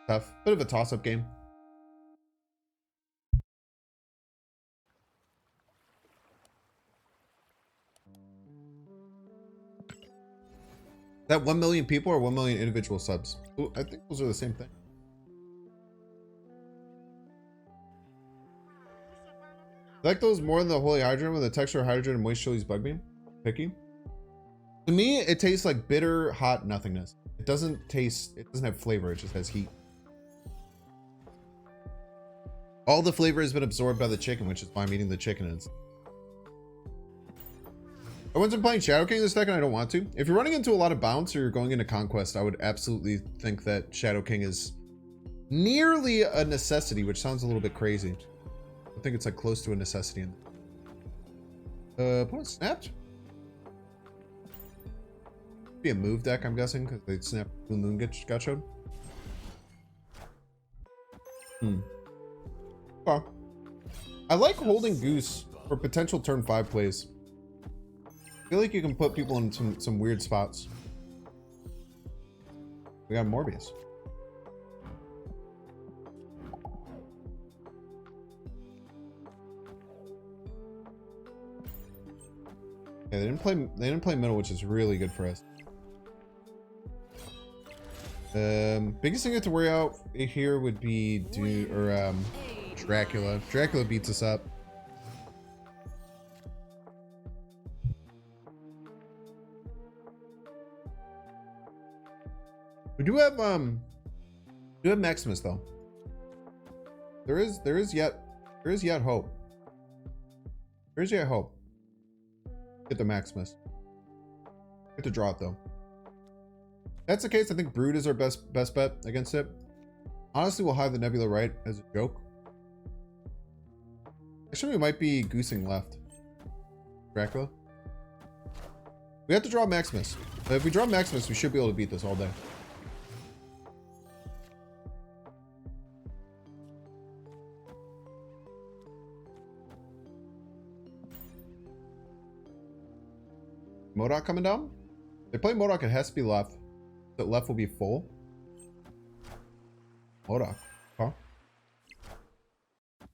tough. Bit of a toss-up game. That 1 million people or 1 million individual subs? Ooh, I think those are the same thing. I like those more than the holy hydrogen with the texture of hydrogen and moist chilies bug me. Picky. To me, it tastes like bitter, hot nothingness. It doesn't have flavor, it just has heat. All the flavor has been absorbed by the chicken, which is why I'm eating the chicken. I wasn't playing Shadow King this deck and I don't want to. If you're running into a lot of bounce or you're going into Conquest, I would absolutely think that Shadow King is nearly a necessity, which sounds a little bit crazy. I think it's like close to a necessity. Opponent snapped? Be a move deck, I'm guessing, because they snapped Moon got showed. Oh. I like holding Goose for potential turn 5 plays. I feel like you can put people in some weird spots. We got Morbius. Yeah, they didn't play middle, which is really good for us. Biggest thing I have to worry out here would be Dracula. Dracula beats us up. We do have Maximus though. There is yet hope. There is yet hope. Get the Maximus. Get to draw it though. If that's the case, I think Brood is our best bet against it. Honestly, we'll hide the Nebula right as a joke. Actually, we might be goosing left. Dracula. We have to draw Maximus. If we draw Maximus, we should be able to beat this all day. MODOK coming down? They play MODOK, it has to be left. So left will be full. MODOK. Huh?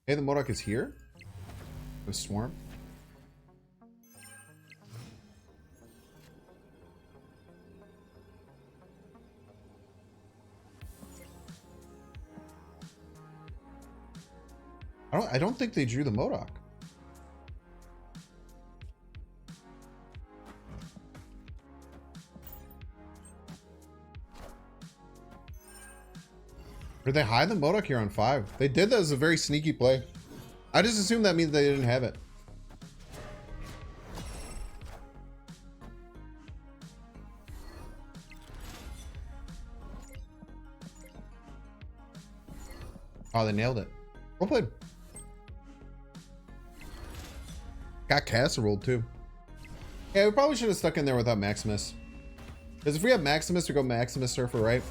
Hey, the MODOK is here. The Swarm. I don't think they drew the MODOK. Or they hide the MODOK here on 5. They did that as a very sneaky play. I just assumed that means they didn't have it. Oh, they nailed it. Well played. Got casseroled too. Yeah, we probably should have stuck in there without Maximus. Because if we have Maximus, we go Maximus Surfer, right?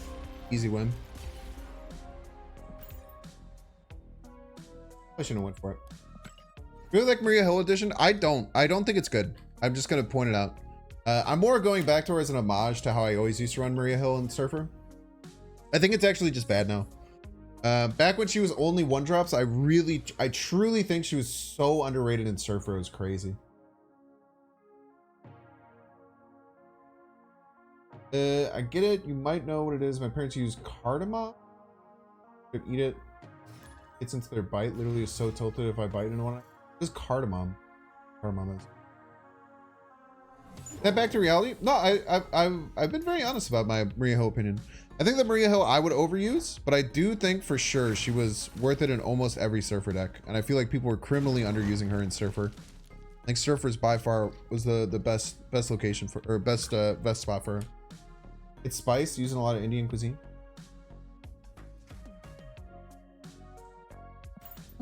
Easy win. I shouldn't have went for it. Really like Maria Hill edition? I don't think it's good. I'm just gonna point it out. I'm more going back to her as an homage to how I always used to run Maria Hill and Surfer. I think it's actually just bad now. Back when she was only 1-drops, I truly think she was so underrated in Surfer. It was crazy. I get it. You might know what it is. My parents use cardamom. Could eat it. It's into their bite. Literally is so tilted if I bite into one. Just cardamom. Cardamom is. That back to reality? No, I've been very honest about my Maria Hill opinion. I think that Maria Hill I would overuse, but I do think for sure she was worth it in almost every Surfer deck, and I feel like people were criminally underusing her in Surfer. I think Surfer's by far was the best location for, or best spot for her. It's spiced, using a lot of Indian cuisine.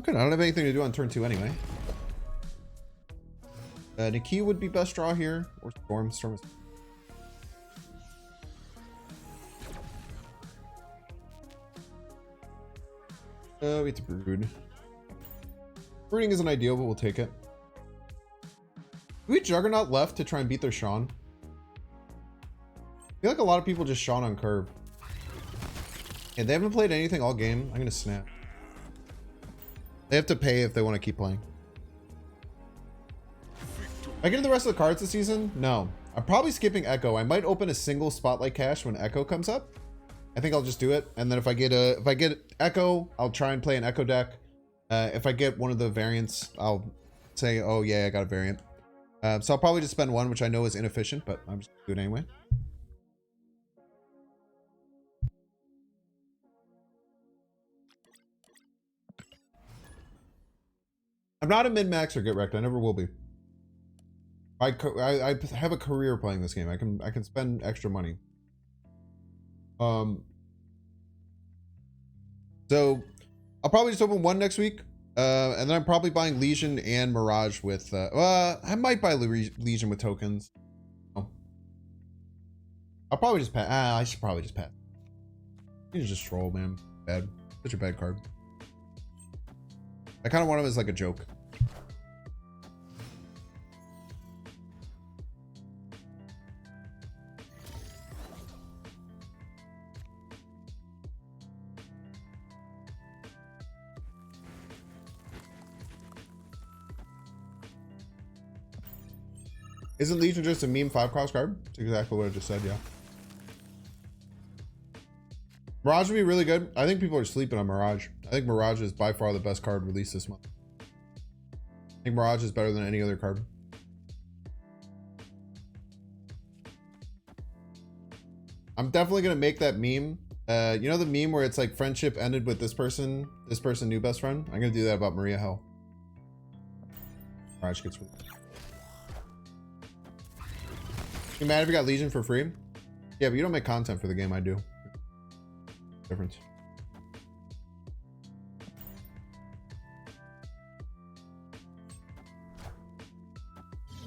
Okay, I don't have anything to do on turn 2 anyway. Nakia would be best draw here, or Storm. Storm is... we have to Brood. Brooding isn't ideal, but we'll take it. Do we Juggernaut left to try and beat their Sean? I feel like a lot of people just Sean on curve. And they haven't played anything all game. I'm gonna snap. They have to pay if they want to keep playing. I get the rest of the cards this season? No. I'm probably skipping Echo. I might open a single Spotlight cache when Echo comes up. I think I'll just do it. And then if I get Echo, I'll try and play an Echo deck. If I get one of the variants, I'll say, oh yeah, I got a variant. So I'll probably just spend one, which I know is inefficient, but I'm just gonna do it anyway. I'm not a min-max or get wrecked. I never will be. I have a career playing this game. I can spend extra money. So I'll probably just open one next week. And then I'm probably buying Legion and Mirage with I might buy Legion with tokens. Oh. I'll probably just pass. I should probably just pass. You just troll, man. Bad. Such a bad card. I kind of want him as like a joke. Isn't Legion just a meme 5-cost card? That's exactly what I just said, yeah. Mirage would be really good. I think people are sleeping on Mirage. I think Mirage is by far the best card released this month. I think Mirage is better than any other card. I'm definitely going to make that meme. You know the meme where it's like friendship ended with this person new best friend? I'm going to do that about Maria Hell. Mirage gets released. You mad if you got Legion for free? Yeah, but you don't make content for the game. I do. Difference.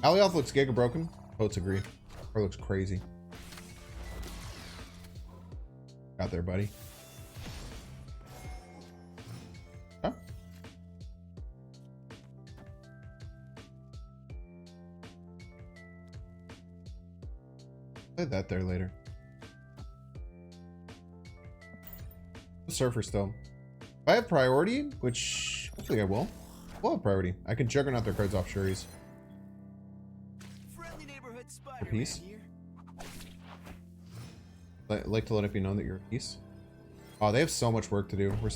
Alioth looks giga broken. Votes agree. Or looks crazy. Got there, buddy. Huh? Play that there later. Surfer still. If I have priority, which hopefully I will. We'll have priority. I can juggernaut their cards off Shuri's. A piece. Like to let it be known that you're a piece. Oh, they have so much work to do. We're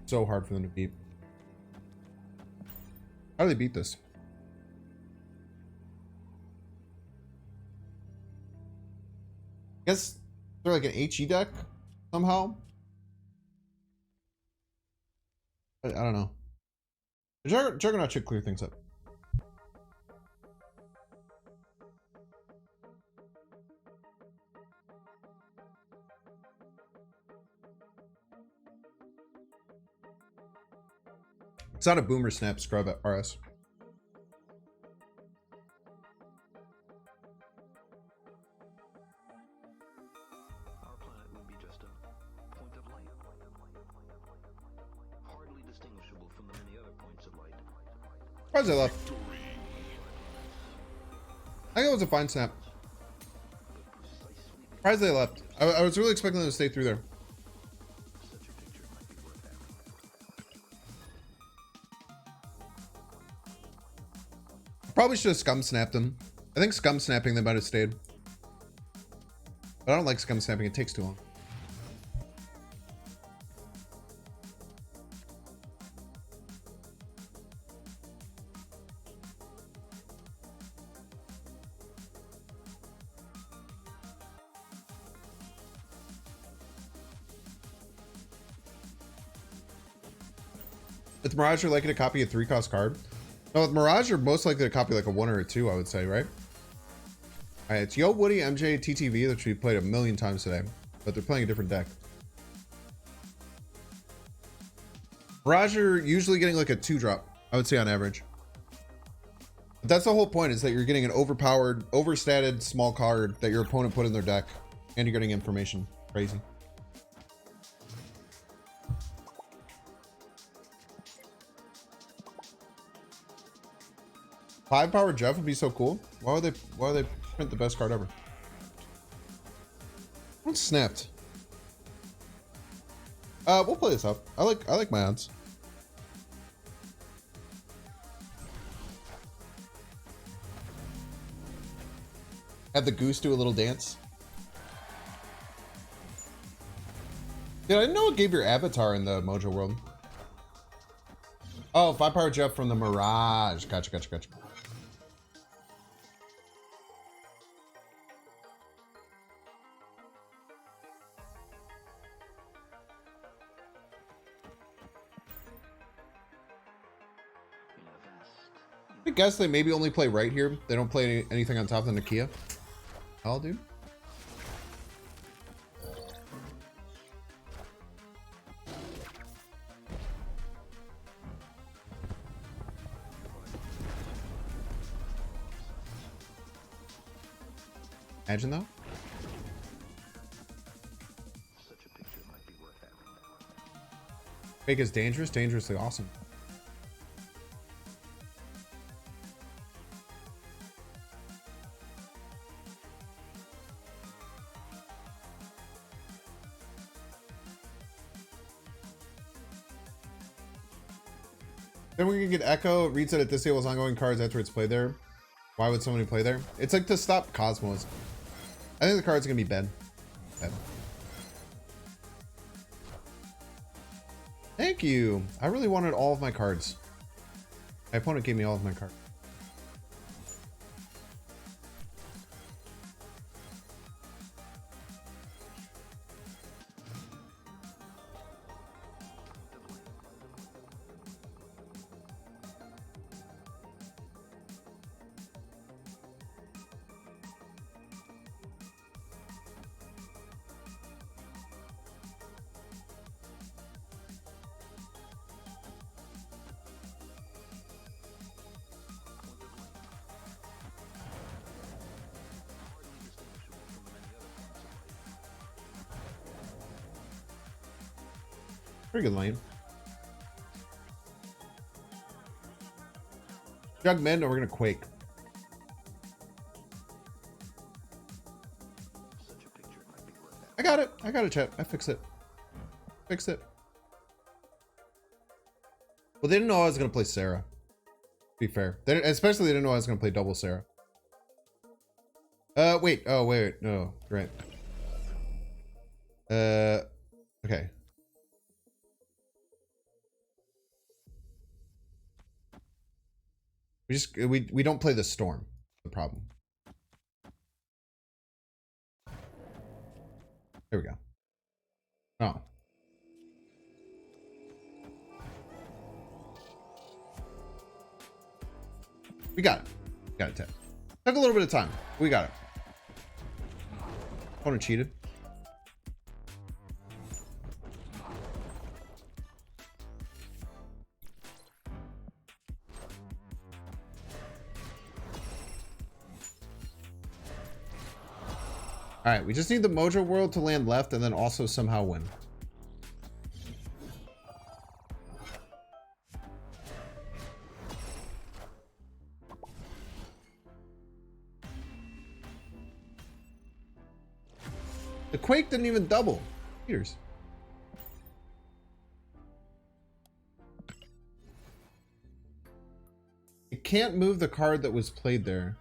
so hard for them to beat. How do they beat this? I guess they're like an HE deck somehow. I don't know. Juggernaut should clear things up. It's not a boomer snap scrub at RS. Our planet would be just a point of light, hardly distinguishable from the many other points of light. Surprised they left. I think it was a fine snap. Surprised they left. I was really expecting them to stay through there. Such a picture might be worth having. Probably should have scum snapped them. I think scum snapping them might have stayed. But I don't like scum snapping. It takes too long. With Mirage, you're likely to copy a 3-cost card. No, with Mirage, you're most likely to copy like a 1 or a 2, I would say, right? Alright, it's Yo, Woody, MJ, TTV, which we played a million times today. But they're playing a different deck. Mirage, you're usually getting like a 2-drop, I would say on average. But that's the whole point, is that you're getting an overpowered, overstated small card that your opponent put in their deck. And you're getting information. Crazy. Five-power Jeff would be so cool. Why would they print the best card ever? What snapped? We'll play this up. I like my odds. Have the goose do a little dance. Dude, I didn't know it gave your avatar in the Mojo world. Oh, 5-power jet from the Mirage. Gotcha, gotcha, gotcha. I guess they maybe only play right here. They don't play anything on top of the Nakia. I'll do. Imagine though. Such a picture might be worth having. Fake is dangerous, dangerously awesome. Then we can get Echo. Reed said at this table was ongoing cards after it's played there. Why would somebody play there? It's like to stop Cosmos. I think the card's gonna be bad. Thank you. I really wanted all of my cards. My opponent gave me all of my cards. Pretty good lane. Jug mid, or we're gonna quake. Such a picture might be worth having. I got it. I got it, chat. I fixed it. Fixed it. Well, they didn't know I was gonna play Sarah. To be fair, especially they didn't know I was gonna play double Sarah. Wait. Oh, wait. No, right. Okay. We don't play the storm. The problem. There we go. Oh. We got it. Got it, Ted. Took a little bit of time. We got it. Opponent cheated. All right, we just need the Mojo world to land left and then also somehow win. The Quake didn't even double. Peters. It can't move the card that was played there.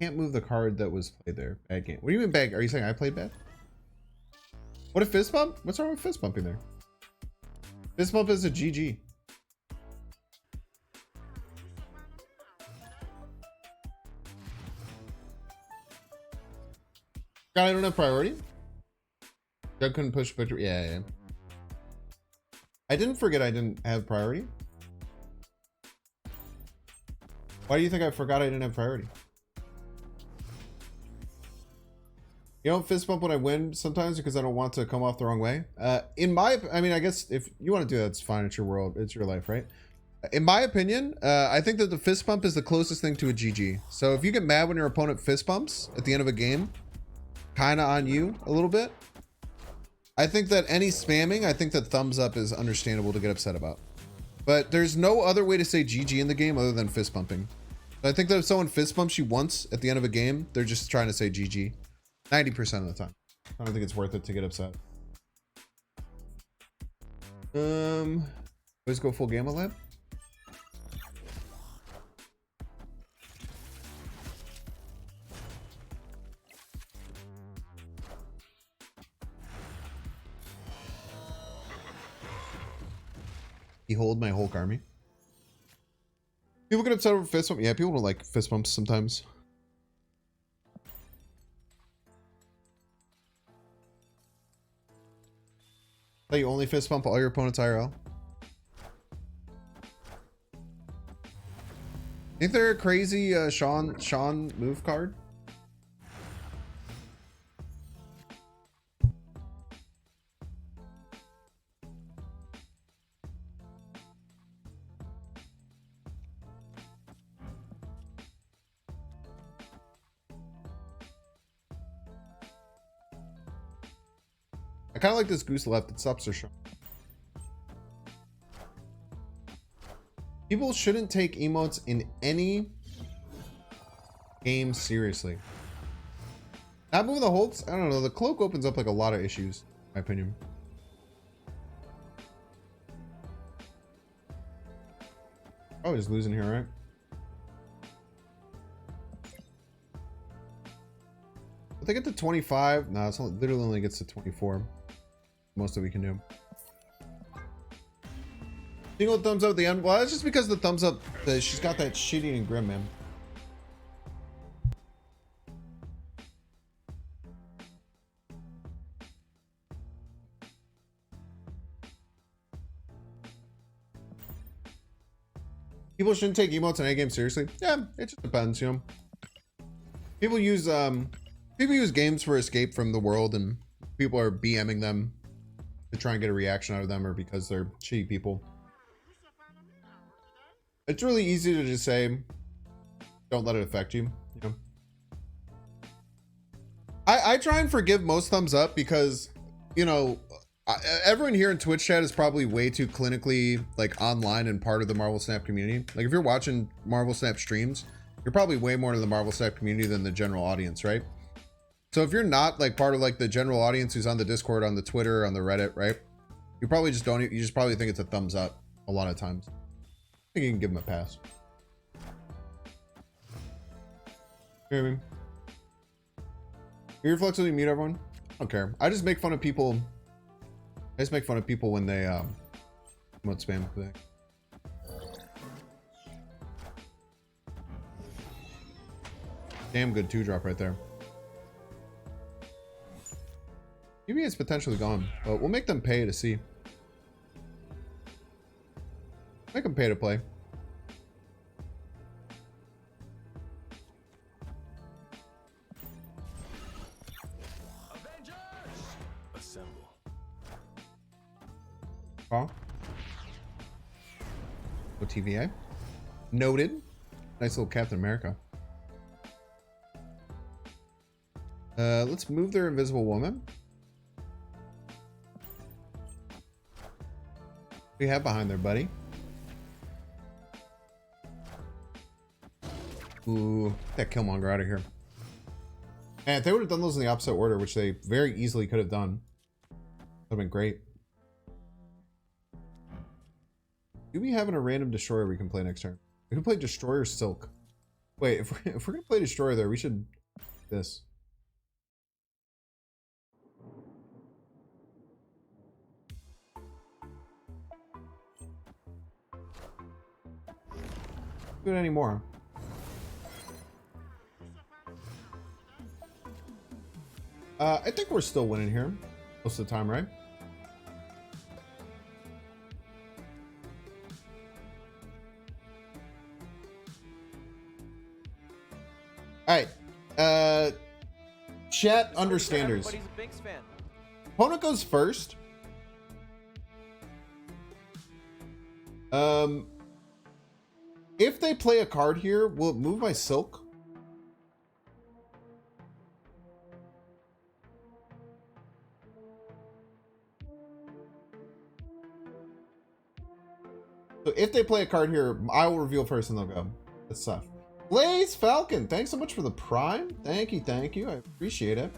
Can't move the card that was played there. Bad game. What do you mean bad? Are you saying I played bad? What a fist bump? What's wrong with fist bumping there? Fist bump is a GG. God, I don't have priority. Doug couldn't push victory. Yeah. I didn't forget I didn't have priority. Why do you think I forgot I didn't have priority? You don't fist bump when I win sometimes because I don't want to come off the wrong way. I mean, I guess if you want to do that, it's fine. It's your world. It's your life, right? In my opinion, I think that the fist bump is the closest thing to a GG. So if you get mad when your opponent fist bumps at the end of a game, kind of on you a little bit. I think that any spamming, I think that thumbs up is understandable to get upset about. But there's no other way to say GG in the game other than fist bumping. So I think that if someone fist bumps you once at the end of a game, they're just trying to say GG. 90% of the time. I don't think it's worth it to get upset. Let's go full gamma lab. Behold my Hulk army. People get upset over fist bump. Yeah, people don't like fist bumps sometimes. So you only fist bump all your opponents IRL? Think they're a crazy Sean move card? I kind of like this goose left. It stops their shot. People shouldn't take emotes in any game seriously. Not moving the Hulks? I don't know. The cloak opens up like a lot of issues, in my opinion. Oh, he's losing here, right? If they get to 25, no, it's only, literally only gets to 24. Most that we can do. Single thumbs up at the end. Well, that's just because the thumbs up, she's got that shitty and grim, man. People shouldn't take emotes in any game seriously. Yeah, it just depends, you know. People use games for escape from the world, and people are BMing them to try and get a reaction out of them, or because they're shitty people. It's really easy to just say, don't let it affect you. You know? I try and forgive most thumbs up because, you know, everyone here in Twitch chat is probably way too clinically like online and part of the Marvel Snap community. Like if you're watching Marvel Snap streams, you're probably way more in the Marvel Snap community than the general audience, right? So if you're not like part of like the general audience who's on the Discord, on the Twitter, on the Reddit, right? You probably just don't, you just probably think it's a thumbs up a lot of times. I think you can give them a pass. You know what I mean? Your reflexively mute everyone? I don't care. I just make fun of people. I just make fun of people when they emote spam thing. Damn good 2-drop right there. UV is potentially gone, but we'll make them pay to see. Make them pay to play. Avengers! Assemble. Huh? OTVA. Noted. Nice little Captain America. Let's move their Invisible Woman. What do you have behind there, buddy? Ooh, get that Killmonger out of here. And if they would have done those in the opposite order, which they very easily could have done, that would have been great. Do we having a random destroyer we can play next turn? We can play Destroyer Silk. Wait, if we're gonna play Destroyer there, we should this. Do it anymore. I think we're still winning here most of the time, right? All right. Chat understanders. Everybody's a Binks fan. Opponent goes first. If they play a card here, will it move my Silk? So if they play a card here, I will reveal first and they'll go. That's tough. Blaze Falcon, thanks so much for the Prime. Thank you. I appreciate it.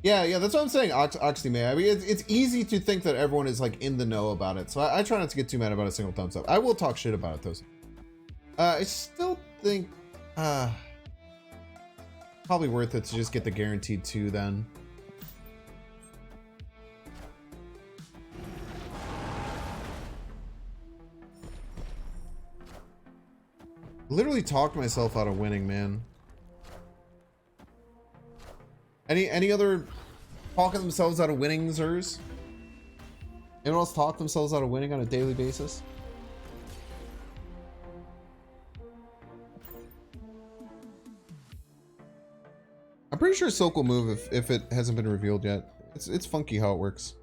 Yeah, that's what I'm saying, Oxy. I mean, it's easy to think that everyone is like in the know about it. So I try not to get too mad about a single thumbs up. I will talk shit about it though. I still think probably worth it to just get the guaranteed 2 then. Literally talked myself out of winning, man. Any other talking themselves out of winning, Zers? Anyone else talk themselves out of winning on a daily basis? I'm pretty sure Silk will move if it hasn't been revealed yet. It's funky how it works.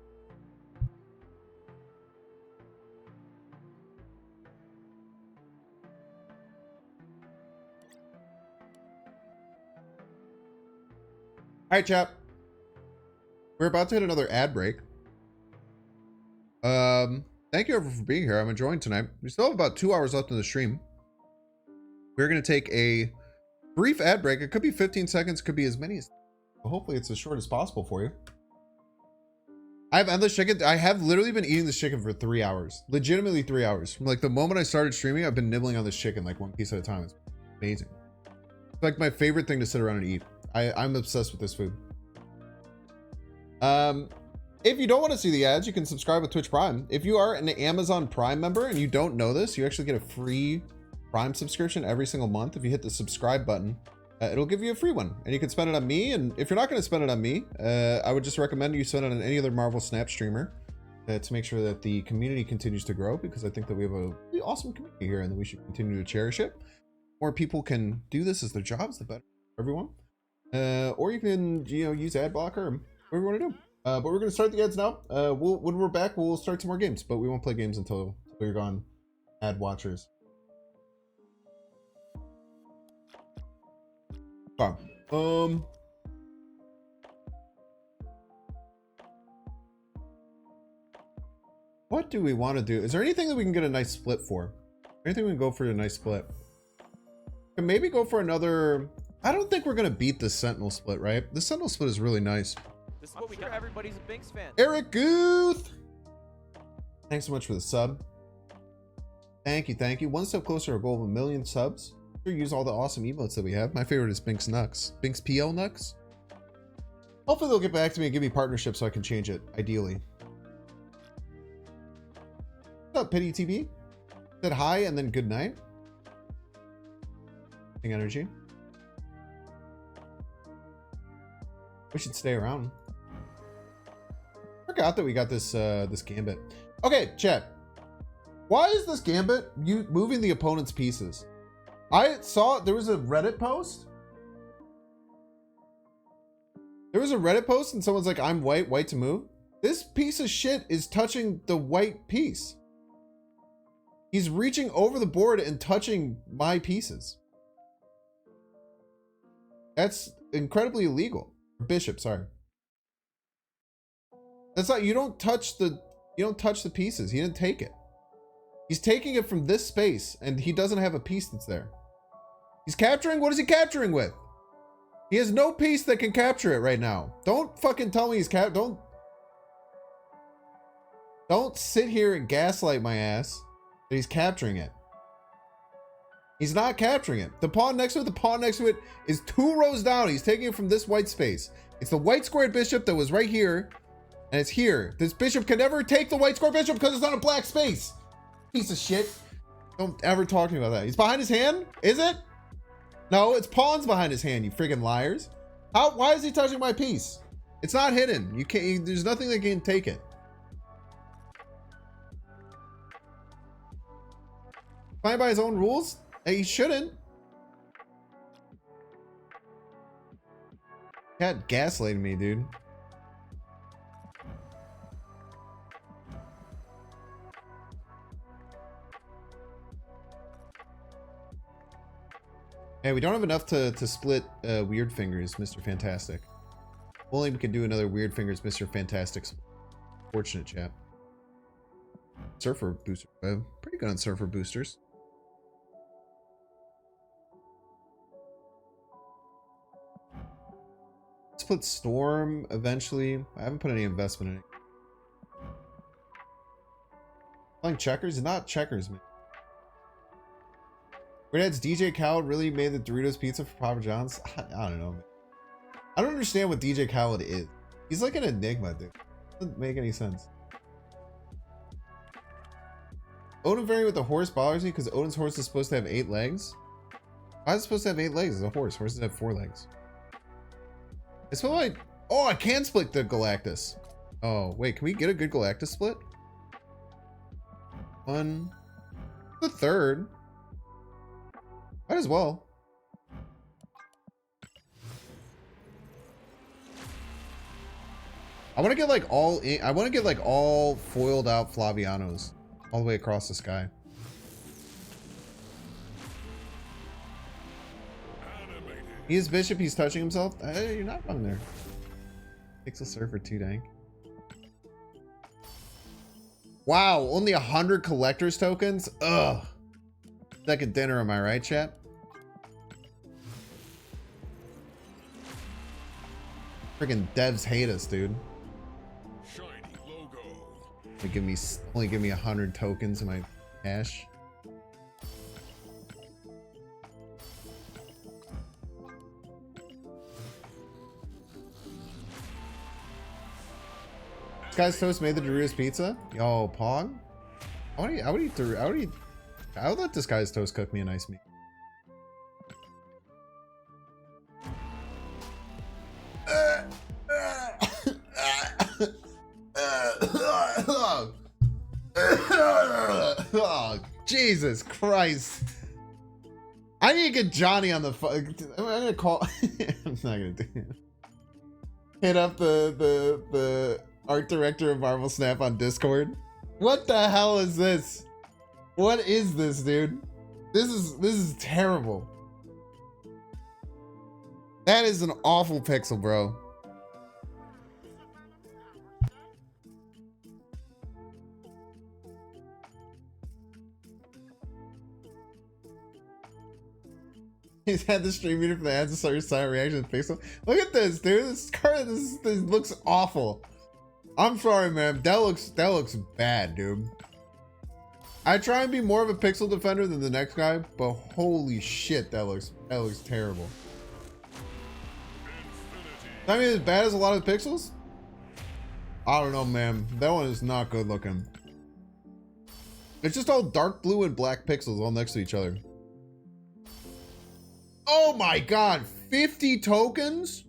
All right, chap. We're about to hit another ad break. Thank you everyone for being here. I'm enjoying tonight. We still have about 2 hours left in the stream. We're going to take a brief ad break. It could be 15 seconds, could be as many as... Well, hopefully it's as short as possible for you. I have endless chicken. I have literally been eating this chicken for 3 hours. Legitimately 3 hours. From like the moment I started streaming, I've been nibbling on this chicken like one piece at a time. It's amazing. It's like my favorite thing to sit around and eat. I'm obsessed with this food. If you don't want to see the ads, you can subscribe with Twitch Prime. If you are an Amazon Prime member and you don't know this, you actually get a free Prime subscription every single month. If you hit the subscribe button, it'll give you a free one, and you can spend it on me. And if you're not going to spend it on me, I would just recommend you spend it on any other Marvel Snap streamer to make sure that the community continues to grow, because I think that we have a really awesome community here and that we should continue to cherish it. More people can do this as their jobs, the better for everyone. Or you can, use ad blocker or whatever you want to do. But we're going to start the ads now. When we're back, we'll start some more games, but we won't play games until you're gone, ad watchers. What do we want to do? Is there anything that we can get a nice split for? Anything we can go for a nice split? Can maybe go for another... I don't think we're going to beat the Sentinel split, right? The Sentinel split is really nice. This is what we do. Everybody's a Binks fan. Eric Guth! Thanks so much for the sub. Thank you, thank you. One step closer to our goal of 1 million subs. Sure, use all the awesome emotes that we have. My favorite is Binks Nux. Binks PL Nux. Hopefully they'll get back to me and give me partnership so I can change it, ideally. What's up, Pity TV? Said hi and then good night. Energy. We should stay around. Forgot that we got this this gambit. Okay, chat. Why is this gambit you moving the opponent's pieces? I saw there was a Reddit post. There was a Reddit post and someone's like, I'm white, white to move. This piece of shit is touching the white piece. He's reaching over the board and touching my pieces. That's incredibly illegal. Bishop, sorry. That's not, you don't touch the pieces. He didn't take it. He's taking it from this space and he doesn't have a piece that's there. He's capturing, what is he capturing with? He has no piece that can capture it right now. Don't fucking tell me he's don't sit here and gaslight my ass that he's capturing it. He's not capturing it. The pawn next to it is 2 rows down. He's taking it from this white space. It's the white squared bishop that was right here, and it's here. This bishop can never take the white squared bishop because it's on a black space. Piece of shit. Don't ever talk to me about that. He's behind his hand? Is it? No, it's pawns behind his hand, you friggin' liars. Why is he touching my piece? It's not hidden. You can't, there's nothing that can take it. Playing by his own rules? He shouldn't. Cat gaslighting me, dude. Hey, we don't have enough to split Weird Fingers, Mr. Fantastic. Only we can do another Weird Fingers, Mr. Fantastic. Fortunate chap. Surfer booster. Pretty good on surfer boosters. Split Storm eventually. I haven't put any investment in it. Playing checkers? Not checkers, man. Grenad's DJ Khaled really made the Doritos pizza for Papa John's? I don't know, man. I don't understand what DJ Khaled is. He's like an enigma, dude. Doesn't make any sense. Odin variant with the horse bothers me because Odin's horse is supposed to have 8 legs. Why is it supposed to have 8 legs? It's a horse. Horses have 4 legs. It's feel like, oh, I can split the Galactus. Oh, wait, can we get a good Galactus split? One, the third. Might as well. I want to get like all foiled out Flavianos all the way across the sky. He is Bishop, he's touching himself. Hey, you're not wrong there. Pixel Surfer 2 dank. Wow, only 100 collector's tokens? Ugh. Second dinner, am I right, chat? Freaking devs hate us, dude. Shiny logo. Only give me 100 tokens in my cash. Guy's Toast made the Doritos pizza. Yo, Pog. I would let this guy's Toast cook me a nice meal. Oh, Jesus Christ. I need to get Johnny on the phone. I'm gonna call. I'm not gonna do it. Hit up the art director of Marvel Snap on Discord. What the hell is this? What is this, dude? This is terrible. That is an awful pixel, bro. He's had the stream meter for the ads to start your silent reaction to pixel. Look at this, dude. This card, this looks awful. I'm sorry, man. That looks bad, dude. I try and be more of a pixel defender than the next guy, but holy shit, that looks terrible. I mean, as bad as a lot of the pixels? I don't know, man. That one is not good looking. It's just all dark blue and black pixels all next to each other. Oh my god, 50 tokens?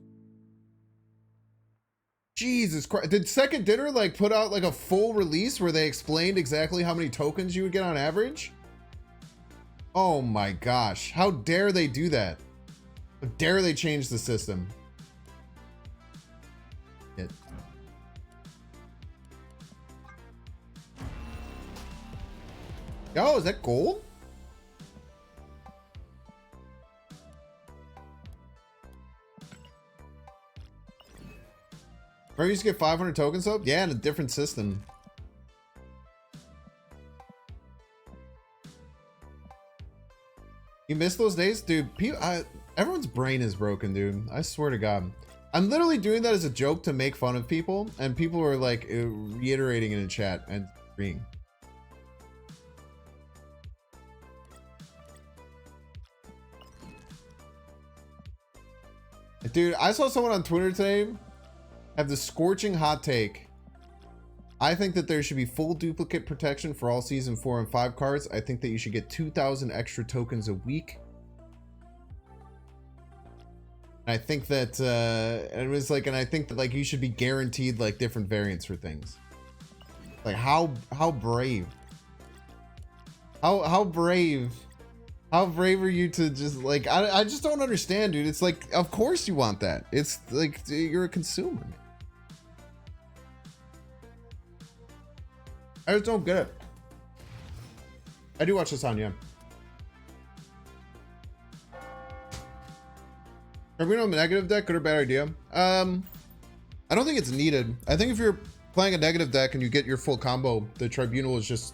Jesus Christ. Did Second Dinner like put out like a full release where they explained exactly how many tokens you would get on average? Oh my gosh. How dare they do that? How dare they change the system? Shit. Oh, is that gold? Or you just get 500 tokens up? Yeah, in a different system. You miss those days? Dude, everyone's brain is broken, dude. I swear to God. I'm literally doing that as a joke to make fun of people, and people are like reiterating in the chat and agreeing. Dude, I saw someone on Twitter today have the scorching hot take. I think that there should be full duplicate protection for all season 4 and 5 cards. I think that you should get 2,000 extra tokens a week. And I think that and I think that like you should be guaranteed like different variants for things. Like how brave. How brave. How brave are you to just like I just don't understand, dude. It's like of course you want that. It's like you're a consumer. I just don't get it. I do watch this on, yeah. Are we on a negative deck? Good or bad idea? I don't think it's needed. I think if you're playing a negative deck and you get your full combo, the Tribunal is just,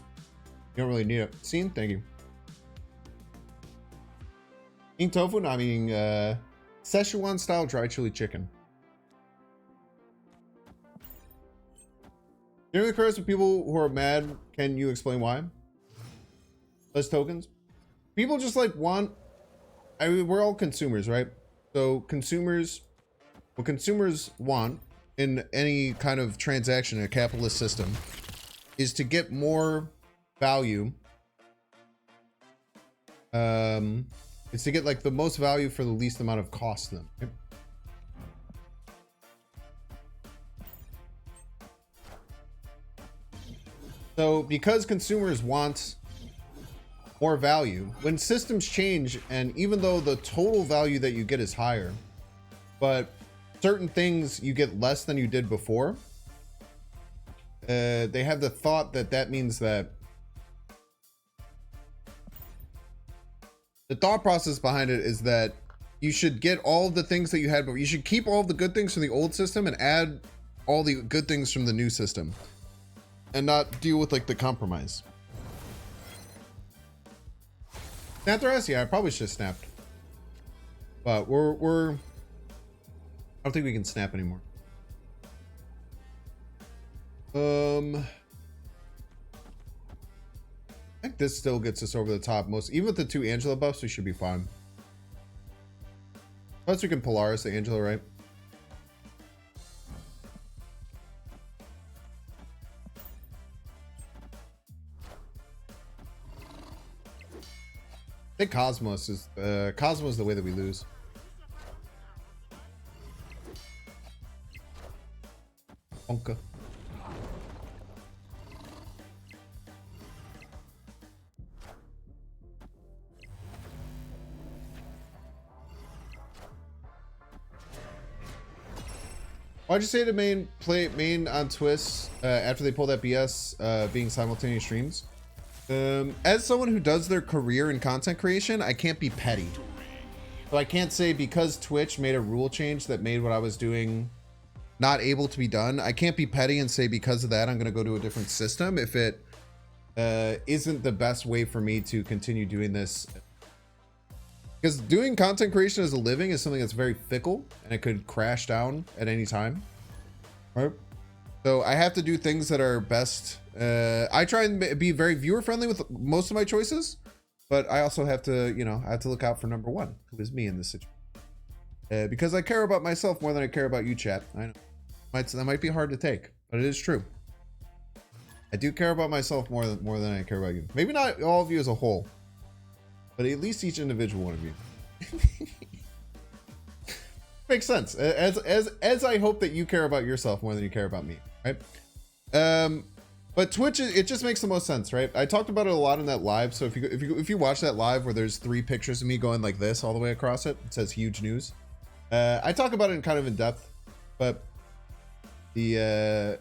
you don't really need it. Scene, thank you. Eating tofu? No, I'm eating Szechuan style dry chili chicken. You know the curse with people who are mad? Can you explain why? Less tokens? People just like want. I mean, we're all consumers, right? So consumers, what consumers want in any kind of transaction in a capitalist system is to get more value It's to get like the most value for the least amount of cost to them. Right? So because consumers want more value, when systems change, and even though the total value that you get is higher, but certain things you get less than you did before, they have the thought that that means that the thought process behind it is that you should get all the things that you had, but you should keep all the good things from the old system and add all the good things from the new system and not deal with like the compromise. Snap their ass? Yeah, I probably should have snapped. But we're I don't think we can snap anymore. I think this still gets us over the top most. Even with the 2 Angela buffs, we should be fine. Plus we can Polaris the Angela, right? I think Cosmos is the way that we lose. Bonka. Why'd you say to play main on Twist after they pull that BS being simultaneous streams? As someone who does their career in content creation, I can't be petty. So I can't say because Twitch made a rule change that made what I was doing not able to be done. I can't be petty and say because of that I'm going to go to a different system if it isn't the best way for me to continue doing this. Because doing content creation as a living is something that's very fickle and it could crash down at any time. Right? So I have to do things that are best. I try and be very viewer friendly with most of my choices, but I also have to, you know, I have to look out for number one, who is me in this situation. Because I care about myself more than I care about you, chat. I know. That might be hard to take, but it is true. I do care about myself more than I care about you. Maybe not all of you as a whole, but at least each individual one of you. Makes sense. As I hope that you care about yourself more than you care about me, right? But Twitch, it just makes the most sense, right? I talked about it a lot in that live. So if you watch that live where there's 3 pictures of me going like this all the way across it, it says huge news. I talk about it in kind of in depth, but the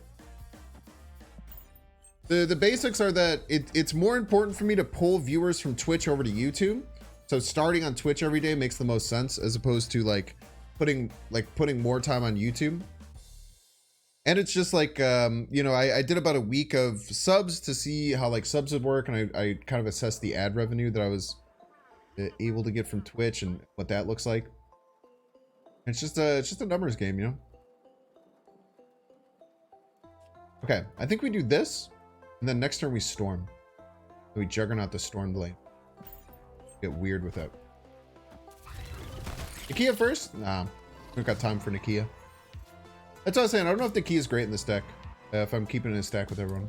basics are that it's more important for me to pull viewers from Twitch over to YouTube. So starting on Twitch every day makes the most sense as opposed to like putting more time on YouTube. And it's just like, you know, I did about a week of subs to see how like subs would work. And I kind of assessed the ad revenue that I was able to get from Twitch and what that looks like. It's just a numbers game, you know? Okay, I think we do this. And then next turn we storm. We juggernaut the storm blade. Get weird with it. Nakia first? Nah, we don't got time for Nakia. That's what I was saying. I don't know if Nakia is great in this deck. If I'm keeping it in a stack with everyone.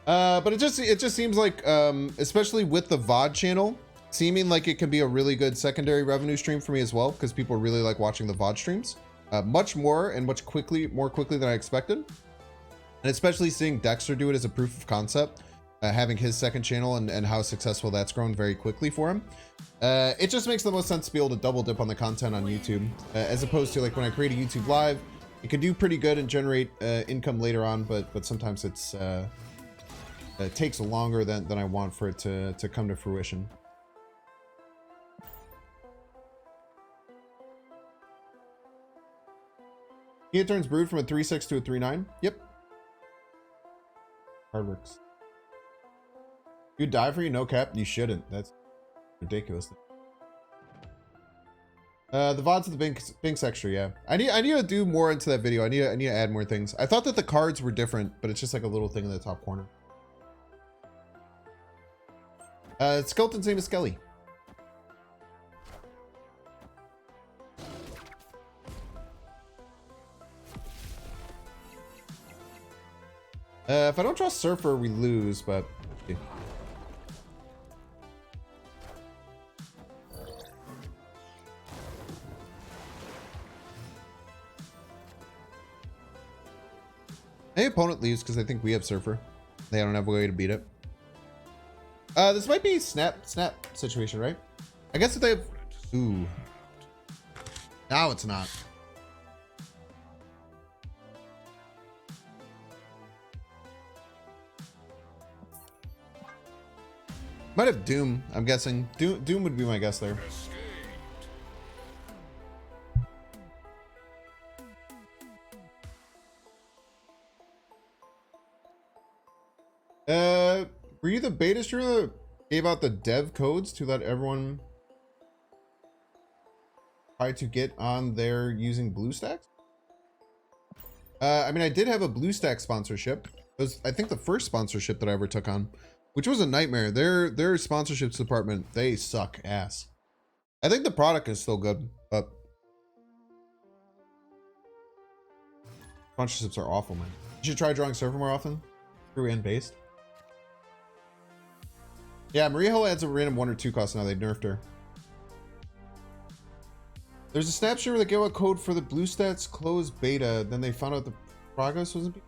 But it just seems like, especially with the VOD channel, seeming like it can be a really good secondary revenue stream for me as well, because people really like watching the VOD streams. Much more and more quickly than I expected. And especially seeing Dexter do it as a proof of concept, having his second channel and how successful that's grown very quickly for him. It just makes the most sense to be able to double dip on the content on YouTube, as opposed to like when I create a YouTube live, it can do pretty good and generate income later on, but sometimes it takes longer than I want for it to come to fruition. He turns Brood from a 3/6 to a 3/9. Yep. Hard works. You die for you, no cap. You shouldn't. That's ridiculous. The VODs of the Binks extra, yeah. I need to do more into that video. I need to add more things. I thought that the cards were different, but it's just like a little thing in the top corner. Skeleton's name is Skelly. If I don't draw Surfer, we lose, but... okay. My opponent leaves because they think we have Surfer. They don't have a way to beat it. This might be snap situation, right? I guess if they have... Ooh. Now it's not. Might have Doom, I'm guessing. Doom would be my guess there. Were you the beta streamer that gave out the dev codes to let everyone try to get on there using BlueStacks? I mean, I did have a BlueStack sponsorship. It was, I think, the first sponsorship that I ever took on, which was a nightmare. Their sponsorships department, they suck ass. I think the product is still good, but sponsorships are awful, man. You should try drawing Surfer more often. True and based. Yeah, Maria Hill adds a random 1 or 2 cost now. They've nerfed her. There's a snap streamer that gave out code for the BlueStacks closed beta. Then they found out the progress wasn't.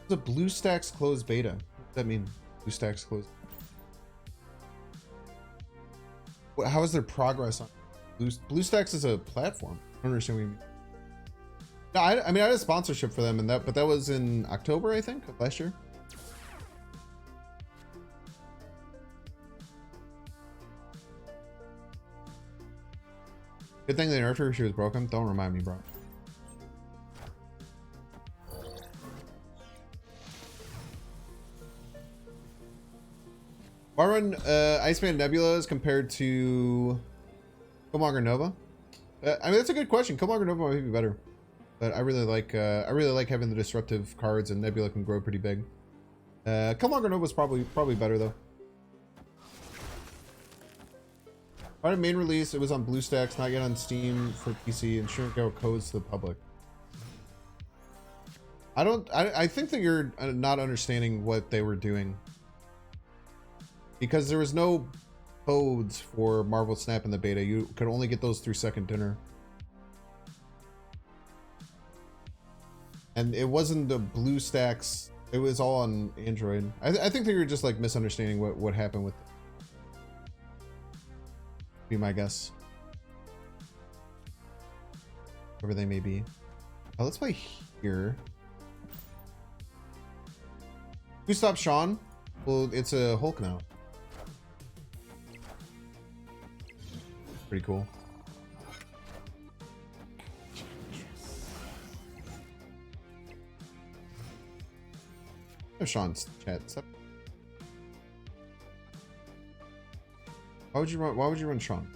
The BlueStacks closed beta. What does that mean? BlueStacks closed. How is there progress on BlueStacks is a platform? I don't understand what you mean. No, I mean I had a sponsorship for them, and but that was in October, I think, of last year. Good thing they nerfed her. She was broken. Don't remind me, bro. Why run Iceman Nebulas compared to Killmonger Nova? I mean, that's a good question. Killmonger Nova might be better, but I really like having the disruptive cards, and Nebula can grow pretty big. Killmonger Nova is probably better though. Part of main release, it was on BlueStacks, not yet on Steam for PC, and shouldn't go codes to the public. I think that you're not understanding what they were doing. Because there was no codes for Marvel Snap in the beta. You could only get those through Second Dinner. And it wasn't the BlueStacks, it was all on Android. I think that you're just like misunderstanding what happened with it. Be my guess. Whatever they may be. Oh, let's play here. Who stopped Sean? Well, it's a Hulk now. Pretty cool. Oh, Sean's chat. Stop. Why would you run Sean?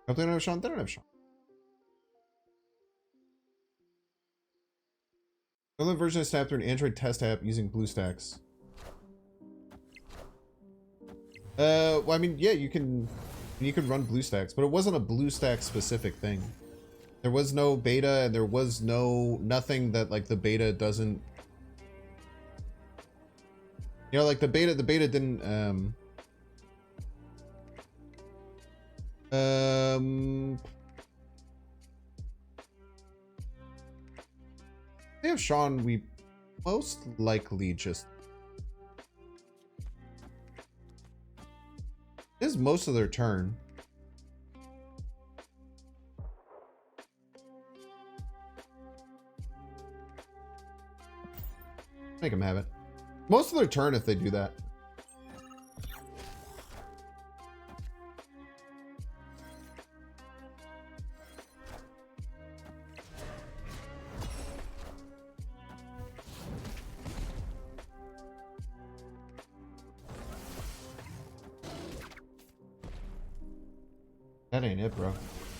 If they don't have Sean, they don't have Sean. Another version of Snap through an Android test app using BlueStacks. Well, I mean, yeah, you can run BlueStacks, but it wasn't a BlueStacks specific thing. There was no beta, and there was nothing that like the beta doesn't. You know, like the beta didn't. They have Sean. We most likely just. This is most of their turn. Make them have it. Most of their turn if they do that. That ain't it, bro. Is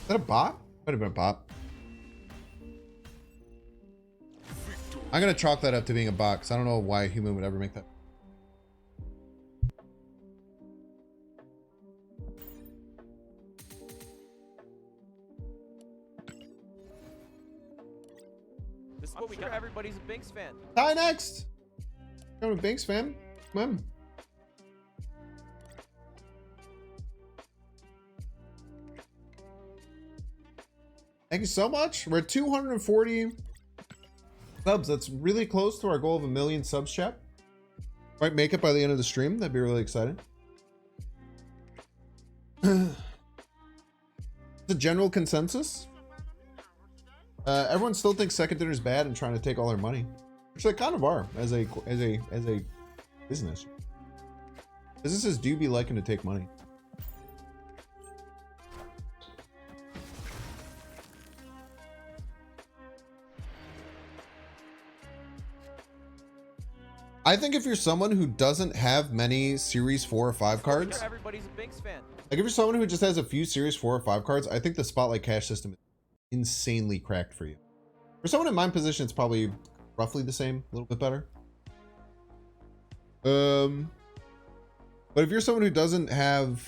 that a bot? Might have been a bot. I'm gonna chalk that up to being a bot, because I don't know why a human would ever make that. is what we got. Everybody's a Binks fan. Hi, next. I'm a Binks fan. Come on. Thank you so much. We're at 240 subs. That's really close to our goal of 1 million subs, chat. Might make it by the end of the stream. That'd be really exciting. The general consensus. Everyone still thinks second dinner is bad and trying to take all our money, which they kind of are as a business. Businesses do be liking to take money. I think if you're someone who doesn't have many Series 4 or 5 cards, Everybody's a Binks fan. like if you're someone who just has a few Series 4 or 5 cards, I think the Spotlight Cash system is insanely cracked for you. For someone in my position, it's probably roughly the same, a little bit better. But if you're someone who doesn't have,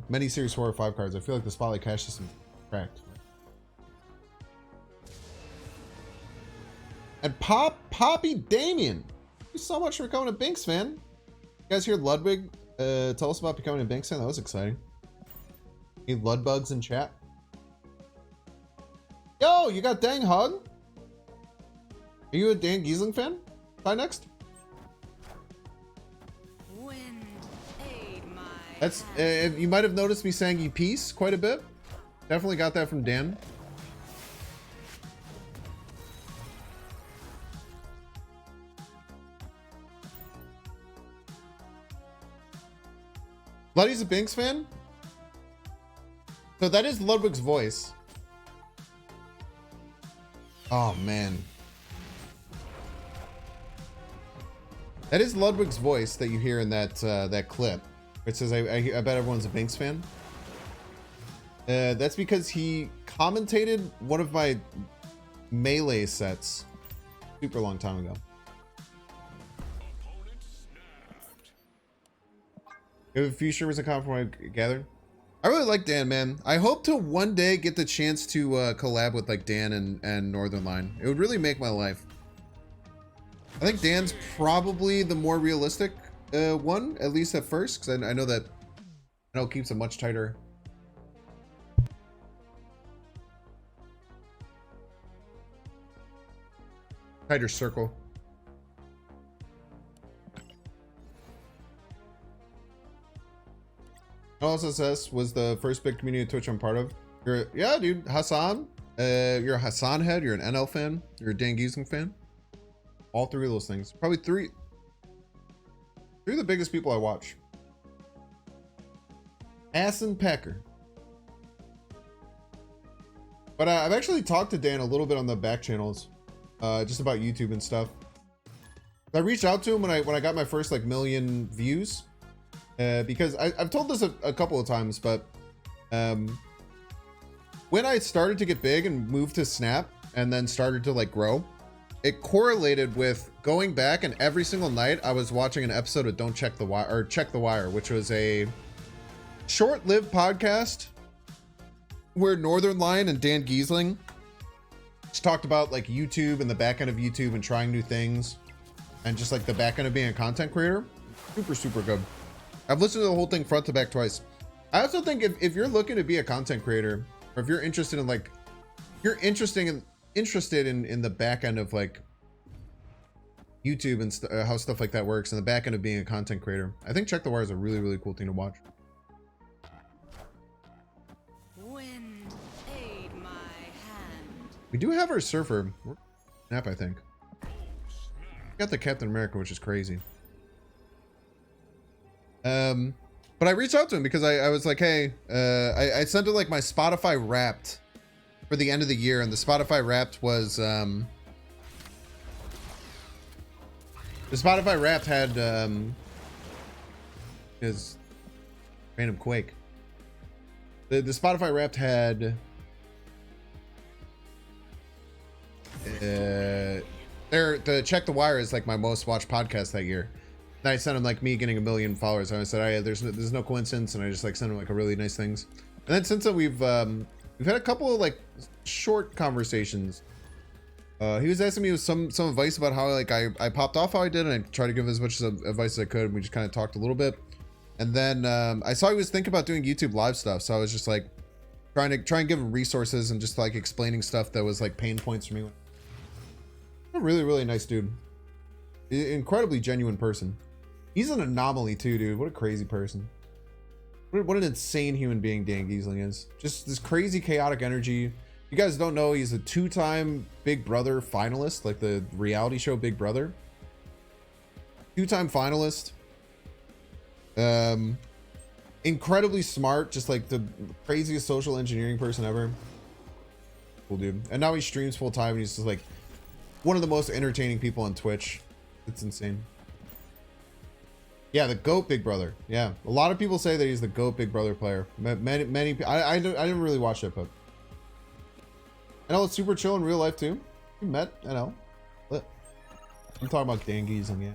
many Series 4 or 5 cards, I feel like the Spotlight Cash system is cracked. And Poppy Damien, thank you so much for becoming a Binks fan. You guys hear Ludwig tell us about becoming a Binks fan? That was exciting. Any Ludbugs in chat? Yo, you got Dang Hug? Are you a Dan Giesling fan? Try next. Wind, aid my That's hand. you might have noticed me saying "you peace" quite a bit. Definitely got that from Dan. Luddy's a Binks fan? So that is Ludwig's voice. Oh, man. That is Ludwig's voice that you hear in that that clip. It says, I bet everyone's a Binks fan. That's because he commentated one of my Melee sets super long time ago. Opponent snapped. You have a few streamers in common from what I gathered. I really like Dan, man. I hope to one day get the chance to collab with like Dan and Northern Line. It would really make my life. I think Dan's probably the more realistic one, at least at first, because I know that it keeps a much tighter circle. LSSS was the first big community of Twitch I'm part of. Yeah, dude, Hassan. You're a Hassan head. You're an NL fan. You're a Dan Giesing fan. All three of those things. Probably three of the biggest people I watch. Assen Pecker. But I've actually talked to Dan a little bit on the back channels, just about YouTube and stuff. I reached out to him when I got my first like million views. Because I've told this a couple of times, but when I started to get big and moved to Snap and then started to like grow, it correlated with going back, and every single night I was watching an episode of Don't Check the Wire, or Check the Wire, which was a short-lived podcast where Northern Lion and Dan Giesling just talked about like YouTube and the back end of YouTube and trying new things and just like the back end of being a content creator. Super good. I've listened to the whole thing front to back twice. I also think if you're looking to be a content creator, or if you're interested in like, you're interested in the back end of like YouTube and how stuff like that works, and the back end of being a content creator, I think Check the Wire is a really cool thing to watch. Wind, aid my hand. We do have our surfer. Snap, I think. Got the Captain America, which is crazy. But I reached out to him because I was like, hey, I sent it like my Spotify Wrapped for the end of the year, and the Spotify Wrapped was the Spotify Wrapped had his random Quake. The Spotify Wrapped had the Check the Wire is like my most watched podcast that year. And I sent him like me getting 1 million followers, and I said, oh yeah, there's no coincidence, and I just like sent him like a really nice things. And then since then we've We've had a couple of like short conversations. He was asking me some advice about how like I popped off how I did, and I tried to give him as much advice as I could. And we just kind of talked a little bit, and then I saw he was thinking about doing YouTube live stuff, so I was just like trying and give him resources and just like explaining stuff that was like pain points for me. A really nice dude, incredibly genuine person. He's an anomaly too, dude. What a crazy person. What an insane human being Dan Giesling is. Just this crazy chaotic energy. You guys don't know, he's a 2-time Big Brother finalist, like the reality show Big Brother. 2-time finalist. Incredibly smart, just like the craziest social engineering person ever. Cool dude. And now he streams full time, and he's just like one of the most entertaining people on Twitch. It's insane. Yeah, the GOAT Big Brother. Yeah, a lot of people say that he's the GOAT Big Brother player. Many I didn't really watch that, but I know it's super chill in real life too. We met, I know. But I'm talking about Dan Giesling, yeah.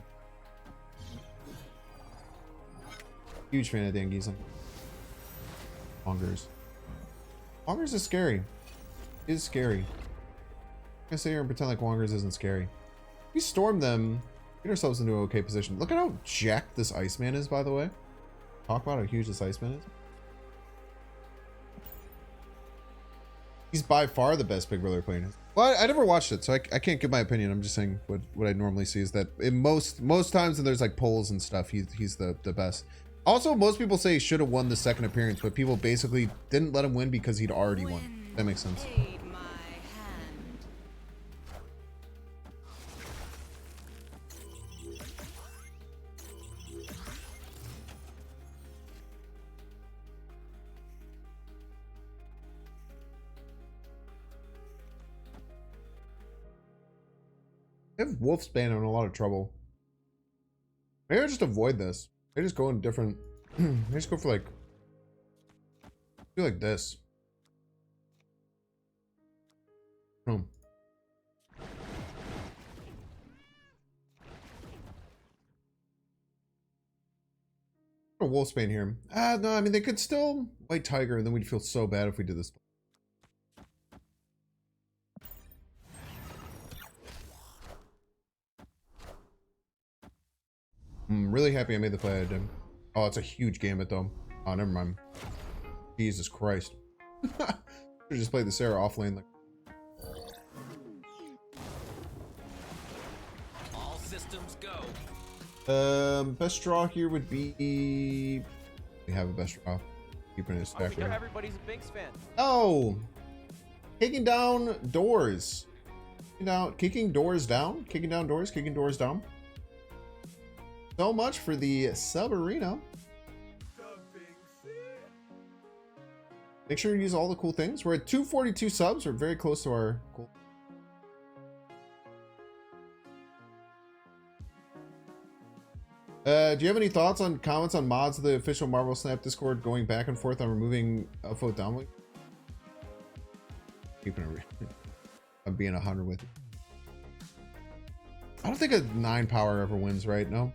Huge fan of Dan Giesling. Wongers. Wongers is scary. It is scary. I'm gonna sit here and pretend like Wongers isn't scary. We stormed them. Get ourselves into an okay position. Look at how jacked this Iceman is, by the way. Talk about how huge this Iceman is. He's by far the best Big Brother player. Well, I never watched it, so I can't give my opinion. I'm just saying what I normally see is that in most times when there's like polls and stuff, he's the best. Also, most people say he should have won the second appearance, but people basically didn't let him win because he'd already won. That makes sense. Aid my hand. I have Wolfsbane in a lot of trouble. Maybe I just avoid this. I just go in different. I just go for like. I feel like this. Hmm. A Wolfsbane here. No, I mean they could still White Tiger, and then we'd feel so bad if we did this. I'm really happy I made the play I did. Oh, it's a huge gambit though. Oh, never mind. Jesus Christ. Should've just played the Sarah off lane. Like. All systems go. Best draw here would be. We have a best draw. Keeping it stack here. Everybody's a Binks fan. Oh, kicking down doors. Kicking doors down. Kicking down doors. Kicking doors down. So much for the sub arena. Make sure you use all the cool things. We're at 242 subs. We're very close to our goal. Do you have any thoughts on comments on mods of the official Marvel Snap Discord going back and forth on removing upvote downvote? Keeping it. I'm being 100 with you. I don't think a 9 power ever wins, right? No.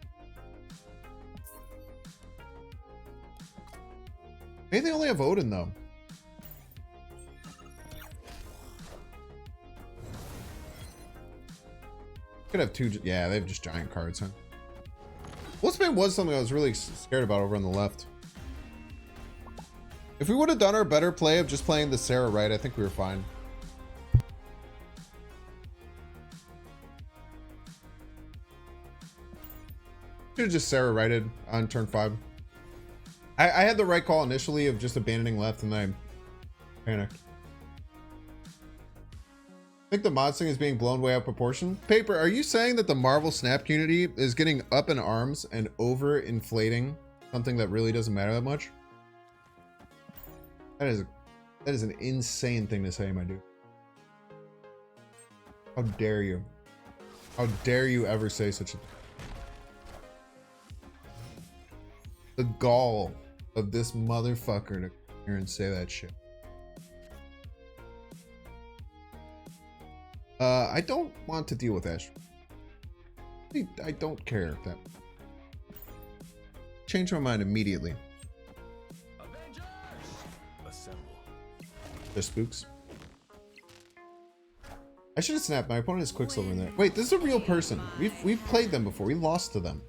Maybe they only have Odin though. Could have 2. Yeah, they have just giant cards, huh? Wolfsbane was something I was really scared about over on the left. If we would have done our better play of just playing the Sarah right, I think we were fine. Should have just Sarah righted on turn 5. I had the right call initially of just abandoning left, and then I panicked. I think the mod thing is being blown way out of proportion. Paper, are you saying that the Marvel Snap community is getting up in arms and over inflating something that really doesn't matter that much? That is an insane thing to say, my dude. How dare you? How dare you ever say such a thing? The gall of this motherfucker to come here and say that shit. I don't want to deal with Ash. I don't care that. Change my mind immediately. Avengers! Assemble. Just spooks. I should have snapped. My opponent is Quicksilver in there. Wait, this is a real person. We've played them before. We lost to them.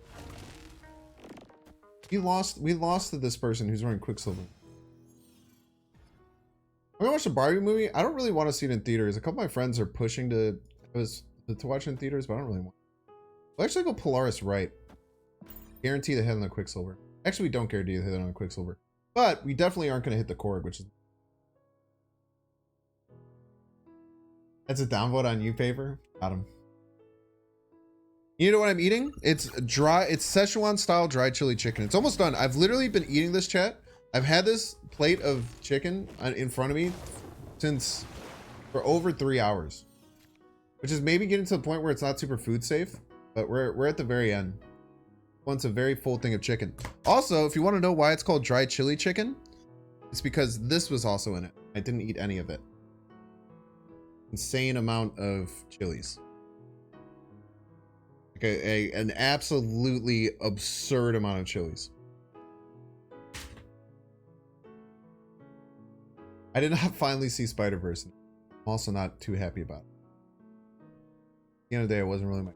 We lost to this person who's wearing Quicksilver. I'm gonna watch the Barbie movie. I don't really want to see it in theaters. A couple of my friends are pushing to watch it in theaters, but I don't really want. We'll actually go Polaris right. Guarantee the hit on the Quicksilver. Actually, we don't guarantee the hit on the Quicksilver, but we definitely aren't gonna hit the Korg, which is. That's a downvote on you, Paper. Got him. You know what I'm eating? It's Szechuan style dry chili chicken. It's almost done. I've literally been eating this, chat. I've had this plate of chicken in front of me for over 3 hours, which is maybe getting to the point where it's not super food safe, but we're at the very end. Once a very full thing of chicken. Also, if you want to know why it's called dry chili chicken, it's because this was also in it. I didn't eat any of it. Insane amount of chilies. Like an absolutely absurd amount of chilies. I did not finally see Spider-Verse. I'm also not too happy about it. At the end of the day, it wasn't really my...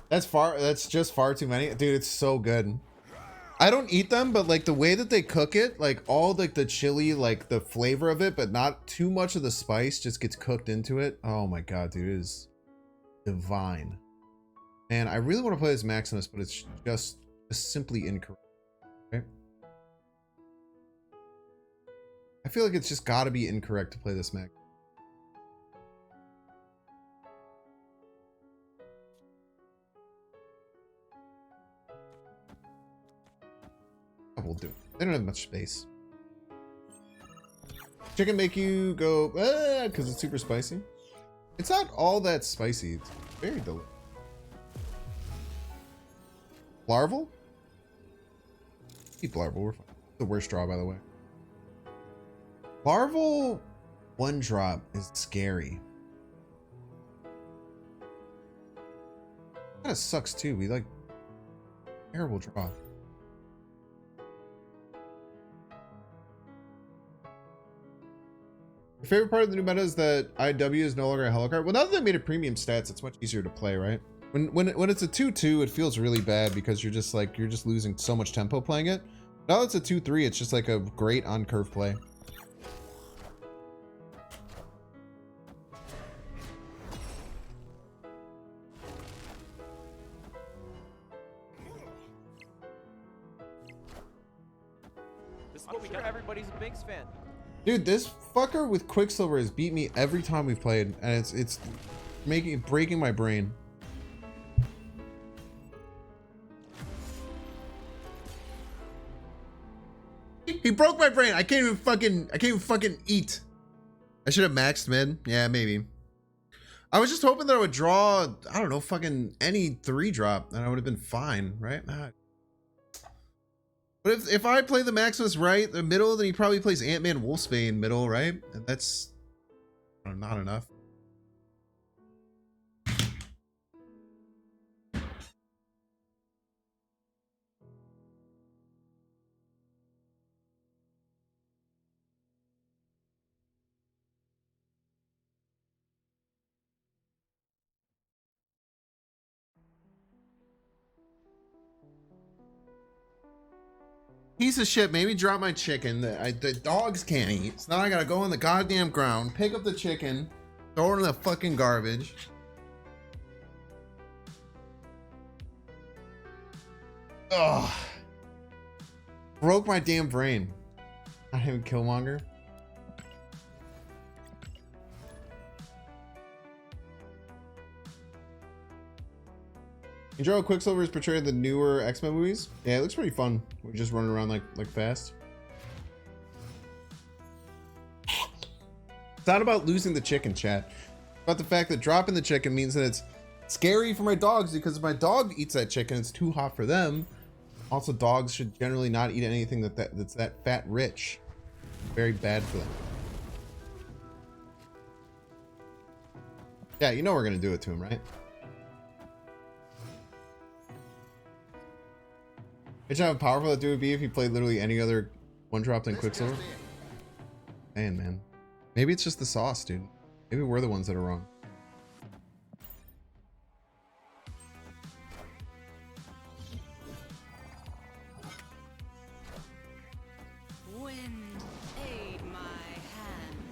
That's just far too many. Dude, it's so good. I don't eat them, but like the way that they cook it, like all like the chili, like the flavor of it, but not too much of the spice just gets cooked into it. Oh my god, dude, it is divine. Man, I really want to play as Maximus, but it's just simply incorrect. Okay? I feel like it's just got to be incorrect to play this Max. We'll do it. They don't have much space. Chicken make you go because it's super spicy. It's not all that spicy. It's very delicious. Larval? Keep larval. We're fine. The worst draw, by the way. Larval one drop is scary. Kind of sucks too. We like terrible draw. Your favorite part of the new meta is that IW is no longer a helo card. Well, now that they made it premium stats, it's much easier to play, right? When it's a 2-2, it feels really bad because you're just losing so much tempo playing it. Now that it's a 2-3, it's just like a great on curve play. This is what we got. Everybody's a Binks fan. Dude, this fucker with Quicksilver has beat me every time we've played, and it's breaking my brain. He broke my brain. I can't even fucking eat. I should have maxed mid. Yeah, maybe. I was just hoping that I would draw, I don't know, fucking any 3-drop, and I would have been fine, right? But if I play the Maximus right, the middle, then he probably plays Ant-Man Wolfsbane middle, right? And that's not enough. Piece of shit made me drop my chicken that the dogs can't eat. So now I gotta go on the goddamn ground, pick up the chicken, throw it in the fucking garbage. Ugh. Broke my damn brain. I even Killmonger. Enjoy how Quicksilver is portrayed in the newer X-Men movies. Yeah, it looks pretty fun. We're just running around like fast. It's not about losing the chicken, chat. It's about the fact that dropping the chicken means that it's scary for my dogs, because if my dog eats that chicken, it's too hot for them. Also, dogs should generally not eat anything that's that fat rich. Very bad for them. Yeah, you know we're gonna do it to him, right? Imagine how powerful that dude would be if he played literally any other one-drop than Quicksilver. Man. Maybe it's just the sauce, dude. Maybe we're the ones that are wrong. Wind, aid my hand.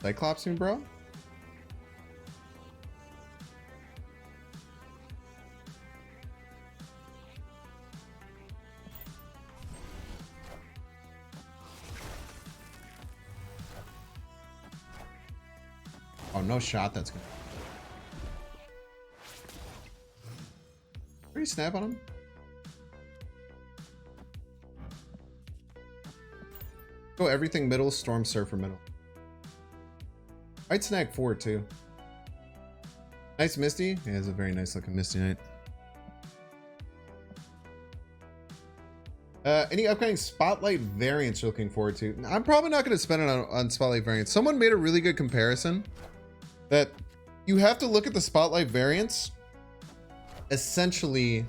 Cyclops me, bro? Oh, no shot that's gonna... Pretty snap on him? Go everything middle, Storm Surfer middle. I'd snag 4 too. Nice Misty. Yeah, it's a very nice looking Misty Knight. Any upcoming Spotlight variants you're looking forward to? I'm probably not going to spend it on Spotlight variants. Someone made a really good comparison that you have to look at the Spotlight variants essentially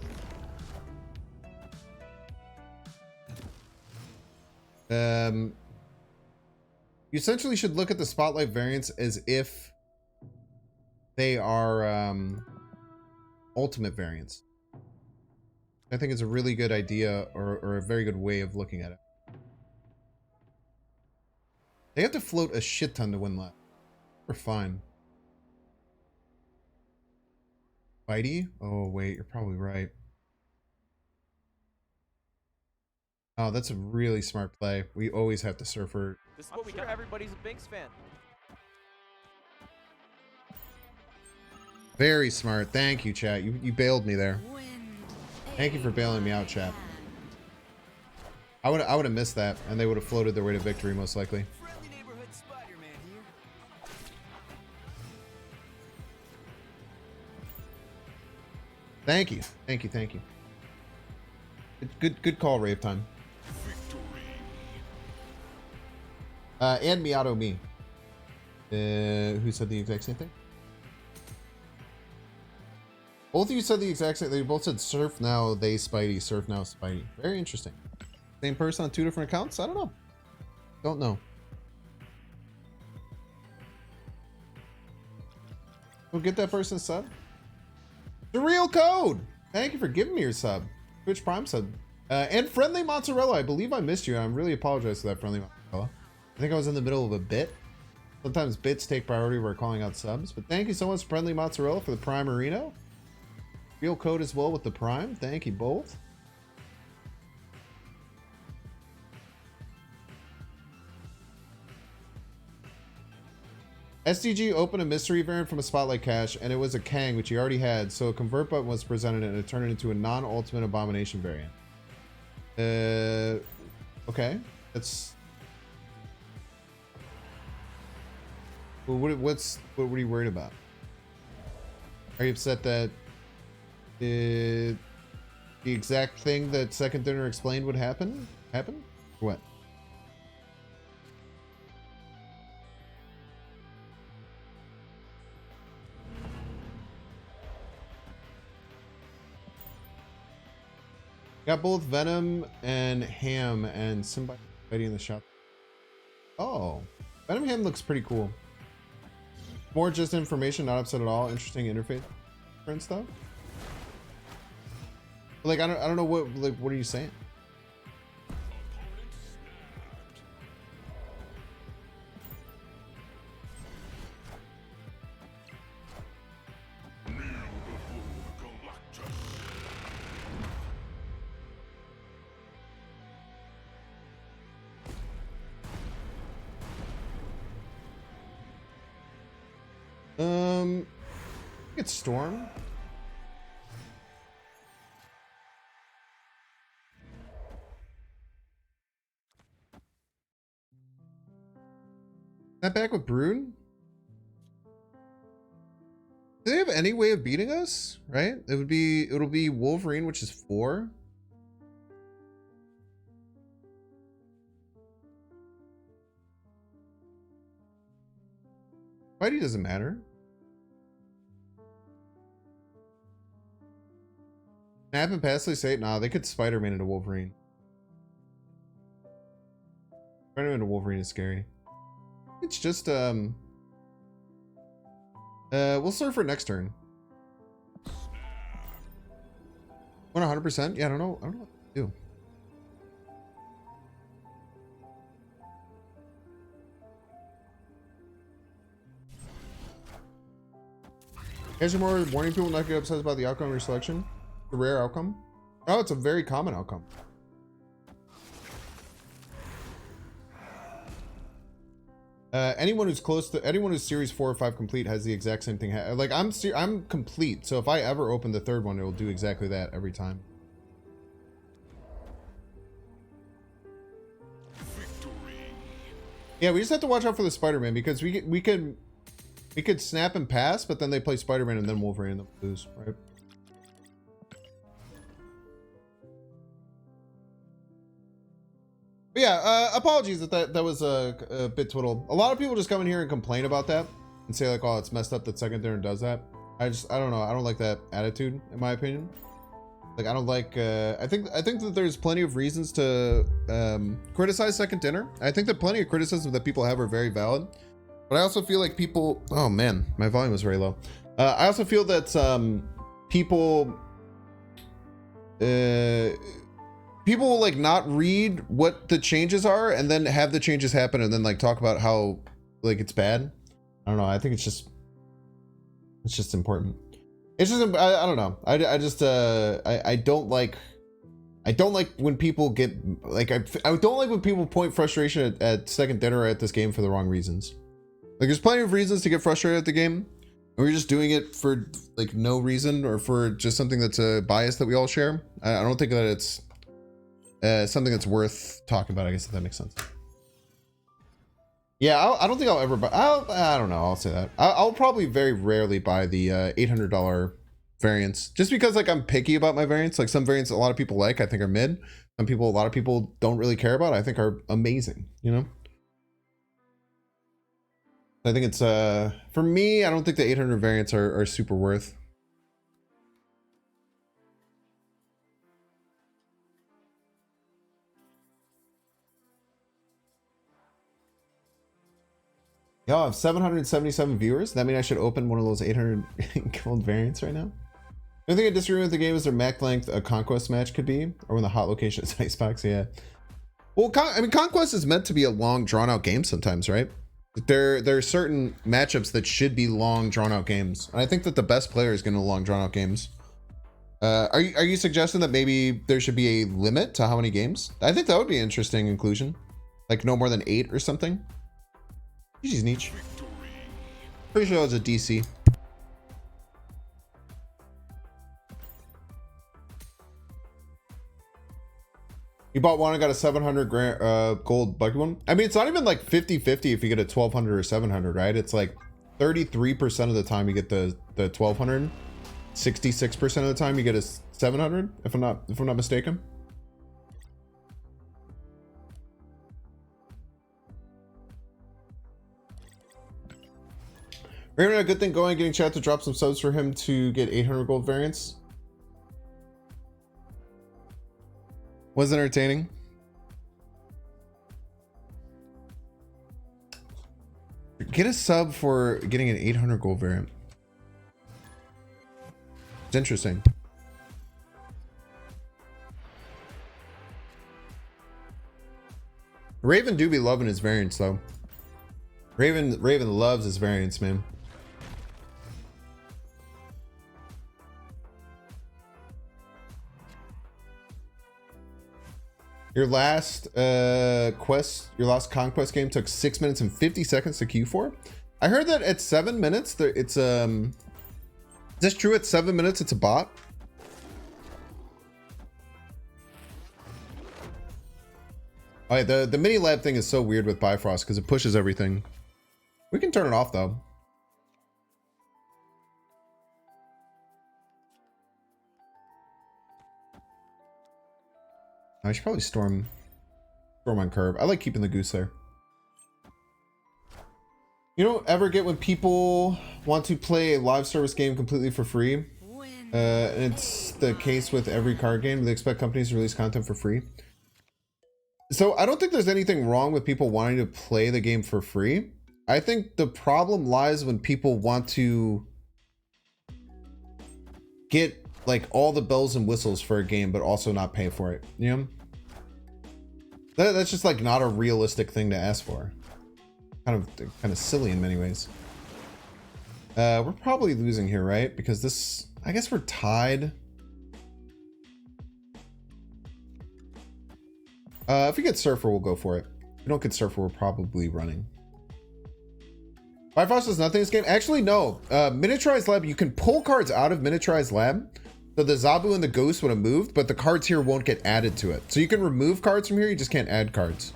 you essentially should look at the Spotlight variants as if they are ultimate variants. I think it's a really good idea or a very good way of looking at it. They have to float a shit ton to win left. We're fine. Spidey? Oh, wait, you're probably right. Oh, that's a really smart play. We always have to Surfer. This is what we got. Everybody's a Binks fan. Very smart. Thank you, chat. You bailed me there. Wind, Thank you for bailing me out, chat. I would have missed that, and they would have floated their way to victory, most likely. Friendly neighborhood Spider-Man here. Thank you. Thank you. Thank you. Good call, Rave Time. And Miato me. Who said the exact same thing? Both of you said the exact same. They both said surf now, they Spidey. Surf now, Spidey. Very interesting. Same person on 2 different accounts? I don't know. Don't know. We'll get that person a sub. The real code. Thank you for giving me your sub. Twitch Prime sub. And Friendly Mozzarella. I believe I missed you. I really apologize for that, Friendly Mozzarella. I think I was in the middle of a bit. Sometimes bits take priority when we're calling out subs. But thank you so much, Friendly Mozzarella, for the Prime Marino. Real code as well with the Prime. Thank you both. SDG opened a mystery variant from a Spotlight cache, and it was a Kang, which he already had, so a convert button was presented and it turned it into a non-ultimate abomination variant. Okay. That's... Well, what are you worried about? Are you upset that the exact thing that Second Dinner explained would happen? Or what? Got both Venom and Ham and somebody in the shop. Oh, Venom Ham looks pretty cool. More just information, not upset at all. Interesting interface difference though. Like I don't know what are you saying? It's Storm. That back with Brune? Do they have any way of beating us? Right? It'll be Wolverine, which is 4. Spidey doesn't matter. Snap and Pastly say, nah, they could Spider-Man into Wolverine. Spider-Man into Wolverine is scary. It's just, we'll serve for next turn. 100%? Yeah, I don't know what to do. Guys are more warning people not to get upset about the outcome of your selection. A rare outcome. Oh, it's a very common outcome. Anyone who's series 4 or 5 complete has the exact same thing. Like I'm complete, so if I ever open the third one, it will do exactly that every time. Victory. Yeah, we just have to watch out for the Spider-Man because we could snap and pass, but then they play Spider-Man and then Wolverine and then lose, right? But yeah, apologies that was a bit twiddle. A lot of people just come in here and complain about that and say like, oh, it's messed up that second dinner does that. I don't know. I don't like that attitude, in my opinion. Like, I don't like, I think that there's plenty of reasons to criticize second dinner. I think that plenty of criticisms that people have are very valid. But I also feel like people, oh man, my volume was very low. I also feel that people will like not read what the changes are and then have the changes happen and then like talk about how like it's bad. I don't know. I think it's just important. It's just, I don't know. I just, I don't like when people get like, I don't like when people point frustration at second dinner at this game for the wrong reasons. Like there's plenty of reasons to get frustrated at the game. And we're just doing it for like no reason or for just something that's a bias that we all share. I don't think that it's something that's worth talking about, I guess, if that makes sense. Yeah, I don't think I'll ever buy, I don't know, I'll say that. I'll probably very rarely buy the $800 variants, just because like I'm picky about my variants. Like some variants a lot of people like, I think are mid. Some people, a lot of people don't really care about, I think are amazing, you know? I think it's, for me, I don't think the 800 variants are super worth. Y'all have 777 viewers. That mean I should open one of those 800 gold variants right now? The only thing I disagree with the game is their max length a conquest match could be, or when the hot location is icebox. Yeah. Well, I mean, conquest is meant to be a long, drawn-out game sometimes, right? There are certain matchups that should be long, drawn-out games, and I think that the best players get into long, drawn-out games. Are you suggesting that maybe there should be a limit to how many games? I think that would be an interesting inclusion, like no more than 8 or something. GG's niche. Pretty sure it was a DC. You bought one and got a 700 gold buggy one. I mean, it's not even like 50-50 if you get a 1200 or 700, right? It's like 33% of the time you get the 1200, 66% of the time you get a 700, if I'm not mistaken. We're having a good thing going, getting chat to drop some subs for him to get 800 gold variants. Was entertaining. Get a sub for getting an 800 gold variant. It's interesting. Raven do be loving his variants though. Raven loves his variants, man. Your last your last conquest game took 6 minutes and 50 seconds to queue for. I heard that at 7 minutes, it's is this true? At 7 minutes, it's a bot. Oh yeah, the mini lab thing is so weird with Bifrost because it pushes everything. We can turn it off though. I should probably storm on curve. I like keeping the goose there. You don't ever get when people want to play a live service game completely for free. And it's the case with every card game. They expect companies to release content for free. So I don't think there's anything wrong with people wanting to play the game for free. I think the problem lies when people want to get like all the bells and whistles for a game, but also not pay for it. You know? That's just like not a realistic thing to ask for. Kind of silly in many ways. We're probably losing here, right? Because this, I guess we're tied. If we get Surfer, we'll go for it. If we don't get Surfer, we're probably running. Bifrost does nothing in this game. Actually, no. Miniaturized Lab, you can pull cards out of Miniaturized Lab. So the Zabu and the Ghost would have moved, but the cards here won't get added to it. So you can remove cards from here, you just can't add cards.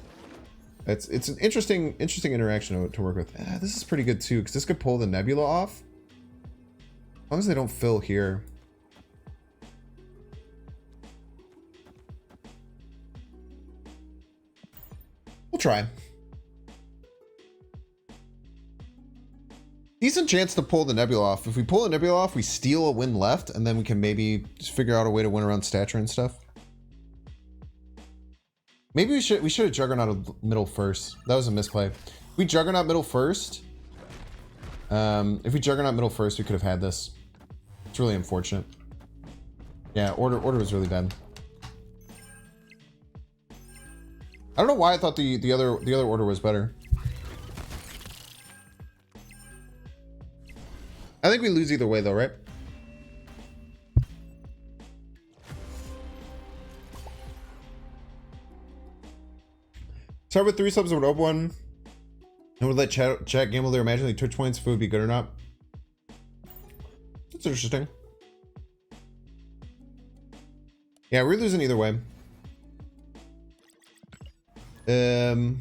It's an interesting interaction to work with. This is pretty good too, because this could pull the Nebula off. As long as they don't fill here. We'll try. Decent chance to pull the Nebula off. If we pull the Nebula off, we steal a win left, and then we can maybe just figure out a way to win around stature and stuff. Maybe we should have Juggernaut middle first. That was a misplay. If we Juggernaut middle first. If we Juggernaut middle first, we could have had this. It's really unfortunate. Yeah, order was really bad. I don't know why I thought the other order was better. I think we lose either way though, right? Start with 3 subs and would open one. And would let chat gamble their imaginary Twitch points if it would be good or not. That's interesting. Yeah, we're losing either way. I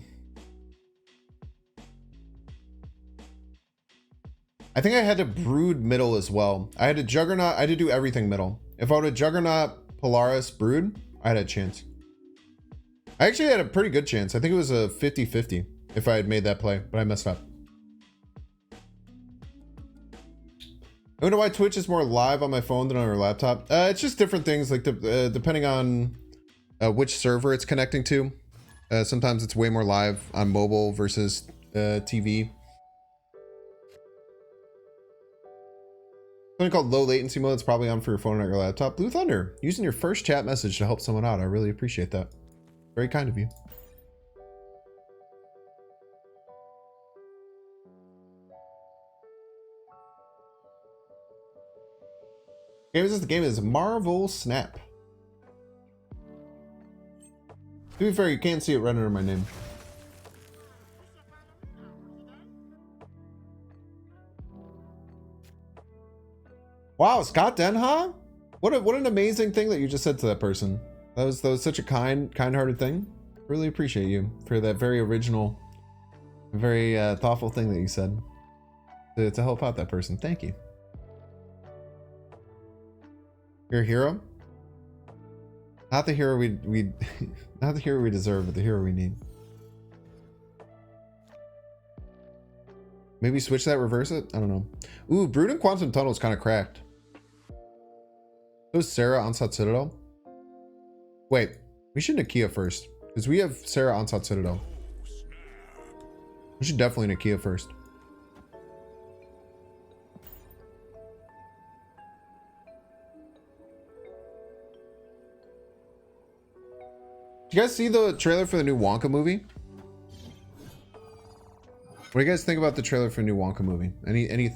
think I had to Brood middle as well. I had to Juggernaut. I had to do everything middle. If I would have Juggernaut, Polaris, Brood, I had a chance. I actually had a pretty good chance. I think it was a 50-50 if I had made that play, but I messed up. I wonder why Twitch is more live on my phone than on our laptop. It's just different things, like depending on which server it's connecting to. Sometimes it's way more live on mobile versus TV. Something called low latency mode. It's probably on for your phone or your laptop. Blue Thunder, using your first chat message to help someone out. I really appreciate that. Very kind of you. The game is Marvel Snap. To be fair, you can't see it right under my name. Wow, Scott Denha? What an amazing thing that you just said to that person. That was such a kind-hearted thing. Really appreciate you for that very original, very thoughtful thing that you said to help out that person. Thank you. You're a hero? Not the hero we not the hero we deserve, but the hero we need. Maybe switch that, reverse it? I don't know. Ooh, Brood and Quantum Tunnel is kind of cracked. So is Sarah Onslaught Citadel? Wait, we should Nakia first. Because we have Sarah Onslaught Citadel. We should definitely Nakia first. Did you guys see the trailer for the new Wonka movie? What do you guys think about the trailer for the new Wonka movie? Any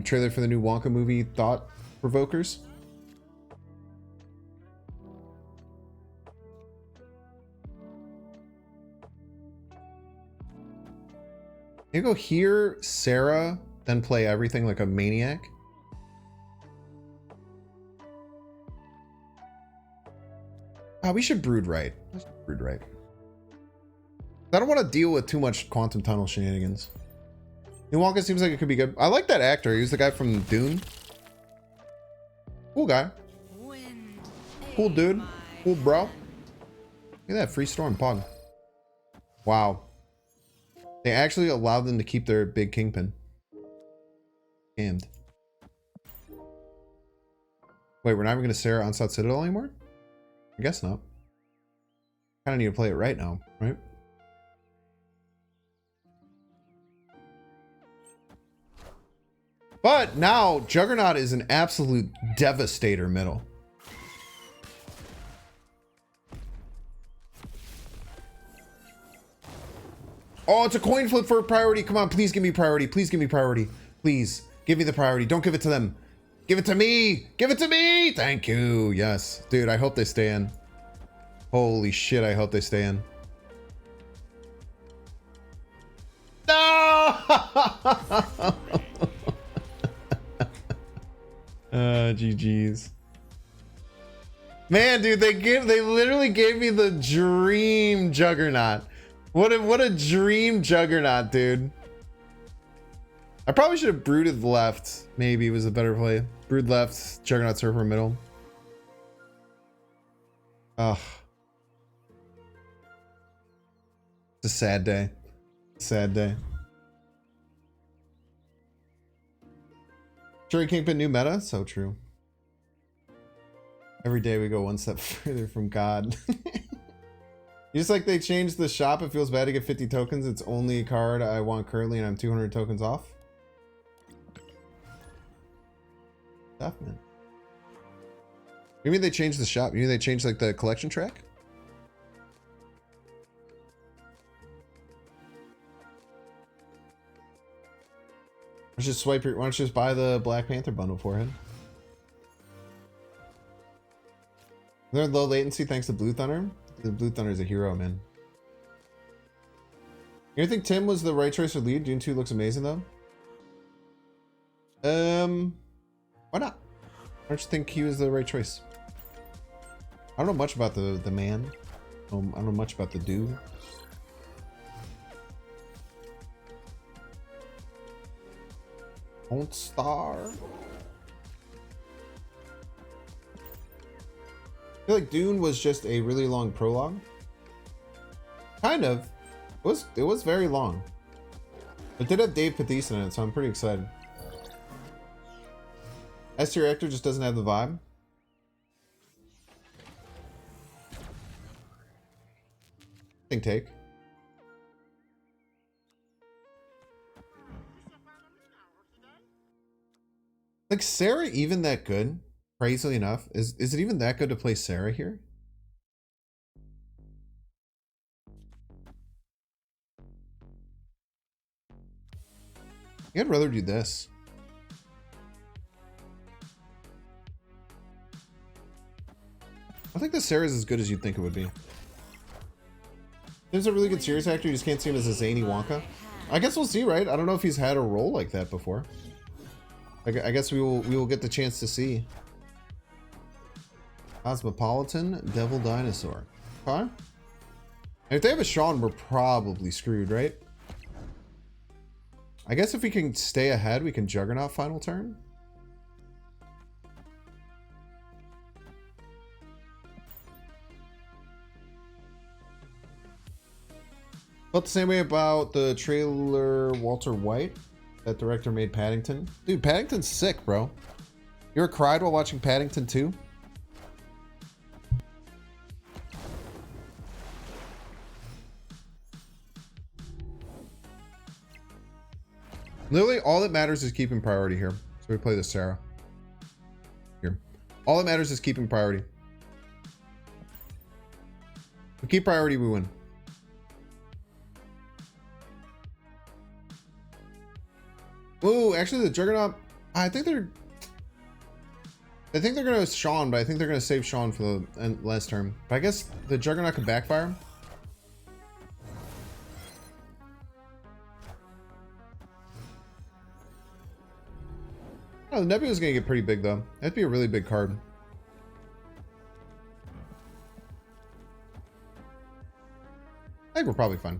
trailer for the new Wonka movie thought provokers? You go hear Sarah, then play everything like a maniac. We should Brood right. Let's Brood right. I don't want to deal with too much Quantum Tunnel shenanigans. New Wonka seems like it could be good. I like that actor. He was the guy from Dune. Cool guy. Cool dude. Cool bro. Look at that free storm pog. Wow. They actually allowed them to keep their big kingpin. Scammed. Wait, we're not even going to Sarah on South Citadel anymore? I guess not. Kind of need to play it right now, right? But now Juggernaut is an absolute devastator middle. Oh, it's a coin flip for priority. Come on, please give me priority. Please give me priority. Please give me the priority. Don't give it to them. Give it to me. Give it to me. Thank you. Yes. Dude, I hope they stay in. Holy shit, I hope they stay in. No! GG's. Man, dude, they literally gave me the dream Juggernaut. What a dream Juggernaut, dude. I probably should have brooded left. Maybe was a better play. Brood left, Juggernaut Surfer middle. Ugh. It's a sad day. Sad day. Cherry Kingpin new meta? So true. Every day we go one step further from God. Just like they changed the shop, it feels bad to get 50 tokens. It's only a card I want currently and I'm 200 tokens off. Tough, man. You mean they changed the shop? You mean they changed like the collection track? Let's just swipe your, why don't you just buy the Black Panther bundle for him? They're low latency thanks to Blue Thunder. The Blue Thunder is a hero, man. You think Tim was the right choice for lead? Dune 2 looks amazing though. Why not? I don't you think he was the right choice? I don't know much about the man. I don't know much about the dude. Don't star. I feel like Dune was just a really long prologue. Kind of. It was very long. It did have Dave Bautista in it, so I'm pretty excited. S-tier actor just doesn't have the vibe. Take. Like Sarah even that good? Crazily enough, is it even that good to play Sarah here? I'd rather do this. I think the Sarah's as good as you'd think it would be. There's a really good serious actor, you just can't see him as a zany Wonka. I guess we'll see, right? I don't know if he's had a role like that before. I guess we will get the chance to see. Cosmopolitan Devil Dinosaur. Huh? And if they have a Sean, we're probably screwed, right? I guess if we can stay ahead, we can Juggernaut final turn. Felt the same way about the trailer Walter White. That director made Paddington. Dude, Paddington's sick, bro. You ever cried while watching Paddington 2? Literally, all that matters is keeping priority here. So we play the Sarah. Here. All that matters is keeping priority. We keep priority, we win. Ooh, actually the Juggernaut, I think they're gonna Sean, but I think they're gonna save Sean for the last turn. But I guess the Juggernaut could backfire. Oh, the Nebula's gonna get pretty big though. That'd be a really big card. I think we're probably fine.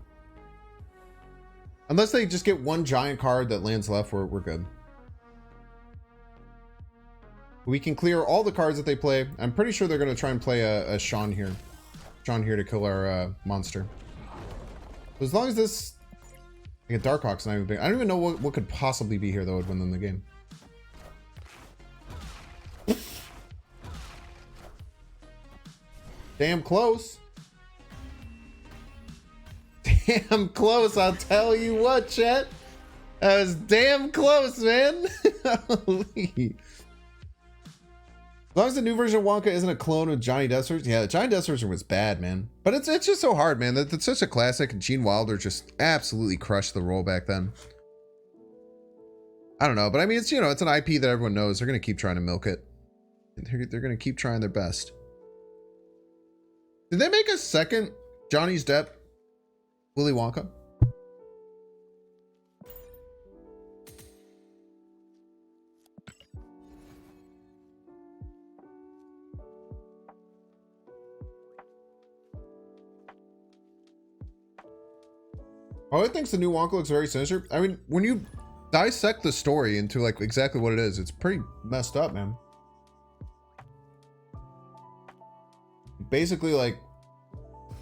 Unless they just get one giant card that lands left, we're good. We can clear all the cards that they play. I'm pretty sure they're going to try and play a Sean here. Sean here to kill our monster. As long as this Like a Darkhawk's not even big. I don't even know what could possibly be here that would win them the game. Damn close. Damn close, I'll tell you what, chat. That was damn close, man. Holy. As long as the new version of Wonka isn't a clone of Johnny Depp's version. Yeah, the Johnny Depp's version was bad, man. But it's just so hard, man. That's such a classic, and Gene Wilder just absolutely crushed the role back then. I don't know, but I mean, it's, you know, it's an IP that everyone knows. They're gonna keep trying to milk it. They're gonna keep trying their best. Did they make a second Johnny's Depp Willy Wonka? Oh, I think the new Wonka looks very sinister. I mean, when you dissect the story into like exactly what it is, it's pretty messed up, man. Basically, like,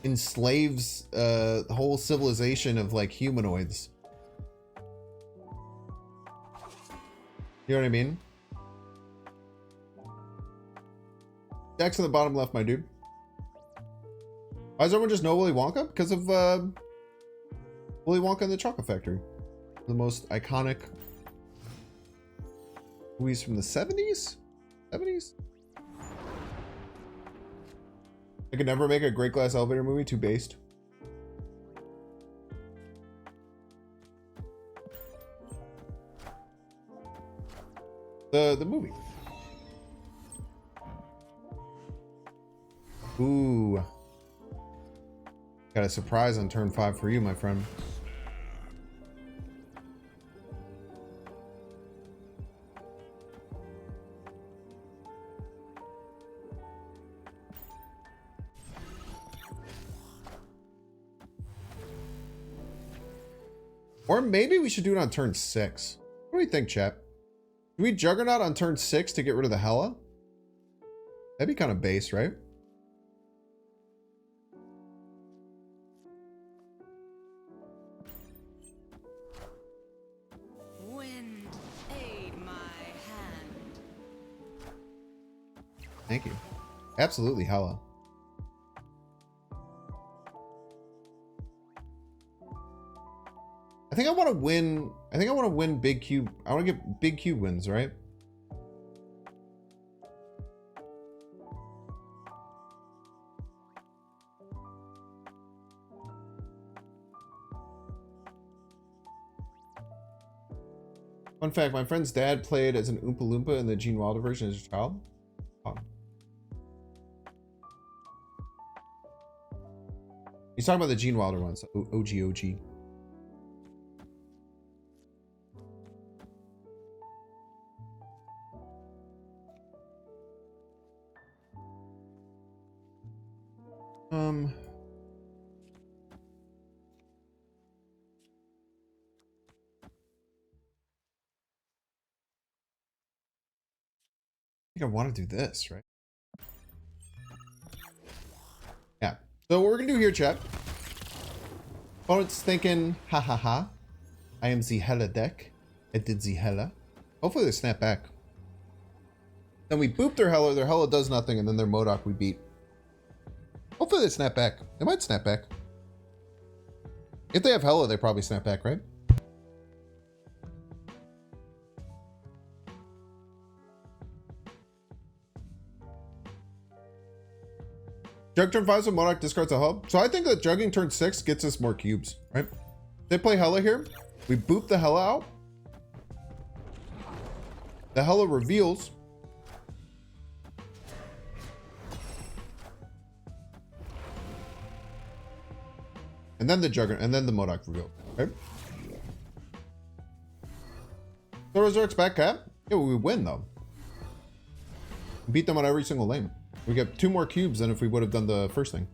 enslaves the whole civilization of like humanoids. You know what I mean? X in the bottom left, my dude. Why does everyone just know Willy Wonka? Because of Willy Wonka and the Chocolate Factory. The most iconic movies from the 70s? 70s? I could never make a Great Glass Elevator movie, too based. The movie. Ooh. Got a surprise on turn 5 for you, my friend. Or maybe we should do it on turn 6. What do you think, chat? Do we Juggernaut on turn 6 to get rid of the Hella? That'd be kind of base, right? Wind, aid my hand. Thank you. Absolutely Hella. I think I want to win. I think I want to win big cube. I want to get big cube wins, right? Fun fact, my friend's dad played as an Oompa Loompa in the Gene Wilder version as a child. Oh. He's talking about the Gene Wilder ones. OG. I think I want to do this, right? Yeah. So what we're gonna do here, chat. Opponent's thinking, ha ha ha. I am the Hella deck. I did the Hella. Hopefully they snap back. Then we boop their Hella does nothing, and then their Modok we beat. Hopefully they snap back. They might snap back. If they have Hella, they probably snap back, right? Jug turn 5, so Modok discards a hub. So I think that jugging turn 6 gets us more cubes, right? They play Hella here. We boop the Hella out. The Hella reveals. And then the Jugger, and then the Modok reveal. Okay. So Resurrect's back cap. Yeah, we win though. Beat them on every single lane. We get 2 more cubes than if we would have done the first thing.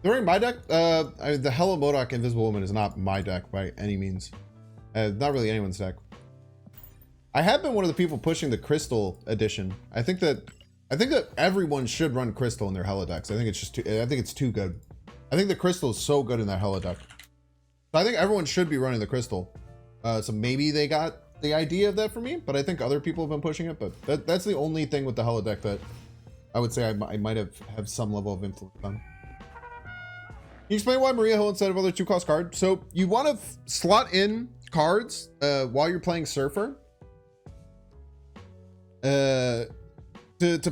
During my deck, the Hella Modok Invisible Woman is not my deck by any means. Not really anyone's deck. I have been one of the people pushing the Crystal edition. I think that everyone should run Crystal in their Hella decks. I think it's just too, I think it's too good. I think the crystal is so good in that hella deck. So I think everyone should be running the crystal. So maybe they got the idea of that for me, but I think other people have been pushing it. But that's the only thing with the hella deck that I would say I might have some level of influence on. Can you explain why Maria Hill instead of other 2-cost card? So you want to slot in cards while you're playing Surfer to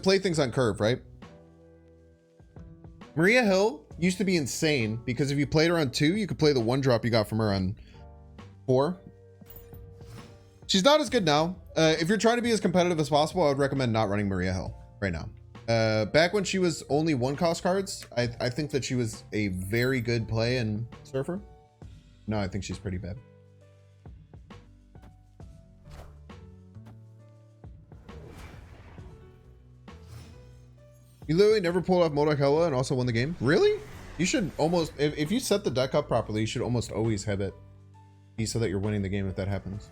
play things on curve, right? Maria Hill used to be insane because if you played her on 2, you could play the 1-drop you got from her on 4. She's not as good now. If you're trying to be as competitive as possible, I would recommend not running Maria Hill right now. Back when she was only 1-cost cards, I think that she was a very good play in Surfer. No, I think she's pretty bad. You literally never pulled off Modok Hella and also won the game? Really? You should almost, if you set the deck up properly, you should almost always have it be so that you're winning the game if that happens.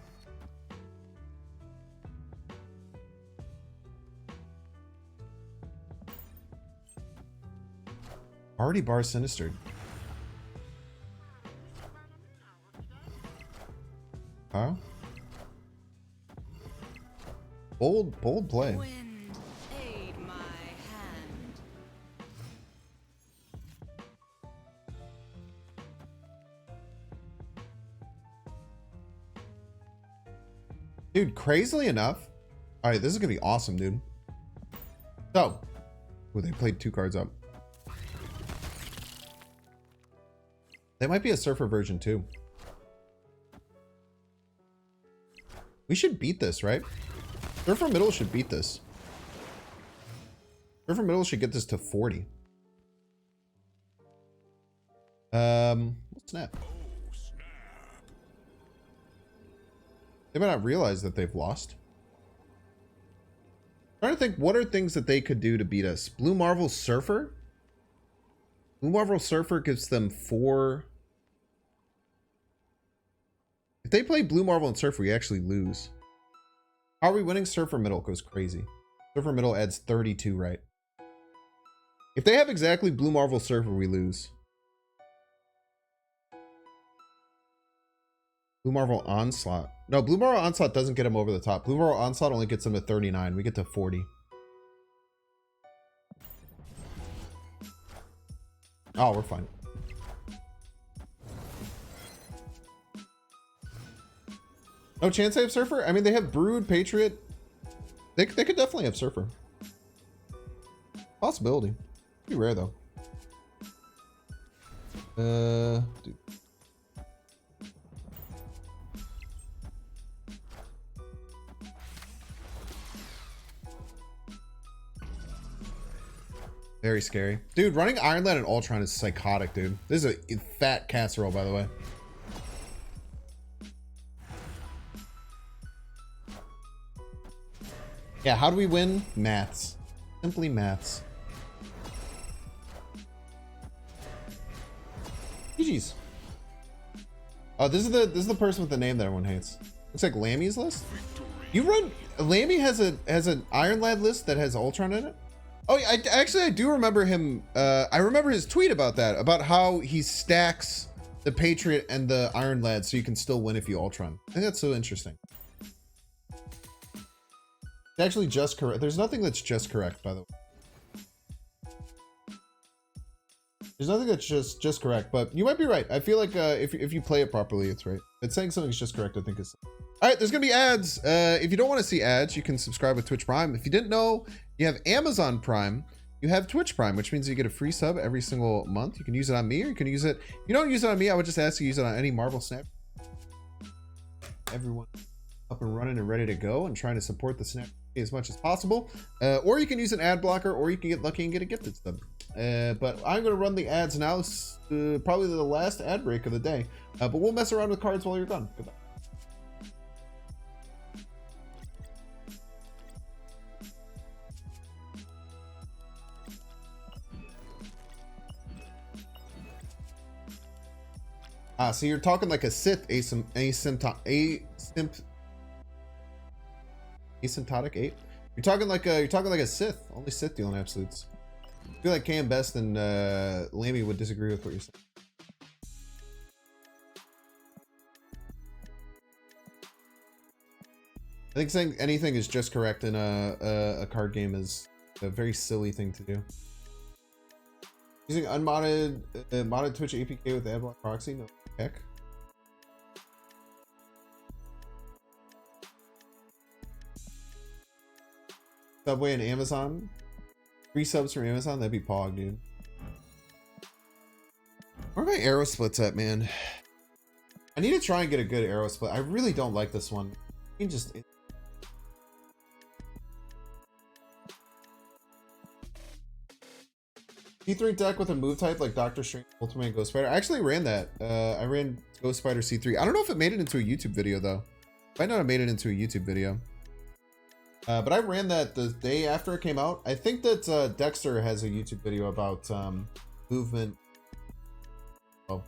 Already bar sinistered. Huh? Bold play. Wind, aid my hand. Dude, crazily enough. All right, this is gonna be awesome, dude. So, well, they played 2 cards up. They might be a Surfer version too. We should beat this, right? Surfer Middle should beat this. Surfer Middle should get this to 40. Snap. They might not realize that they've lost. I'm trying to think, what are things that they could do to beat us? Blue Marvel Surfer? Blue Marvel Surfer gives them 4. If they play Blue Marvel and Surfer, we actually lose. How are we winning? Surfer Middle goes crazy. Surfer Middle adds 32, right? If they have exactly Blue Marvel Surfer, we lose. Blue Marvel Onslaught. No, Blue Marvel Onslaught doesn't get him over the top. Blue Marvel Onslaught only gets him to 39. We get to 40. Oh, we're fine. No chance they have Surfer? I mean, they have Brood, Patriot. They could definitely have Surfer. Possibility. Pretty rare, though. Dude. Very scary. Dude, running Iron Lad and Ultron is psychotic, dude. This is a fat casserole, by the way. Yeah, how do we win? Maths. Simply maths. GG's. Oh, this is the person with the name that everyone hates. Looks like Lammy's list. You run Lammy has an Iron Lad list that has Ultron in it? Oh, yeah, I do remember him. I remember his tweet about that, about how he stacks the Patriot and the Iron Lad so you can still win if you Ultron. I think that's so interesting. It's actually just correct. There's nothing that's just correct, by the way. There's nothing that's just correct, but you might be right. I feel like if you play it properly, it's right. But saying something's just correct, I think is. All right, there's gonna be ads. If you don't want to see ads, you can subscribe with Twitch Prime. If you didn't know, you have Amazon Prime. You have Twitch Prime, which means you get a free sub every single month. You can use it on me, or you can use it. If you don't use it on me, I would just ask you to use it on any Marvel Snap. Everyone up and running and ready to go, and trying to support the Snap as much as possible. Or you can use an ad blocker, or you can get lucky and get a gifted sub. But I'm going to run the ads now, probably the last ad break of the day. But we'll mess around with cards while you're gone. Goodbye. So you're talking like a Sith asymptotic 8? You're talking like a Sith. Only Sith deal in absolutes. I feel like Cam Best and Lammy would disagree with what you're saying. I think saying anything is just correct in a card game is a very silly thing to do. Using unmodded modded Twitch APK with adblock proxy, no heck. Subway and Amazon. 3 subs from Amazon, that'd be pog, dude. Where are my arrow splits at, man? I need to try and get a good arrow split. I really don't like this one. You can just C3 deck with a move type like Doctor Strange, Ultimate, Ghost Spider. I actually ran that. I ran Ghost Spider C3. I don't know if it made it into a YouTube video though. Might not have made it into a YouTube video. But I ran that the day after it came out. I think that Dexter has a YouTube video about movement. Oh,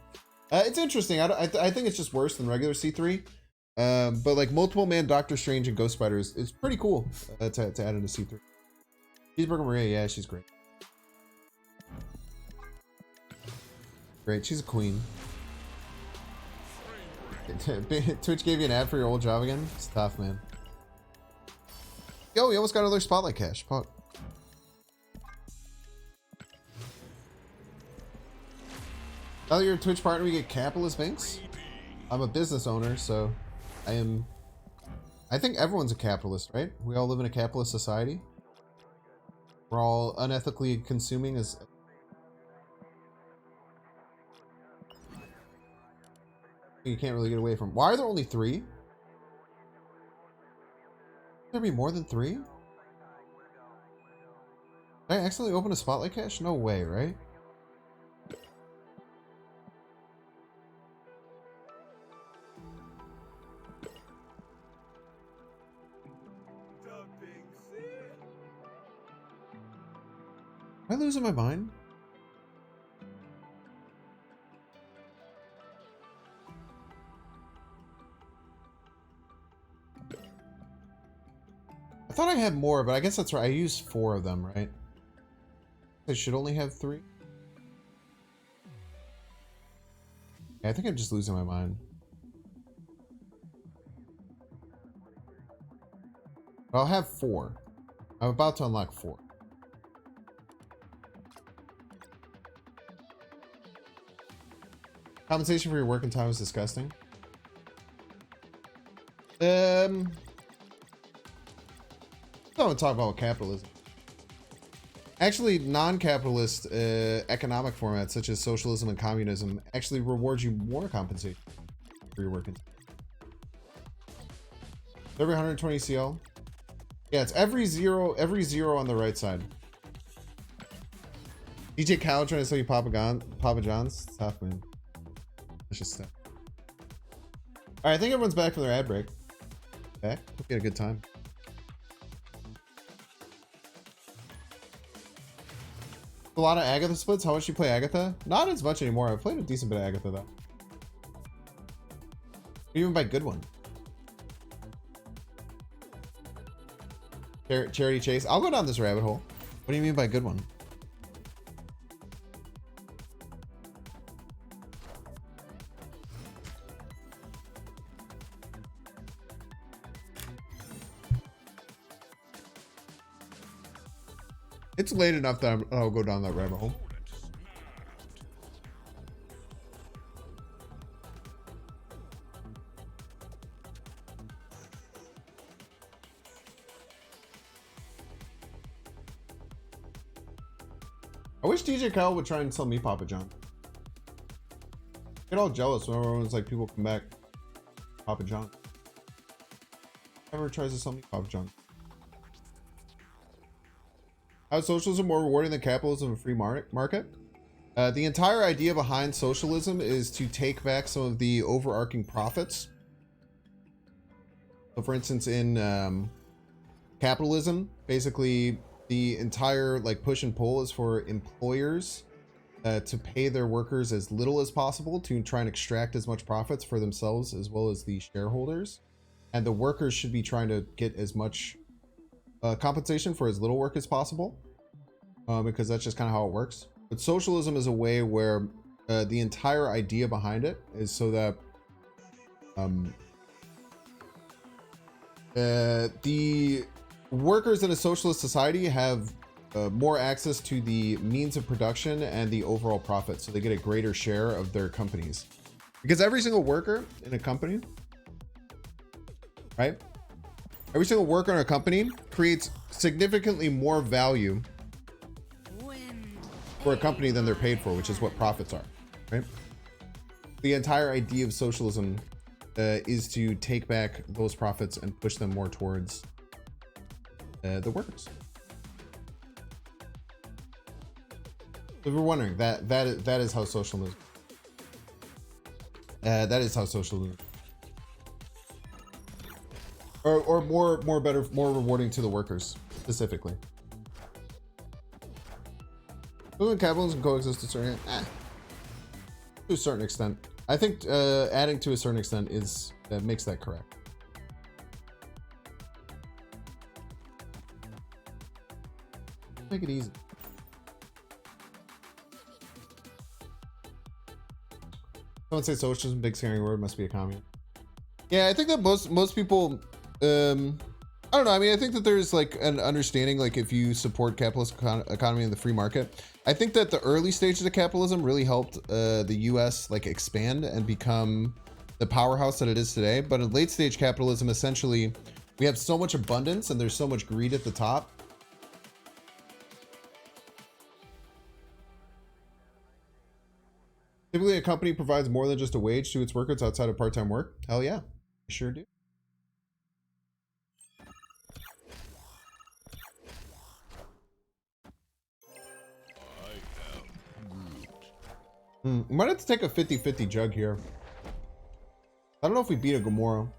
it's interesting. I think it's just worse than regular C3. But like multiple man Doctor Strange and Ghost Spider is pretty cool to add into C3. Cheeseburger Maria, yeah, she's great. Great, she's a queen. Twitch gave you an ad for your old job again? It's tough, man. Yo, we almost got another spotlight cash. Fuck. Now that you're a Twitch partner, we get capitalist banks. I'm a business owner, so I think everyone's a capitalist, right? We all live in a capitalist society. We're all unethically consuming as you can't really get away from. Why are there only 3? Could there be more than 3? Did I accidentally open a spotlight cache? No way, right? Am I losing my mind? I thought I had more, but I guess that's right. I used 4 of them, right? I should only have 3. Yeah, I think I'm just losing my mind. But I'll have 4. I'm about to unlock 4. Compensation for your working time is disgusting. Don't talk about capitalism. Actually, non-capitalist economic formats such as socialism and communism actually reward you more compensation for your working time. Every 120 CL. Yeah, it's every zero on the right side. DJ Kyle trying to sell you Papa John's. It's tough, man. That's just stuff. Alright, I think everyone's back from their ad break. Back? Hope you had a good time. A lot of Agatha splits. How much do you play Agatha? Not as much anymore. I've played a decent bit of Agatha though. Even by good one. Charity Chase. I'll go down this rabbit hole. What do you mean by good one? It's late enough that I'll go down that rabbit hole. I wish DJ Kyle would try and sell me Papa John. Get all jealous when everyone's like, people come back. Papa John. Never tries to sell me Papa John. How is socialism more rewarding than capitalism and free market? The entire idea behind socialism is to take back some of the overarching profits. So for instance, in capitalism, basically the entire like push and pull is for employers to pay their workers as little as possible to try and extract as much profits for themselves as well as the shareholders. And the workers should be trying to get as much compensation for as little work as possible. because that's just kind of how it works. But socialism is a way where the entire idea behind it is so that the workers in a socialist society have more access to the means of production and the overall profit, so they get a greater share of their companies. Because every single worker in a company, right? Every single worker in a company creates significantly more value for a company than they're paid for, which is what profits are, right? The entire idea of socialism is to take back those profits and push them more towards the workers. If you're wondering, that is how socialism. That is how socialism. Or more rewarding to the workers specifically. Doesn't capitalism coexist to a certain extent? I think adding to a certain extent is makes that correct. Make it easy. Someone say socialism, big scary word, must be a communist. Yeah, I think that most people, I don't know. I mean, I think that there's like an understanding, like if you support capitalist economy and the free market, I think that the early stages of capitalism really helped the US like expand and become the powerhouse that it is today. But in late stage capitalism, essentially, we have so much abundance and there's so much greed at the top. Typically, a company provides more than just a wage to its workers outside of part-time work. Hell yeah, you sure do. Might have to take a 50-50 jug here. I don't know if we beat a Gamora.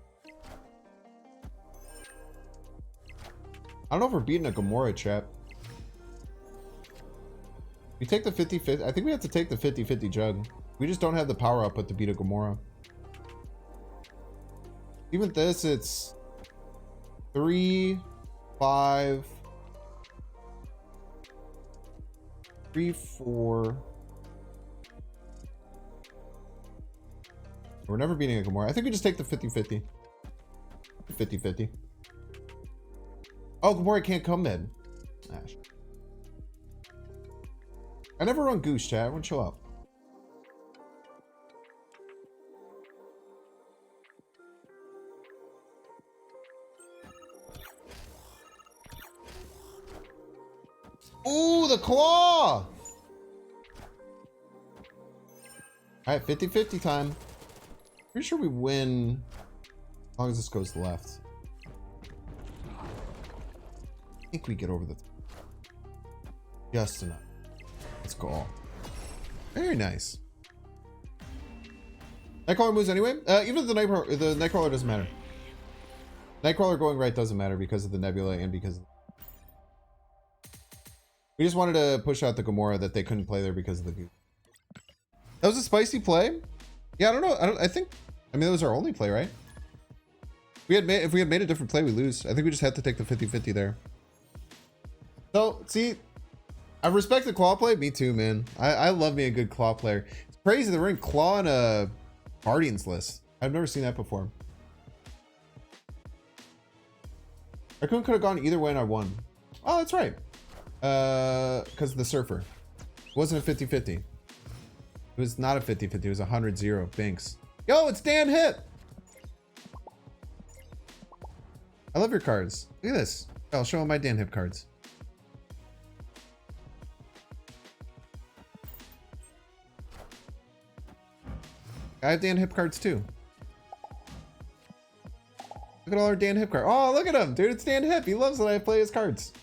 I don't know if we're beating a Gamora, chat. We take the 50-50. I think we have to take the 50-50 jug. We just don't have the power output to beat a Gamora. Even this, it's 3, 5, 3, 4. We're never beating a Gamora. I think we just take the 50-50. 50-50. Oh, Gamora can't come mid. Ash. I never run Goose, chat. Everyone chill out. Ooh, the claw! Alright, 50-50 time. Pretty sure we win as long as this goes left. I think we get over the just enough. Let's go. Very nice. Nightcrawler moves anyway. Even the Nightcrawler doesn't matter. Nightcrawler going right doesn't matter because of the Nebula and because of... We just wanted to push out the Gamora that they couldn't play there because of the goose. That was a spicy play. Yeah, I don't know. I mean, that was our only play, right? If we had made a different play, we lose. I think we just had to take the 50-50 there. So, see, I respect the claw play. Me too, man. I love me a good claw player. It's crazy that we're in claw in a Guardians list. I've never seen that before. Raccoon could have gone either way and I won. Oh, that's right. Because of the Surfer. It wasn't a 50-50. It was not a 50-50. It was 100-0. Binks. Yo, it's Dan Hip. I love your cards. Look at this. I'll show him my Dan Hip cards. I have Dan Hip cards too. Look at all our Dan Hip cards. Oh, look at him, dude. It's Dan Hip. He loves that I play his cards.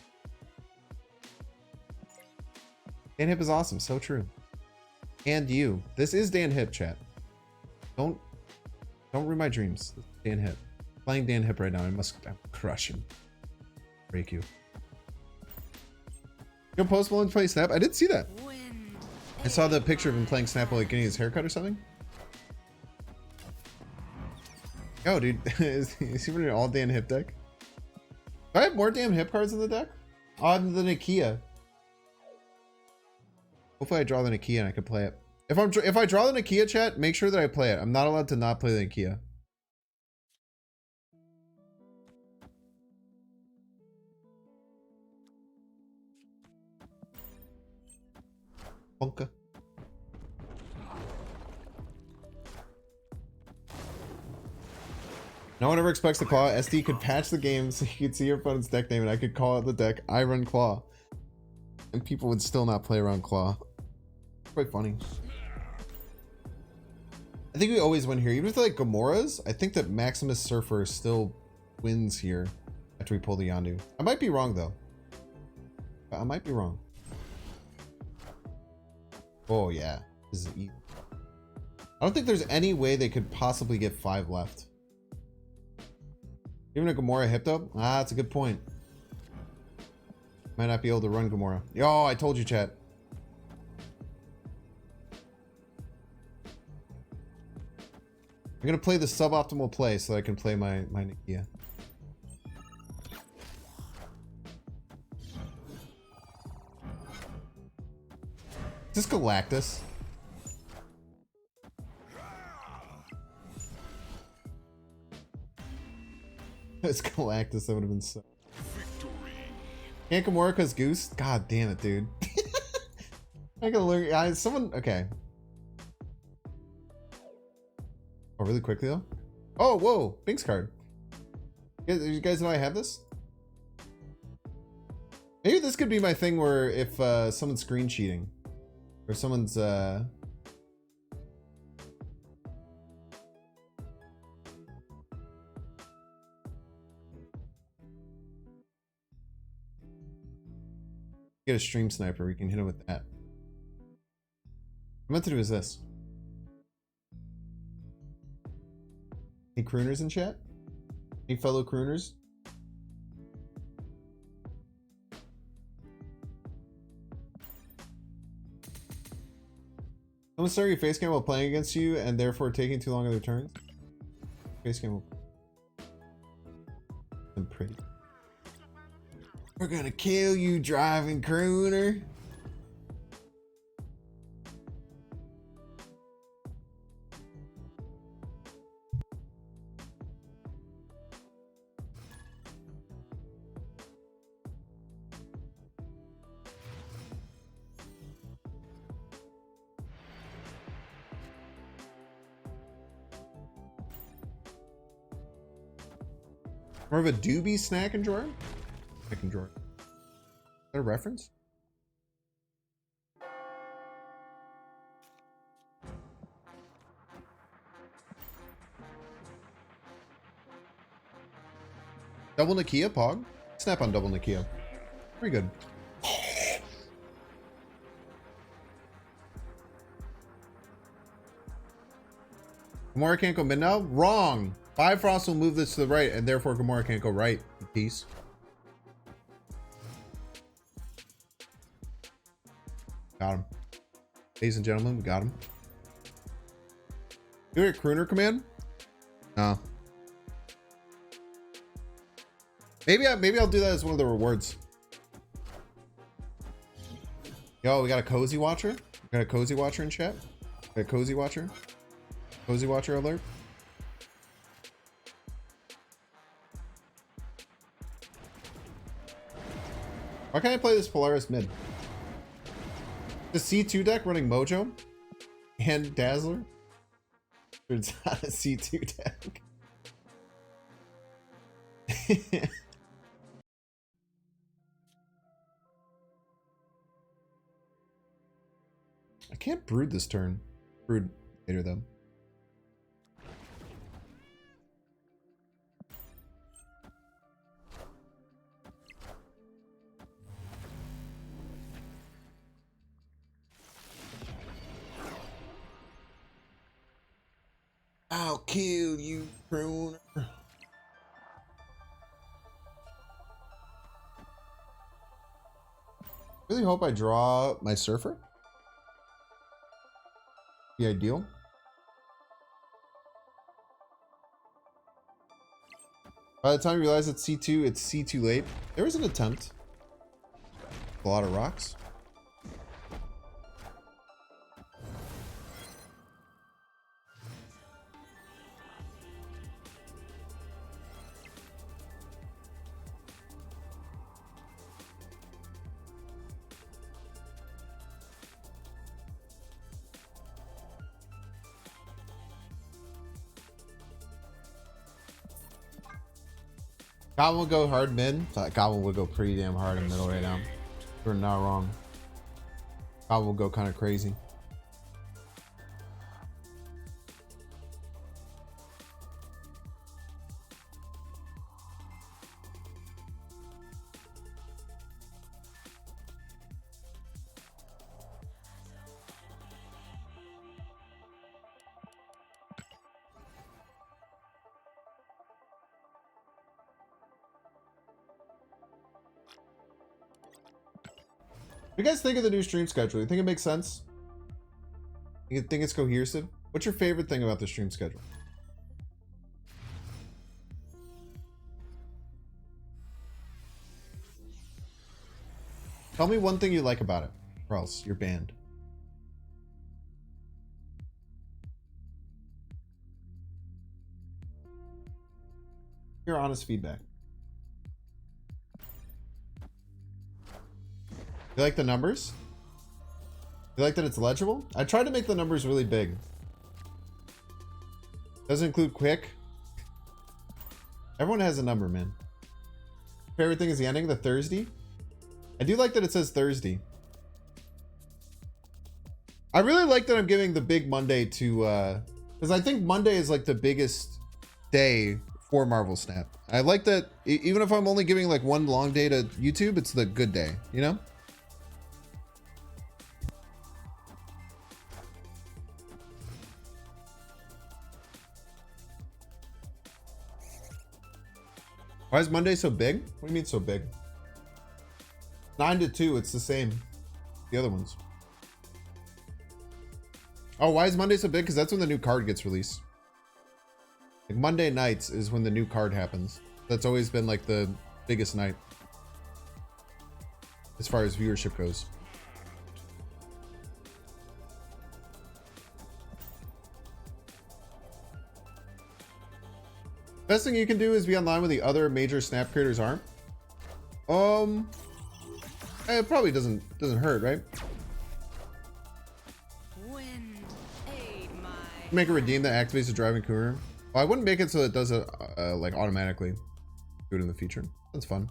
Dan Hip is awesome. So true. And you. This is Dan Hip, chat. Don't ruin my dreams. This is Dan Hip. Playing Dan Hip right now. I must crush him. Break you. You know, Post Malone play Snap? I did see that. I saw the picture of him playing Snap while like getting his haircut or something. Yo, dude, is he running an all Dan Hip deck? Do I have more damn Hip cards in the deck? On the Nakia. Hopefully I draw the Nakia and I can play it. If I draw the Nakia, chat, make sure that I play it. I'm not allowed to not play the Nakia. Bonka. No one ever expects the claw. SD could patch the game so you could see your opponent's deck name and I could call out the deck. I run claw. And people would still not play around claw. Quite funny. I think we always win here. Even with like Gamoras, I think that Maximus Surfer still wins here after we pull the Yondu. I might be wrong though. I might be wrong. Oh yeah. This is easy. I don't think there's any way they could possibly get 5 left. Even a Gamora Hypno? Ah, that's a good point. Might not be able to run Gamora. Yo, I told you, chat. I'm gonna play the suboptimal play so that I can play my Nakia. Is this Galactus? It's Galactus, that would have been so. Can't Gamora cause Goose? God damn it, dude. I gotta learn. Someone. Okay. Oh, really quickly though? Oh, whoa! Binks card. You guys know I have this? Maybe this could be my thing where if someone's screen cheating. Or someone's get a stream sniper, we can hit him with that. What I meant to do is this. Any crooners in chat? Any fellow crooners? Someone start your face cam while playing against you and therefore taking too long on their turns? Face cam will... I'm pretty. We're gonna kill you, driving crooner. More of a doobie snack and drawer? Snack and drawer. Is that a reference? Double Nakia, Pog? Snap on double Nakia. Pretty good. Gamora can't go mid now? Wrong! Bifrost will move this to the right, and therefore Gamora can't go right. Peace. Got him. Ladies and gentlemen, we got him. You hear Crooner command? No. Maybe I'll do that as one of the rewards. Yo, we got a cozy watcher. We got a cozy watcher in chat. Got a cozy watcher. Cozy watcher alert. Why can't I play this Polaris mid? The C2 deck running Mojo and Dazzler? It's not a C2 deck. I can't brood this turn. Brood later though. I'll kill you, crooner. Really hope I draw my surfer. The ideal. By the time you realize it's C2, it's C2 late. There was an attempt. A lot of rocks. Goblin would go hard mid. Goblin would go pretty damn hard in middle right now. You're not wrong. Goblin will go kind of crazy. What do you guys think of the new stream schedule? You think it makes sense? You think it's cohesive? What's your favorite thing about the stream schedule? Tell me one thing you like about it, or else you're banned. Your honest feedback. You like the numbers? You like that it's legible? I tried to make the numbers really big. Doesn't include quick. Everyone has a number, man. Favorite thing is the ending, the Thursday. I do like that it says Thursday. I really like that I'm giving the big Monday to, because I think Monday is like the biggest day for Marvel Snap. I like that even if I'm only giving like one long day to YouTube, it's the good day, you know? Why is Monday so big? What do you mean so big? 9 to 2, it's the same. The other ones. Oh, why is Monday so big? Because that's when the new card gets released. Like Monday nights is when the new card happens. That's always been like the biggest night as far as viewership goes. Best thing you can do is be online with the other major Snap creators aren't. It probably doesn't hurt, right? Wind, aid my Make a redeem that activates the driving cooler. Well, I wouldn't make it so it does it like automatically. Do it in the future. That's fun.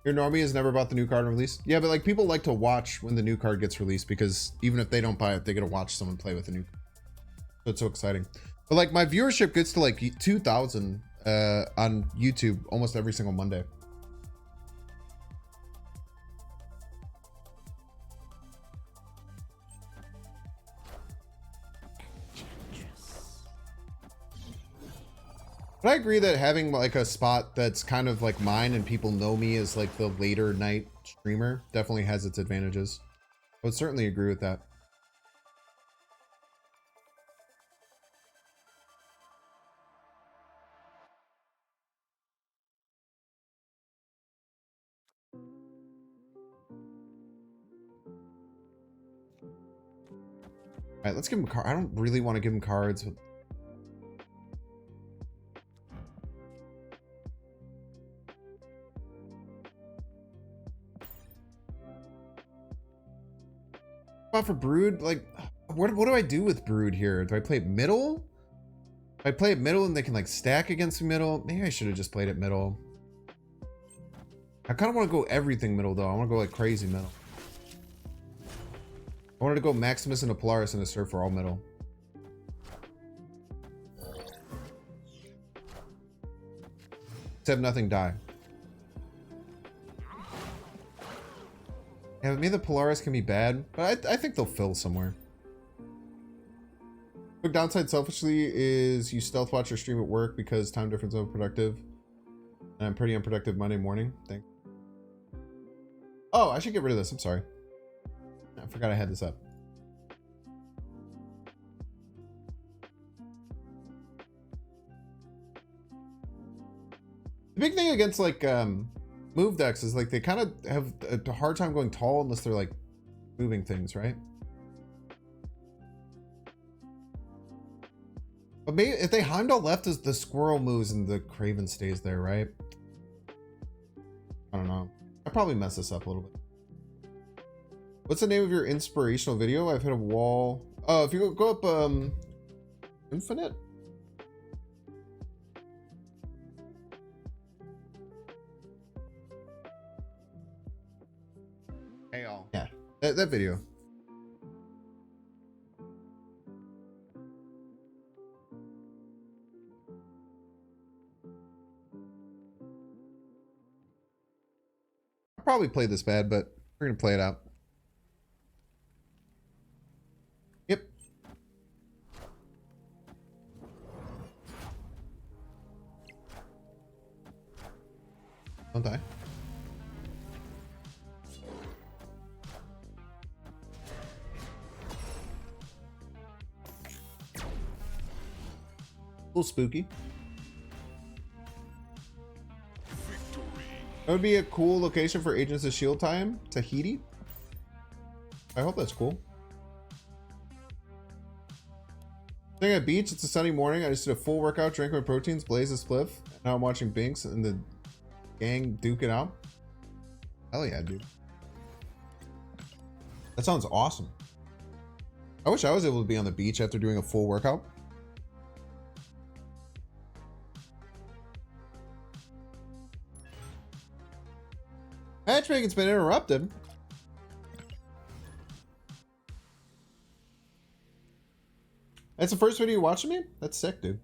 Your normie has never bought the new card release. Yeah, but like people like to watch when the new card gets released because even if they don't buy it, they get to watch someone play with the new. So it's so exciting. But like my viewership gets to like 2,000 on YouTube almost every single Monday. But I agree that having like a spot that's kind of like mine and people know me as like the later night streamer definitely has its advantages. I would certainly agree with that. All right, let's give him a card. I don't really want to give him cards. But for Brood, like what do I do with Brood here? Do I play it middle? If I play it middle and they can like stack against middle, maybe I should have just played it middle. I kind of want to go everything middle though. I want to go like crazy middle. I wanted to go Maximus and a Polaris and a Surf for all middle. Let's have nothing die. Yeah, maybe the Polaris can be bad, but I think they'll fill somewhere. Quick downside selfishly is you stealth watch your stream at work because time difference is unproductive. And I'm pretty unproductive Monday morning. Thanks. Oh, I should get rid of this. I'm sorry. I forgot I had this up. The big thing against like move decks is like they kind of have a hard time going tall unless they're like moving things, right? But maybe if they Heimdall left as the squirrel moves and the Craven stays there, right? I don't know. I probably messed this up a little bit. What's the name of your inspirational video? I've hit a wall. Oh, if you go up Infinite. Hey all. Yeah, that video. I probably played this bad, but we're gonna play it out. Yep. Don't die. A little spooky. That would be a cool location for Agents of S.H.I.E.L.D. time. Tahiti. I hope that's cool. Sitting at beach, it's a sunny morning. I just did a full workout, drank my proteins, blazed a spliff. Now I'm watching Binks and the gang duke it out. Hell yeah, dude. That sounds awesome. I wish I was able to be on the beach after doing a full workout. Matchmaking's been interrupted. That's the first video you watching me? That's sick, dude.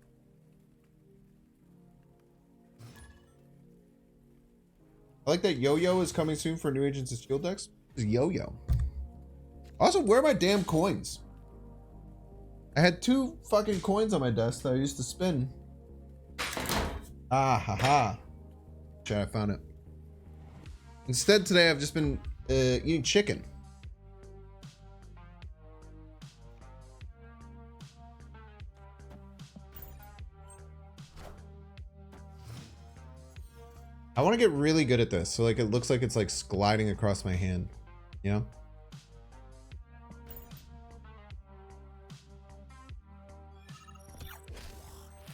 I like that Yo-Yo is coming soon for new Agents of S.H.I.E.L.D. decks. Who's Yo-Yo? Also, where are my damn coins? I had 2 fucking coins on my desk that I used to spin. Ah, haha. Shit, I found it. Instead, today I've just been eating chicken. I want to get really good at this, so like it looks like it's like gliding across my hand, you know?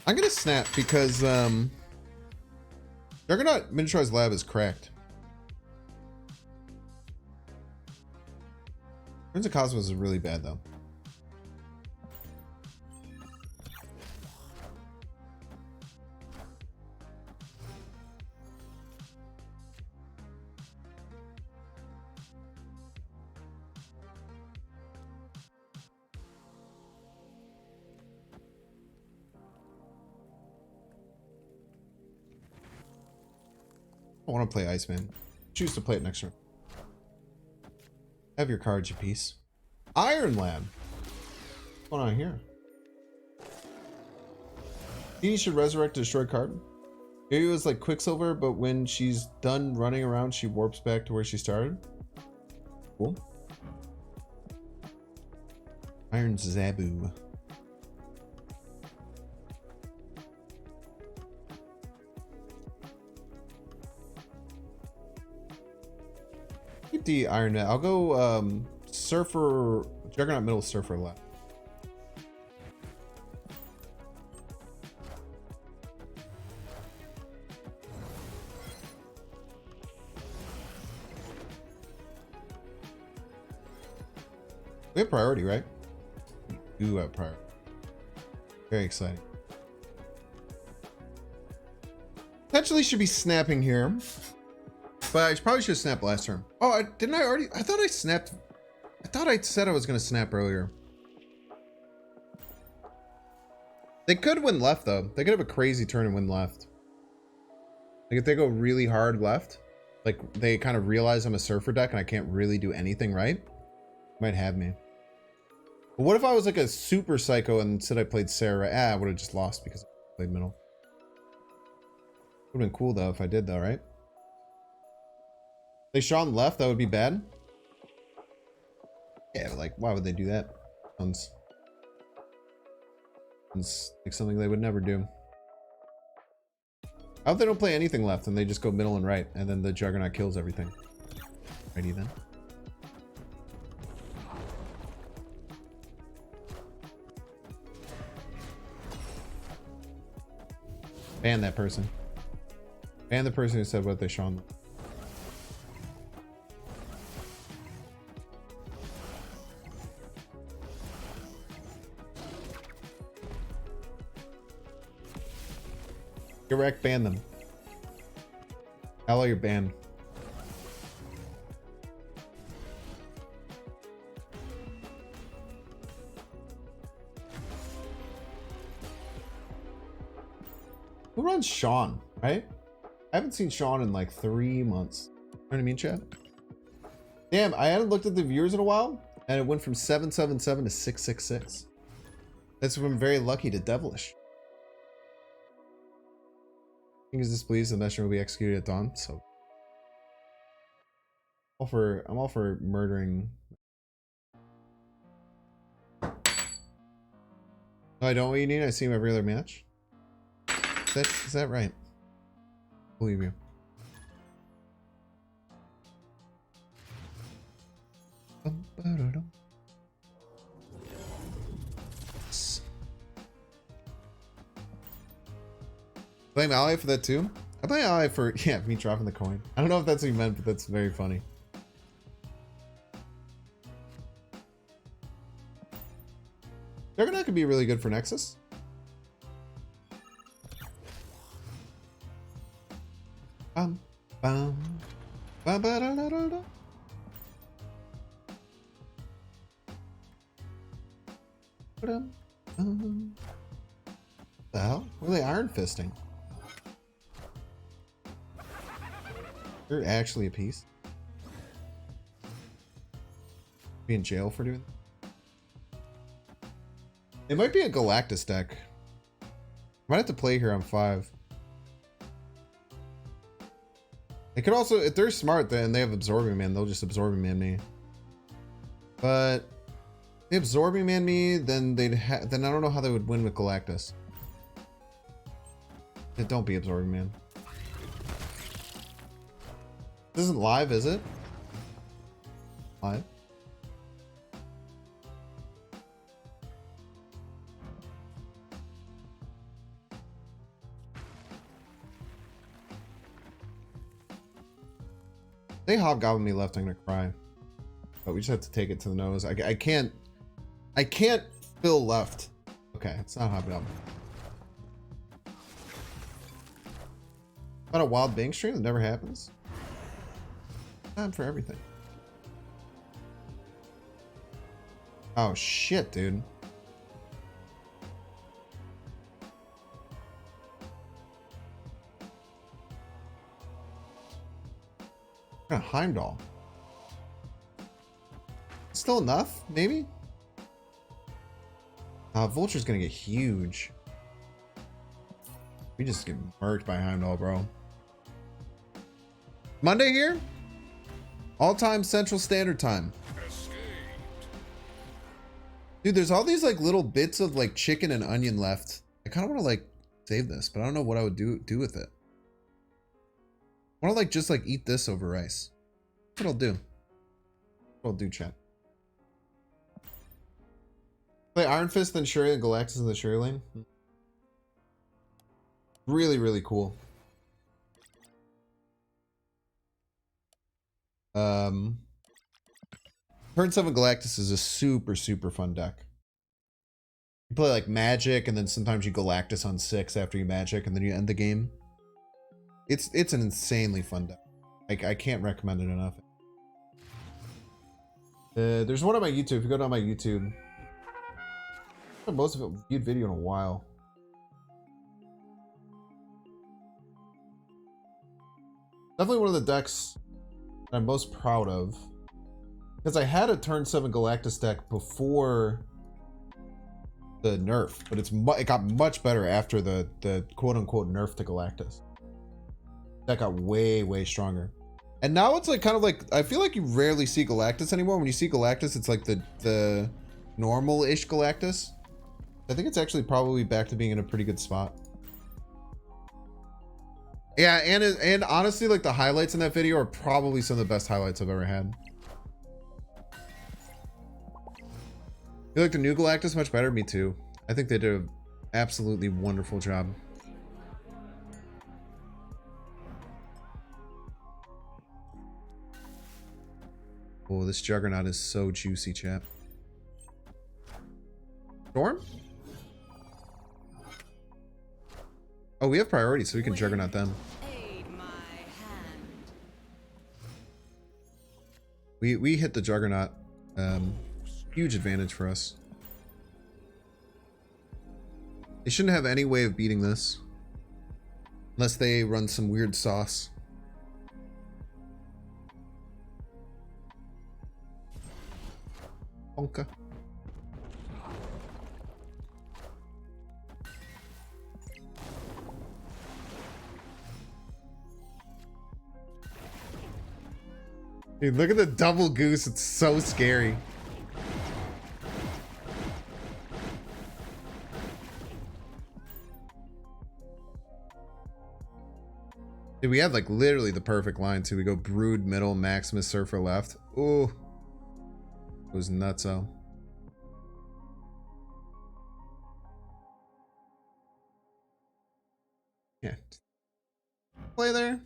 I'm gonna snap because Juggernaut Miniaturized Lab is cracked. Prince of Cosmos is really bad though. I want to play Iceman. Choose to play it next turn. Have your cards, you piece. Iron Lab. What's going on here? He should resurrect a destroyed card. Maybe it was like Quicksilver, but when she's done running around, she warps back to where she started. Cool. Iron Zabu. Keep the Iron Man. I'll go Surfer, Juggernaut middle, Surfer left. We have priority, right? We do have priority. Very exciting. Potentially should be snapping here. But I probably should have snapped last turn. Oh, didn't I already? I thought I snapped. I thought I said I was going to snap earlier. They could win left, though. They could have a crazy turn and win left. Like, if they go really hard left, like, they kind of realize I'm a Surfer deck and I can't really do anything right, might have me. But what if I was like a super psycho and instead I played Sarah? I would have just lost because I played middle. Would have been cool, though, if I did, though, right? They Sean left, that would be bad. Yeah, but like, why would they do that? Sounds like something they would never do. I hope they don't play anything left and they just go middle and right, and then the Juggernaut kills everything. Righty then. Ban that person. Ban the person who said what they Sean. Get wrecked, ban them. Ally, you're banned. Who runs Sean, right? I haven't seen Sean in like 3 months. You know what I mean, Chad? Damn, I hadn't looked at the viewers in a while, and it went from 777 to 666. That's from very lucky to devilish. King is displeased. The messenger will be executed at dawn. So, I'm all for murdering. No, I don't. What you need? I see him every other match. Is that right? Believe you. Blame Ally for that too? I blame Ally for, yeah, me dropping the coin. I don't know if that's what you meant, but that's very funny. Juggernaut could be really good for Nexus. Bum, bum, ba, ba, da, da, da, da. Ba-dum, the hell? What are they iron fisting? You're actually a piece. Be in jail for doing that? It might be a Galactus deck. Might have to play here on 5. They could also, if they're smart then they have Absorbing Man, they'll just Absorbing Man me. But if they Absorbing Man me, then then I don't know how they would win with Galactus. Don't be Absorbing Man. This isn't live, is it? Live? They hobgoblin me left, I'm gonna cry. But we just have to take it to the nose. I can't fill left. Okay, it's not hobgoblin. About a wild bank stream that never happens. Time for everything. Oh shit, dude. Heimdall. Still enough, maybe? Vulture's gonna get huge. We just get murked by Heimdall, bro. Monday here? All-time Central Standard Time. Dude, there's all these like little bits of like chicken and onion left. I kind of want to like save this, but I don't know what I would do with it. I want to like just like eat this over rice. That's what I'll do. What I'll do, chat. Play Iron Fist, then Shuri and Galactus in the Shuri lane. Really, really cool. Turn 7 Galactus is a super, super fun deck. You play like Magic, and then sometimes you Galactus on 6 after you Magic, and then you end the game. It's an insanely fun deck. I can't recommend it enough. There's one on my YouTube. If you go down my YouTube, most of it viewed video in a while. Definitely one of the decks that I'm most proud of, because I had a turn 7 Galactus deck before the nerf, but it got much better after the quote unquote nerf to Galactus. That got way stronger. And now it's like kind of like, I feel like you rarely see Galactus anymore. When you see Galactus, it's like the normal-ish Galactus. I think it's actually probably back to being in a pretty good spot. Yeah, and honestly, like the highlights in that video are probably some of the best highlights I've ever had. You like the new Galactus much better? Me too. I think they did an absolutely wonderful job. Oh, this Juggernaut is so juicy, chat. Storm? Oh, we have priority, so we can juggernaut them. Aid my hand. We hit the juggernaut. Huge advantage for us. They shouldn't have any way of beating this. Unless they run some weird sauce. Bonka. Dude, look at the double goose. It's so scary. Dude, we had like literally the perfect line too. We go Brood middle, Maximus Surfer left. Ooh. It was nutso. Yeah. Play there.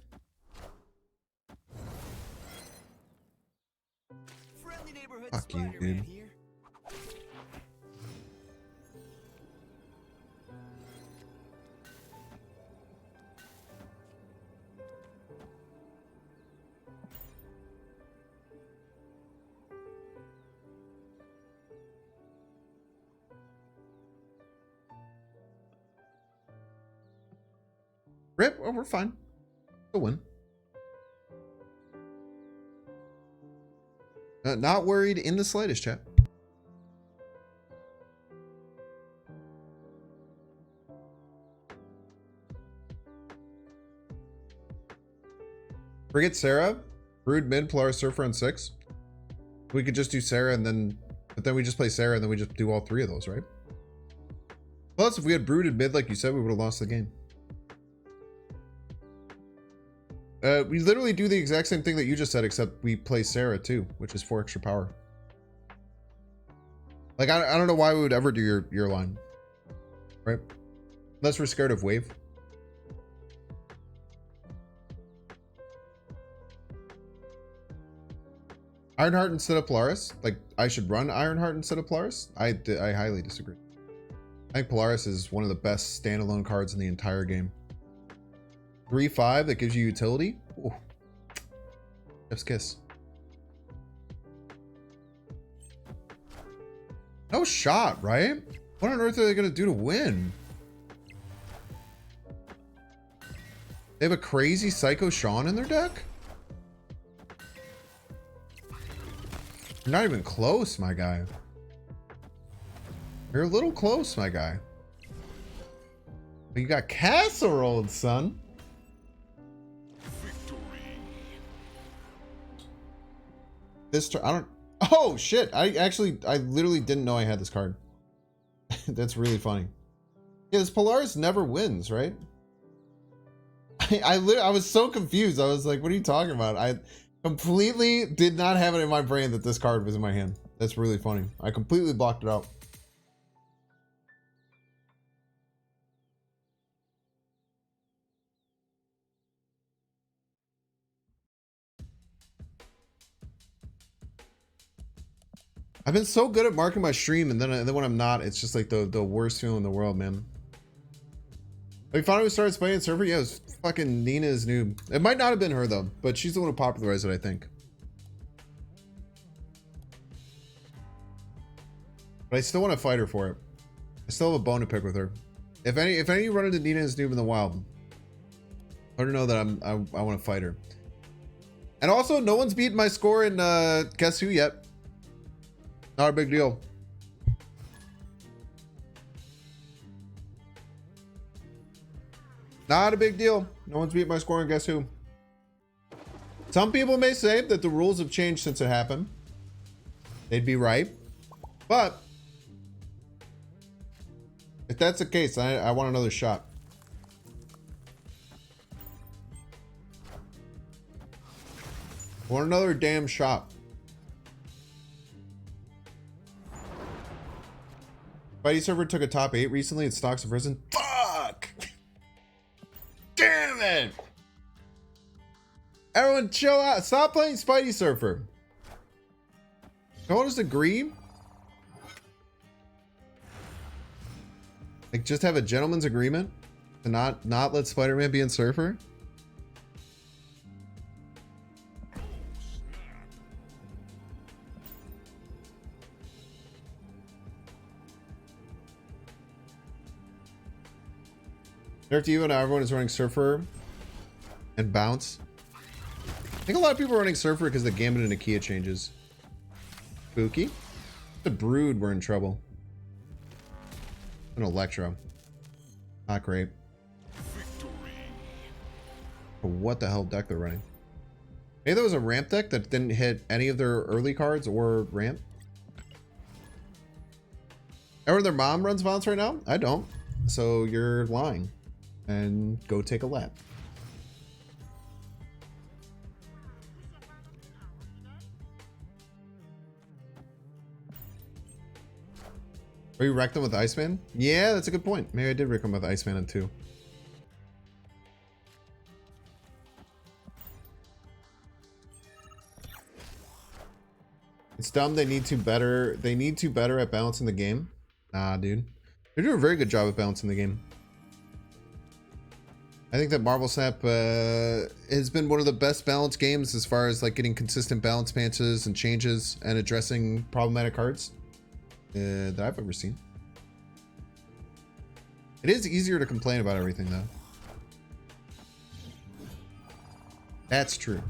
Friendly neighborhood Fuck you, Spider-Man dude. here. Rip. Oh, we're fine. We'll win. Not worried in the slightest, chat. Forget Sarah. Brood mid, Polaris Surfer on 6. We could just do Sarah and then... But then we just play Sarah and then we just do all 3 of those, right? Plus, if we had brooded mid like you said, we would have lost the game. We literally do the exact same thing that you just said, except we play Sarah too, which is 4 extra power. Like, I don't know why we would ever do your line. Right? Unless we're scared of wave. Ironheart instead of Polaris? Like, I should run Ironheart instead of Polaris? I highly disagree. I think Polaris is one of the best standalone cards in the entire game. 3/5 that gives you utility? Ooh. Chef's kiss. No shot, right? What on earth are they going to do to win? They have a crazy Psycho Sean in their deck? You're not even close, my guy. You're a little close, my guy. But you got casserole, son. This turn, I don't. Oh shit! I literally didn't know I had this card. That's really funny. Yeah, this Polaris never wins, right? I was so confused. I was like, "What are you talking about?" I completely did not have it in my brain that this card was in my hand. That's really funny. I completely blocked it out. I've been so good at marking my stream, and then when I'm not, it's just like the worst feeling in the world, man. We finally started playing server. Yeah, it was fucking Nina's noob. It might not have been her though, but she's the one who popularized it, I think. But I still want to fight her for it. I still have a bone to pick with her. If any of you run into Nina's noob in the wild, let her know that I want to fight her. And also, no one's beaten my score in Guess Who yet. Not a big deal. Not a big deal. No one's beat my score in Guess Who. Some people may say that the rules have changed since it happened. They'd be right. But if that's the case, I want another shot. I want another damn shot. Spidey server took a top 8 recently and stocks have risen. Fuck! Damn it! Everyone chill out. Stop playing Spidey Surfer. Can all just agree? Like, just have a gentleman's agreement? To not let Spider-Man be in Surfer? Nerf to you and everyone is running Surfer and Bounce. I think a lot of people are running Surfer because the Gambit and Nakia changes. Spooky. The Brood were in trouble. An Electro. Not great. What the hell deck they're running? Maybe that was a ramp deck that didn't hit any of their early cards or ramp. Or their mom runs Bounce right now? I don't. So you're lying. And go take a lap. Or you wrecked them with Iceman? Yeah, that's a good point. Maybe I did wreck them with Iceman in 2. It's dumb. They need to better at balancing the game. Nah, dude. They're doing a very good job at balancing the game. I think that Marvel Snap has been one of the best balanced games as far as like getting consistent balance matches and changes and addressing problematic cards that I've ever seen. It is easier to complain about everything though. That's true.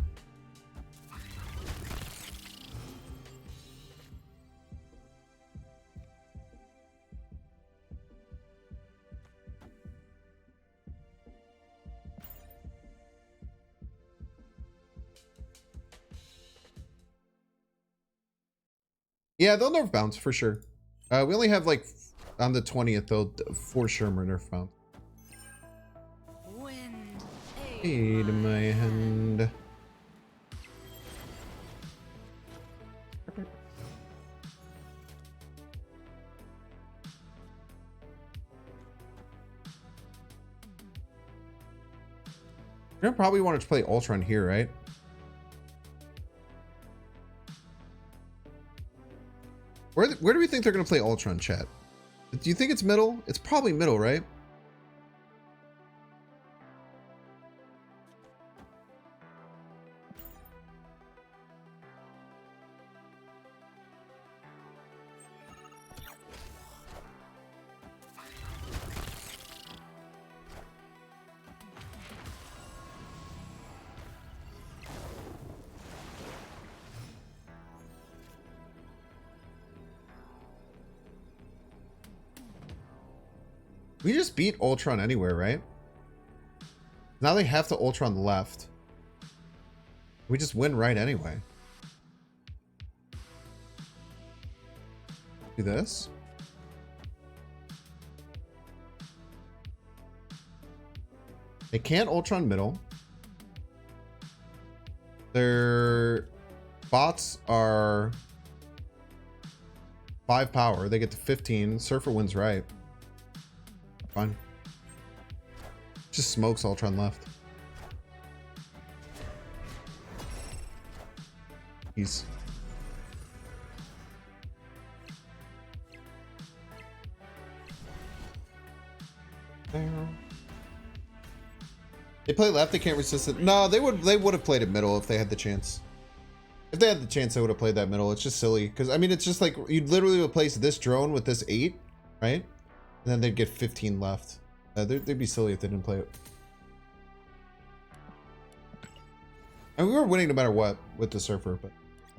Yeah, they'll nerf Bounce for sure. We only have like on the 20th, they'll for sure nerf Bounce. Wind, Aid in my hand. You're gonna probably want to play Ultron here, right? Where do we think they're gonna play Ultron, chat? Do you think it's middle? It's probably middle, right? We just beat Ultron anywhere, right? Now they have to Ultron left. We just win right anyway. Do this. They can't Ultron middle. Their bots are 5 power. They get to 15. Surfer wins right. Fine. Just smokes Ultron left. He's... They play left, they can't resist it. No, they would have played it middle if they had the chance. If they had the chance, they would have played that middle. It's just silly. Because, I mean, it's just like, you'd literally replace this drone with this 8, right? And then they'd get 15 left. They'd be silly if they didn't play it. And we were winning no matter what with the Surfer, but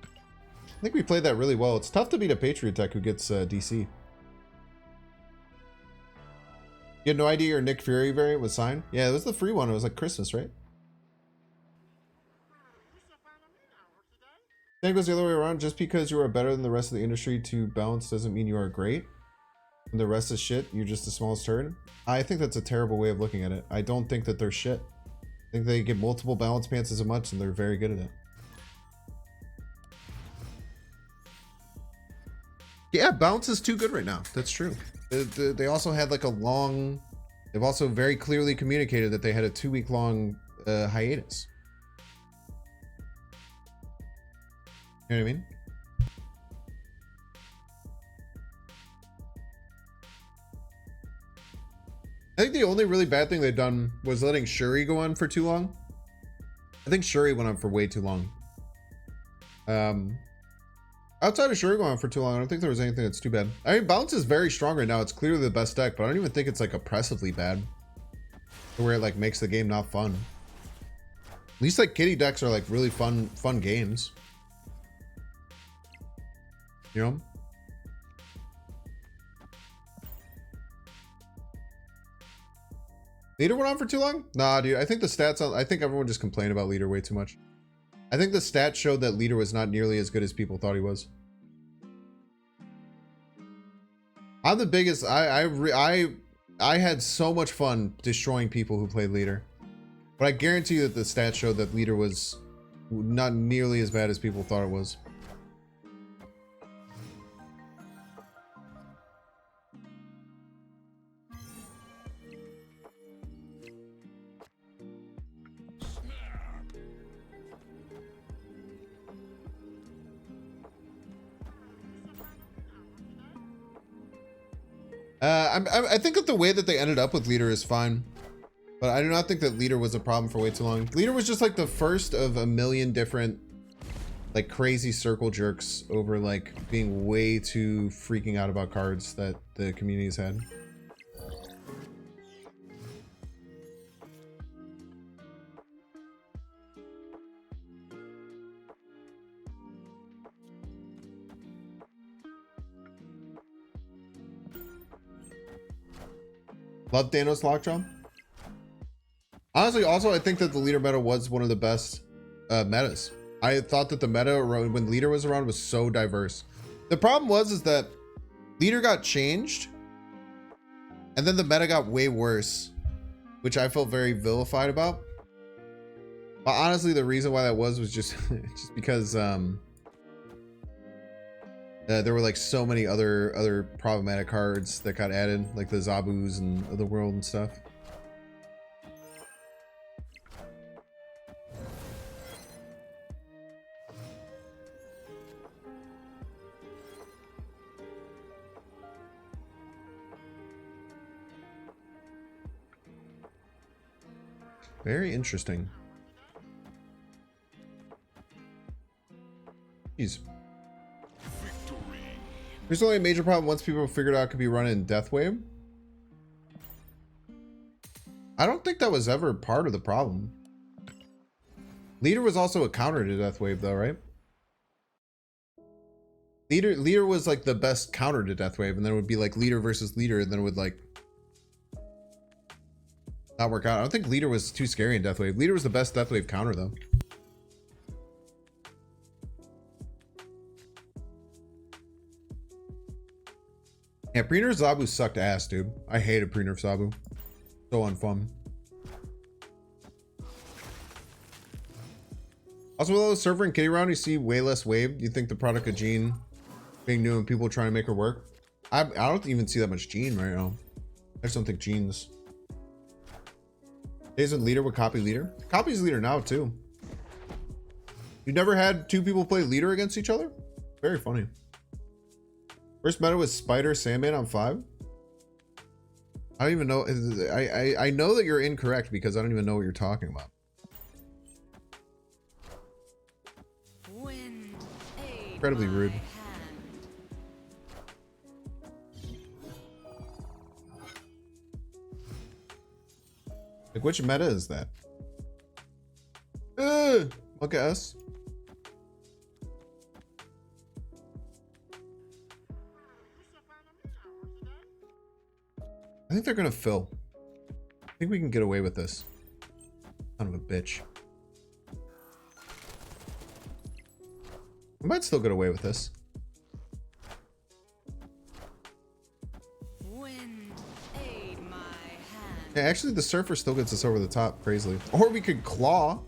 I think we played that really well. It's tough to beat a Patriot deck who gets DC. You had no idea your Nick Fury variant was signed? Yeah, it was the free one. It was like Christmas, right? I think it goes the other way around. Just because you are better than the rest of the industry to balance doesn't mean you are great. And the rest is shit, you're just the smallest turd. I think that's a terrible way of looking at it. I don't think that they're shit. I think they get multiple balance pants as much and they're very good at it. Yeah, bounce is too good right now. That's true. They also had like a long... They've also very clearly communicated that they had a 2-week long hiatus. You know what I mean? I think think the only really bad thing they've done was letting Shuri go on for too long. I think Shuri went on for way too long. Outside of Shuri going on for too long, I don't think there was anything that's too bad. I mean, Bounce is very strong right now. It's clearly the best deck, but I don't even think it's like oppressively bad. To where it like makes the game not fun. At least like kitty decks are like really fun games. You know? Leader went on for too long? Nah, dude. I think the stats on, I think everyone just complained about Leader way too much. I think the stats showed that Leader was not nearly as good as people thought he was. I'm the biggest. I had so much fun destroying people who played Leader, but I guarantee you that the stats showed that Leader was not nearly as bad as people thought it was. I think that the way that they ended up with Leader is fine, but I do not think that Leader was a problem for way too long. Leader was just like the first of a million different like crazy circle jerks over like being way too freaking out about cards that the communities had. Love Thanos Lockjaw. Honestly, also, I think that the Leader meta was one of the best metas. I thought that the meta when Leader was around was so diverse. The problem is that Leader got changed, and then the meta got way worse, which I felt very vilified about. But honestly, the reason why that was just just because there were like so many other problematic cards that got added, like the Zabus and the world and stuff. Very interesting. Jeez. There's only a major problem once people figured out it could be run in Death Wave. I don't think that was ever part of the problem. Leader was also a counter to Death Wave though, right? Leader was like the best counter to Death Wave, and then it would be like Leader versus Leader, and then it would like not work out. I don't think Leader was too scary in Death Wave. Leader was the best Death Wave counter though. Yeah, pre-nerf Zabu sucked ass, dude. I hated pre-nerf Zabu. So unfun. Also, with all the server and kitty round, you see way less wave. You think the product of Jean being new and people trying to make her work? I don't even see that much Jean right now. I just don't think Jean's. Isn't Leader would copy Leader? Copies Leader now too. You never had two people play Leader against each other? Very funny. First meta was Spider Sandman on 5. I don't even know. I know that you're incorrect because I don't even know what you're talking about. Wind, aid Incredibly my rude. hand. Like, which meta is that? Look at us. I think they're gonna fill. I think we can get away with this. Son of a bitch. I might still get away with this. Wind, aid my hand. Yeah, actually, the Surfer still gets us over the top, crazily. Or we could claw.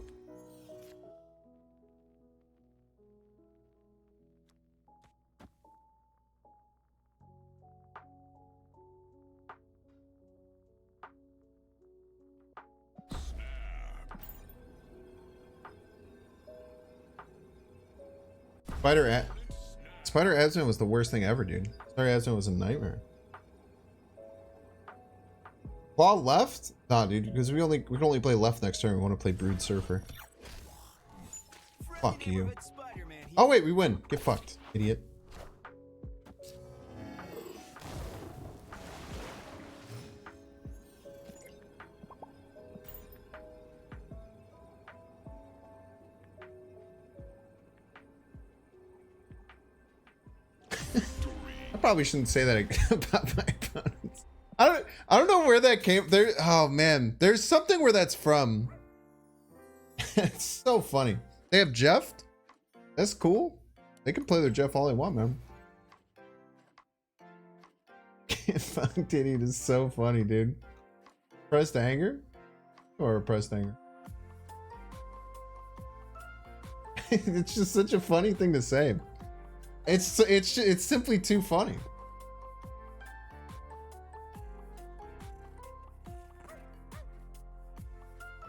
Spider Asman was the worst thing ever, dude. Spider Asman was a nightmare. Claw left? Nah, dude, because we can only play left next turn. We want to play Brood Surfer. Fuck you. Oh wait, we win. Get fucked, idiot. I probably shouldn't say that about my opponents. I don't know where that came there. Oh man, there's something where that's from. It's so funny. They have Jeff. That's cool. They can play their Jeff all they want, man. Fuck Diddy is so funny, dude. Pressed anger or pressed anger. It's just such a funny thing to say. It's simply too funny.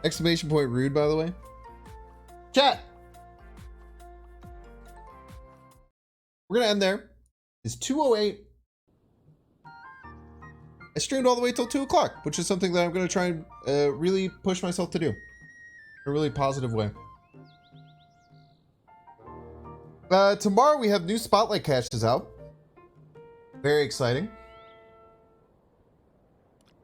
Exclamation point rude, by the way. Chat. We're gonna end there. It's 2:08. I streamed all the way till 2 o'clock, which is something that I'm gonna try and really push myself to do in a really positive way. Tomorrow we have new Spotlight caches out. Very exciting.